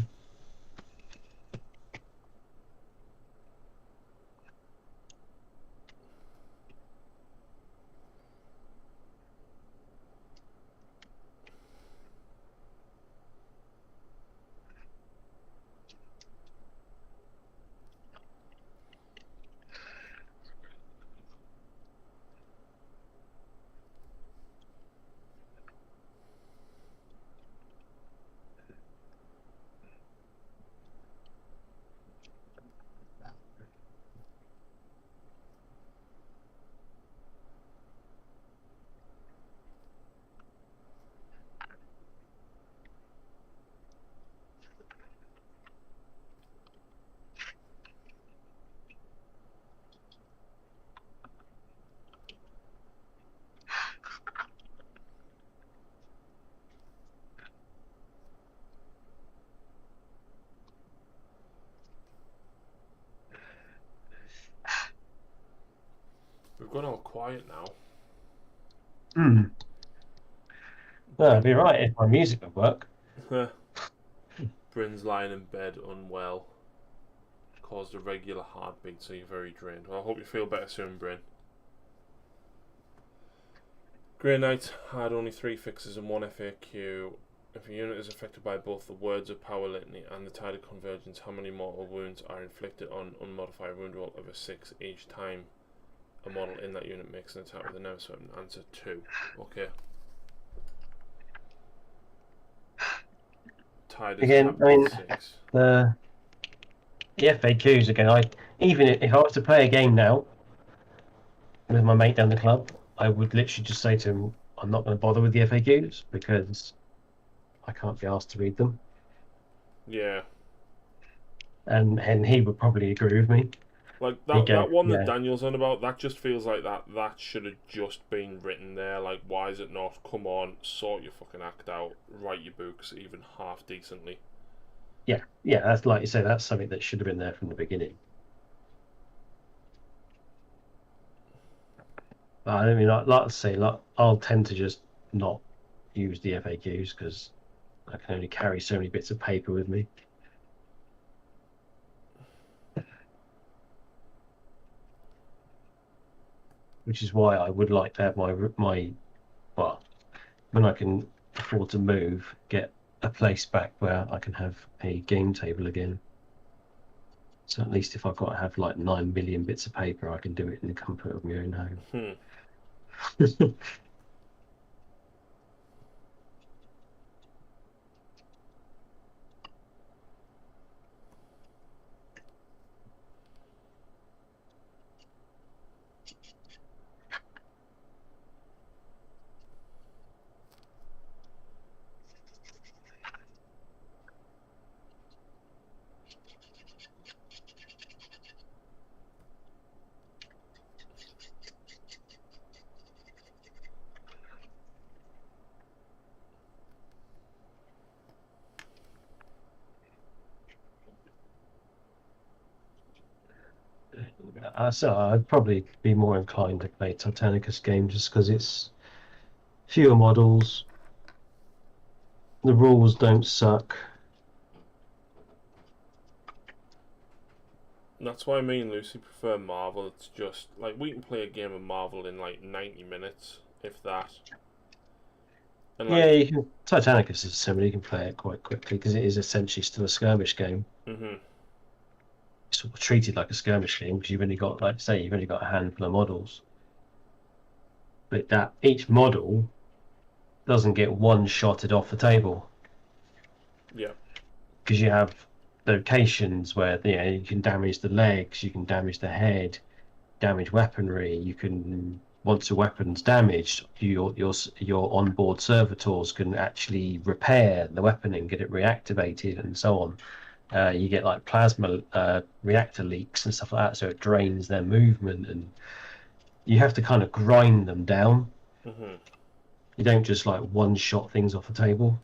We've gone all quiet now. Well, it'd be right if my music would work. Bryn's lying in bed unwell. Caused a regular heartbeat, so you're very drained. Well, I hope you feel better soon, Bryn. Grey Knight had only 3 fixes and 1 FAQ. If a unit is affected by both the Words of Power Litany and the Tide of Convergence, how many mortal wounds are inflicted on unmodified wound roll of a 6 each time a model in that unit makes an attack with a never weapon? Answer 2. Okay. Tide is Again, I mean, 6. the FAQs again. Even if I was to play a game now with my mate down the club, I would literally just say to him, "I'm not going to bother with the FAQs because I can't be asked to read them." Yeah. And he would probably agree with me. Like that one that Daniel's on about, that just feels like that should have just been written there. Like, why is it not? Come on, sort your fucking act out. Write your books even half decently. Yeah, that's like you say. That's something that should have been there from the beginning. I mean, like I say, I'll tend to just not use the FAQs because I can only carry so many bits of paper with me. Which is why I would like to have my well, when I can afford to move, get a place back where I can have a game table again. So at least if I've got to have like 9 million bits of paper, I can do it in the comfort of my own home. So I'd probably be more inclined to play Titanicus games just because it's fewer models, the rules don't suck. That's why me and Lucy prefer Marvel. It's just like we can play a game of Marvel in like 90 minutes, if that. And yeah, you can, Titanicus is similar. You can play it quite quickly because it is essentially still a skirmish game. Mm-hmm. It's sort of treated like a skirmish game because you've only got, like say, you've only got a handful of models. But that each model doesn't get one-shotted off the table. Yeah. Because you have locations where you can damage the legs, you can damage the head, damage weaponry. You can, once a weapon's damaged, your onboard servitors can actually repair the weapon and get it reactivated and so on. You get like plasma reactor leaks and stuff like that, so it drains their movement, and you have to kind of grind them down. Mm-hmm. You don't just like one-shot things off the table.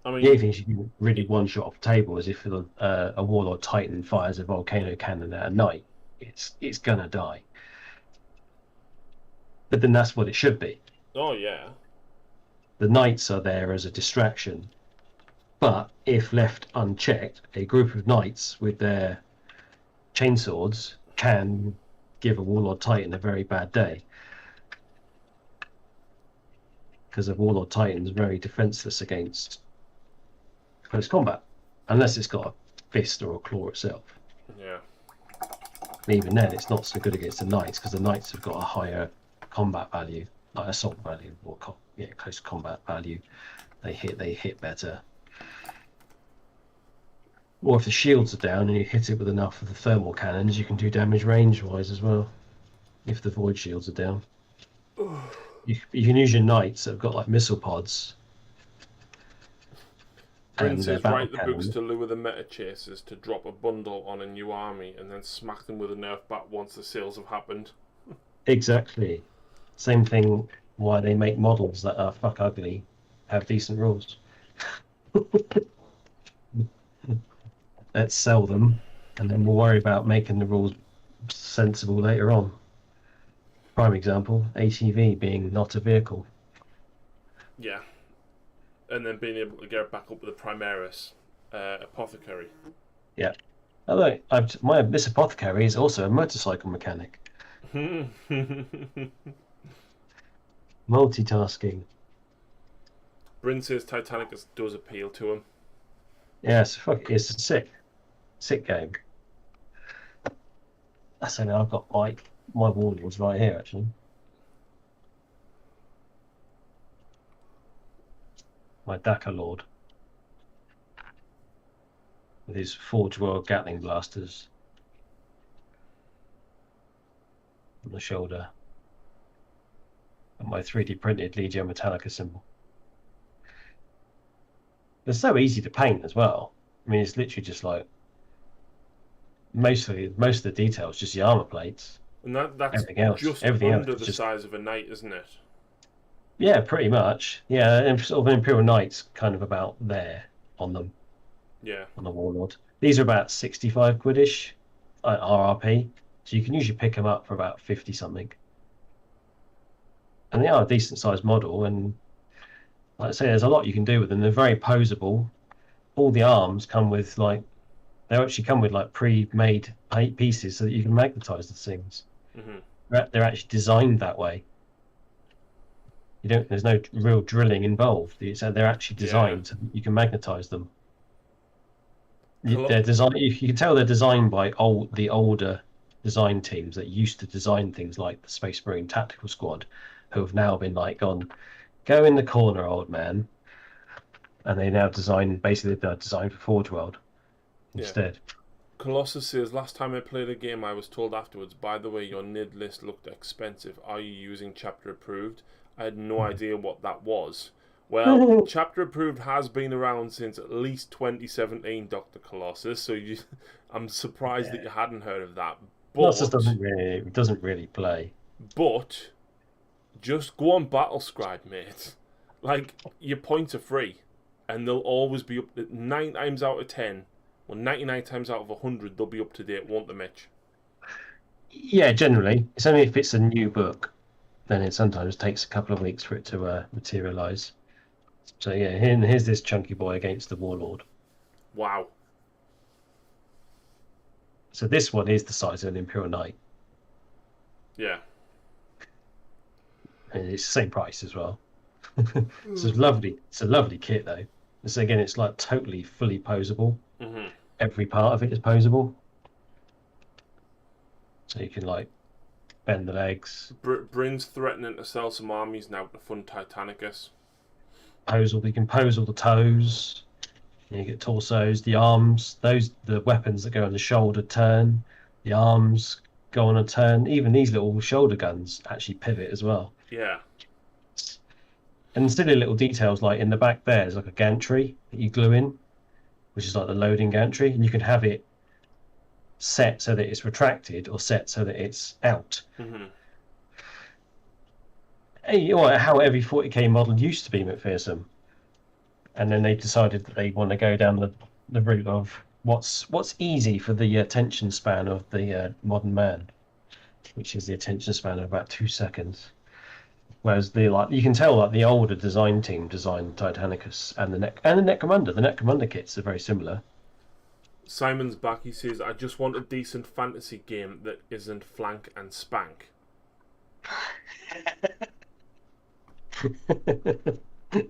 I mean, the only things you can really one-shot off the table is if a Warlord Titan fires a volcano cannon at a knight, it's gonna die. But then that's what it should be. Oh yeah. The knights are there as a distraction. But if left unchecked, a group of knights with their chainswords can give a Warlord Titan a very bad day. Because a Warlord Titan is very defenseless against close combat. Unless it's got a fist or a claw itself. Yeah. And even then, it's not so good against the knights, because the knights have got a higher combat value, like assault value, or close combat value. They hit better. Or if the shields are down and you hit it with enough of the thermal cannons, you can do damage range-wise as well. If the void shields are down, you can use your knights that have got like missile pods. Princes write the books to lure the meta chasers to drop a bundle on a new army and then smack them with a nerf bat once the sales have happened. Exactly. Same thing why they make models that are fuck ugly, have decent rules. Let's sell them, and then we'll worry about making the rules sensible later on. Prime example, ATV being not a vehicle. Yeah. And then being able to get back up with a Primaris Apothecary. Yeah. Although, this Apothecary is also a motorcycle mechanic. Multitasking. Bryn says Titanicus does appeal to him. Yes, it's a sick game. That's only I've got my Warlords right here actually. My Dakar Lord with his Forge World Gatling blasters on the shoulder, and my 3D printed Legio Metallica symbol. They're so easy to paint as well. I mean, it's literally just like most of the details, just the armor plates. And that's just everything under else the size of a knight, isn't it? Yeah, pretty much. Yeah, and sort of Imperial Knights kind of about there on them. Yeah. On the Warlord. These are about 65 quidish RRP, so you can usually pick them up for about 50 something. And they are a decent sized model, and like I say, there's a lot you can do with them. They're very posable. All the arms come with they actually come with pre-made pieces so that you can magnetize the things. Mm-hmm. They're actually designed that way. You don't. There's no real drilling involved. They're actually designed. So you can magnetize them. They're designed. You can tell they're designed by the older design teams that used to design things like the Space Marine Tactical Squad, who have now been like gone, go in the corner, old man, and they now design basically they're designed for Forge World instead. Colossus says, last time I played a game I was told afterwards, by the way, your NID list looked expensive. Are you using chapter approved? I had no idea what that was. Well, chapter approved has been around since at least 2017, Dr. Colossus, so I'm surprised that you hadn't heard of that. But Colossus doesn't really play. But just go on Battlescribe, mate. Like, your points are free, and they'll always be up to 9 times out of 10. Well, 99 times out of 100, they'll be up to date, won't they, Mitch? Yeah, generally. It's only if it's a new book, then it sometimes takes a couple of weeks for it to materialise. So yeah, here's this chunky boy against the Warlord. Wow. So this one is the size of an Imperial Knight. Yeah. And it's the same price as well. It's lovely. It's a lovely kit though. It's like totally fully posable. Mm-hmm. Every part of it is posable. So you can like bend the legs. Bryn's threatening to sell some armies now to fund Titanicus. You can pose all the toes. You get torsos, the arms. The weapons that go on the shoulder turn. The arms go on a turn. Even these little shoulder guns actually pivot as well. Yeah. And silly little details like in the back there's like a gantry that you glue in, which is like the loading gantry, and you can have it set so that it's retracted or set so that it's out. Mm-hmm. How every 40k model used to be McPherson, and then they decided that they want to go down the route of what's easy for the attention span of the modern man, which is the attention span of about 2 seconds. Whereas you can tell that the older design team designed Titanicus and the Necromunda. The Necromunda kits are very similar. Simon's back. He says, "I just want a decent fantasy game that isn't flank and spank."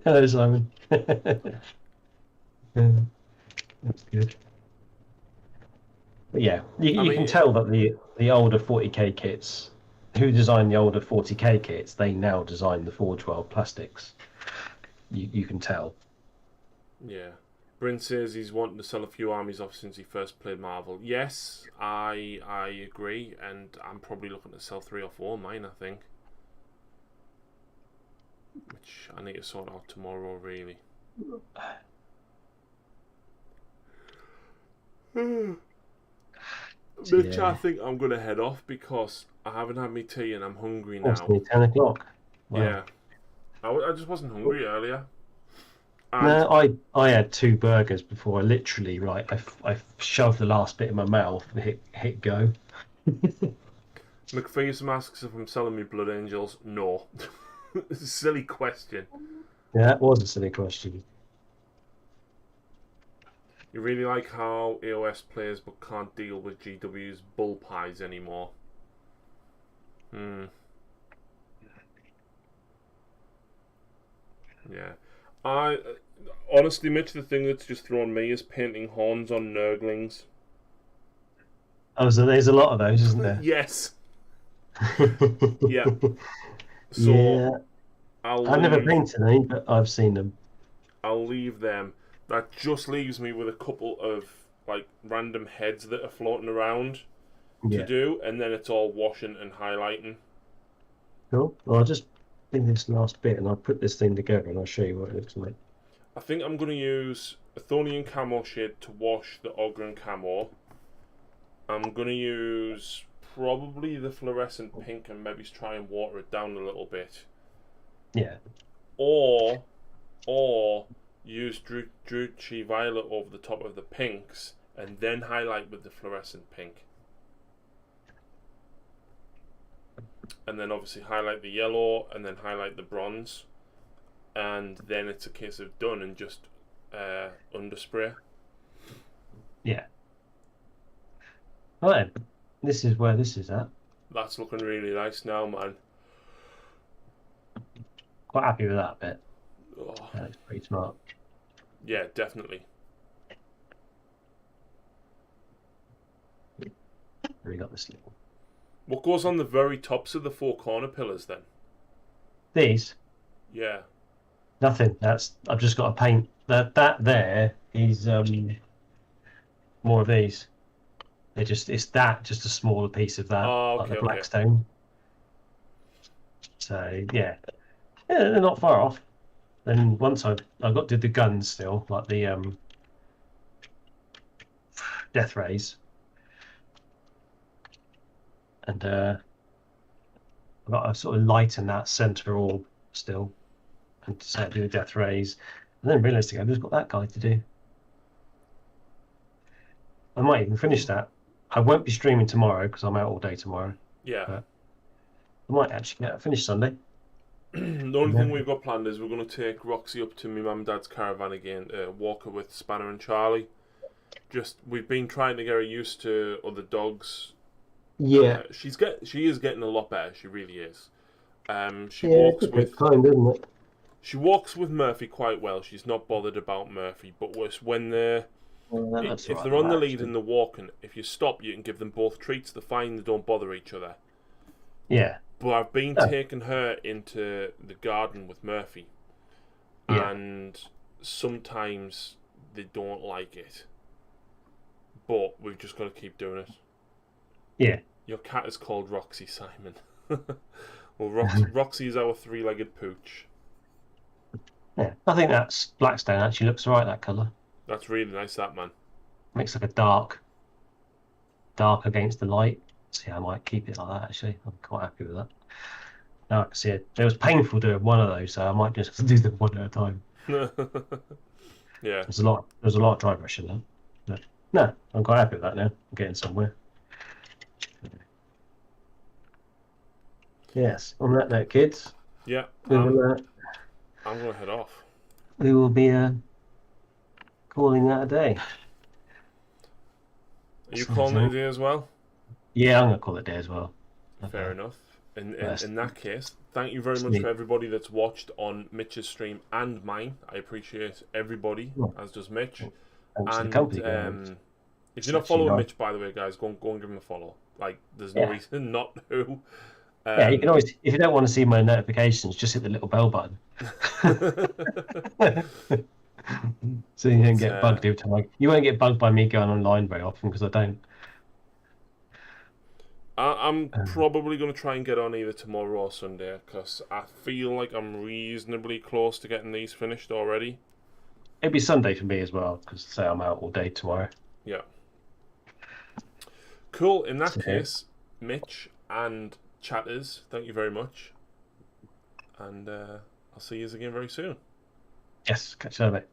Hello, Simon. That's good. But yeah, you can tell that the older 40k kits, who designed the older 40k kits, they now design the Forge World plastics. You can tell. Yeah. Bryn says he's wanting to sell a few armies off since he first played Marvel. Yes, I agree, and I'm probably looking to sell 3 or 4 of mine, I think. Which I need to sort out tomorrow, really. Mitch, I think I'm going to head off because I haven't had my tea and I'm hungry now. It's nearly 10 o'clock. Wow. Yeah. I just wasn't hungry earlier. And no, I had 2 burgers before I literally, I shoved the last bit in my mouth and hit go. McPherson asks if I'm selling me Blood Angels. No. It's a silly question. Yeah, that was a silly question. You really like how AOS plays but can't deal with GW's bull pies anymore. Yeah. Honestly, Mitch, the thing that's just thrown me is painting horns on Nurglings. Oh, so there's a lot of those, isn't there? Yes. Yeah. So yeah. I've never painted any, but I've seen them. I'll leave them. That just leaves me with a couple of like random heads that are floating around to do, and then it's all washing and highlighting. Cool. Well, I'll just do this last bit and I'll put this thing together and I'll show you what it looks like. I think I'm going to use a Thonian camo shade to wash the Ogren camo. I'm going to use probably the fluorescent pink and maybe try and water it down a little bit. Yeah. Or use Druchii Violet over the top of the pinks and then highlight with the fluorescent pink. And then obviously highlight the yellow and then highlight the bronze. And then it's a case of done and just underspray. Yeah. Right. This is where this is at. That's looking really nice now, man. quite happy with that bit. Oh, That's pretty smart. yeah, definitely. We got this little. What goes on the very tops of the four corner pillars then? These Yeah. nothing. I've just got to paint that there is more of these. It's just a smaller piece of that, Oh, like okay, the okay. black stone. So yeah, they're not far off. Then once I did the guns still, like the death rays, and I've got to sort of lighten that center orb still, and so do the death rays, and then realistically I've just got that guy to do. I might even finish that. I won't be streaming tomorrow because I'm out all day tomorrow. Yeah. But I might actually get it finished Sunday. The only thing we've got planned is we're going to take Roxy up to my mum and dad's caravan again, walk her with Spanner and Charlie. We've been trying to get her used to other dogs. Yeah. She is getting a lot better. She really is. She walks with Murphy quite well. She's not bothered about Murphy, but when if they're on the lead and they're walking, if you stop, you can give them both treats. They're fine. They don't bother each other. Yeah. But I've been taking her into the garden with Murphy, and sometimes they don't like it. But we've just got to keep doing it. Yeah. Your cat is called Roxy, Simon. Well, Roxy is our three-legged pooch. Yeah, I think that's Blackstone actually looks alright, that colour. That's really nice, that, man. Makes like a dark against the light. See, I might keep it like that actually. I'm quite happy with that. Now I can see it. It was painful doing one of those, so I might just do them one at a time. Yeah. There's a lot of dry brush in that. But no, I'm quite happy with that now. I'm getting somewhere. Yes, on that note, kids. Yeah. I'm going to head off. We will be calling that a day. Are you calling it a day as well? Yeah, I'm going to call it a day as well. Fair enough. In that case, thank you very much for everybody that's watched on Mitch's stream and mine. I appreciate everybody, as does Mitch. Thanks and for the company, if you're not following Mitch, by the way, guys, go and give him a follow. Like, there's no reason not to. Yeah, you can always, if you don't want to see my notifications, just hit the little bell button. So you don't get bugged every time. You won't get bugged by me going online very often because I don't. I'm probably going to try and get on either tomorrow or Sunday because I feel like I'm reasonably close to getting these finished already. It'll be Sunday for me as well because say I'm out all day tomorrow. Yeah. Cool. In that case, Mitch and chatters, thank you very much. And I'll see you again very soon. Yes, catch you later.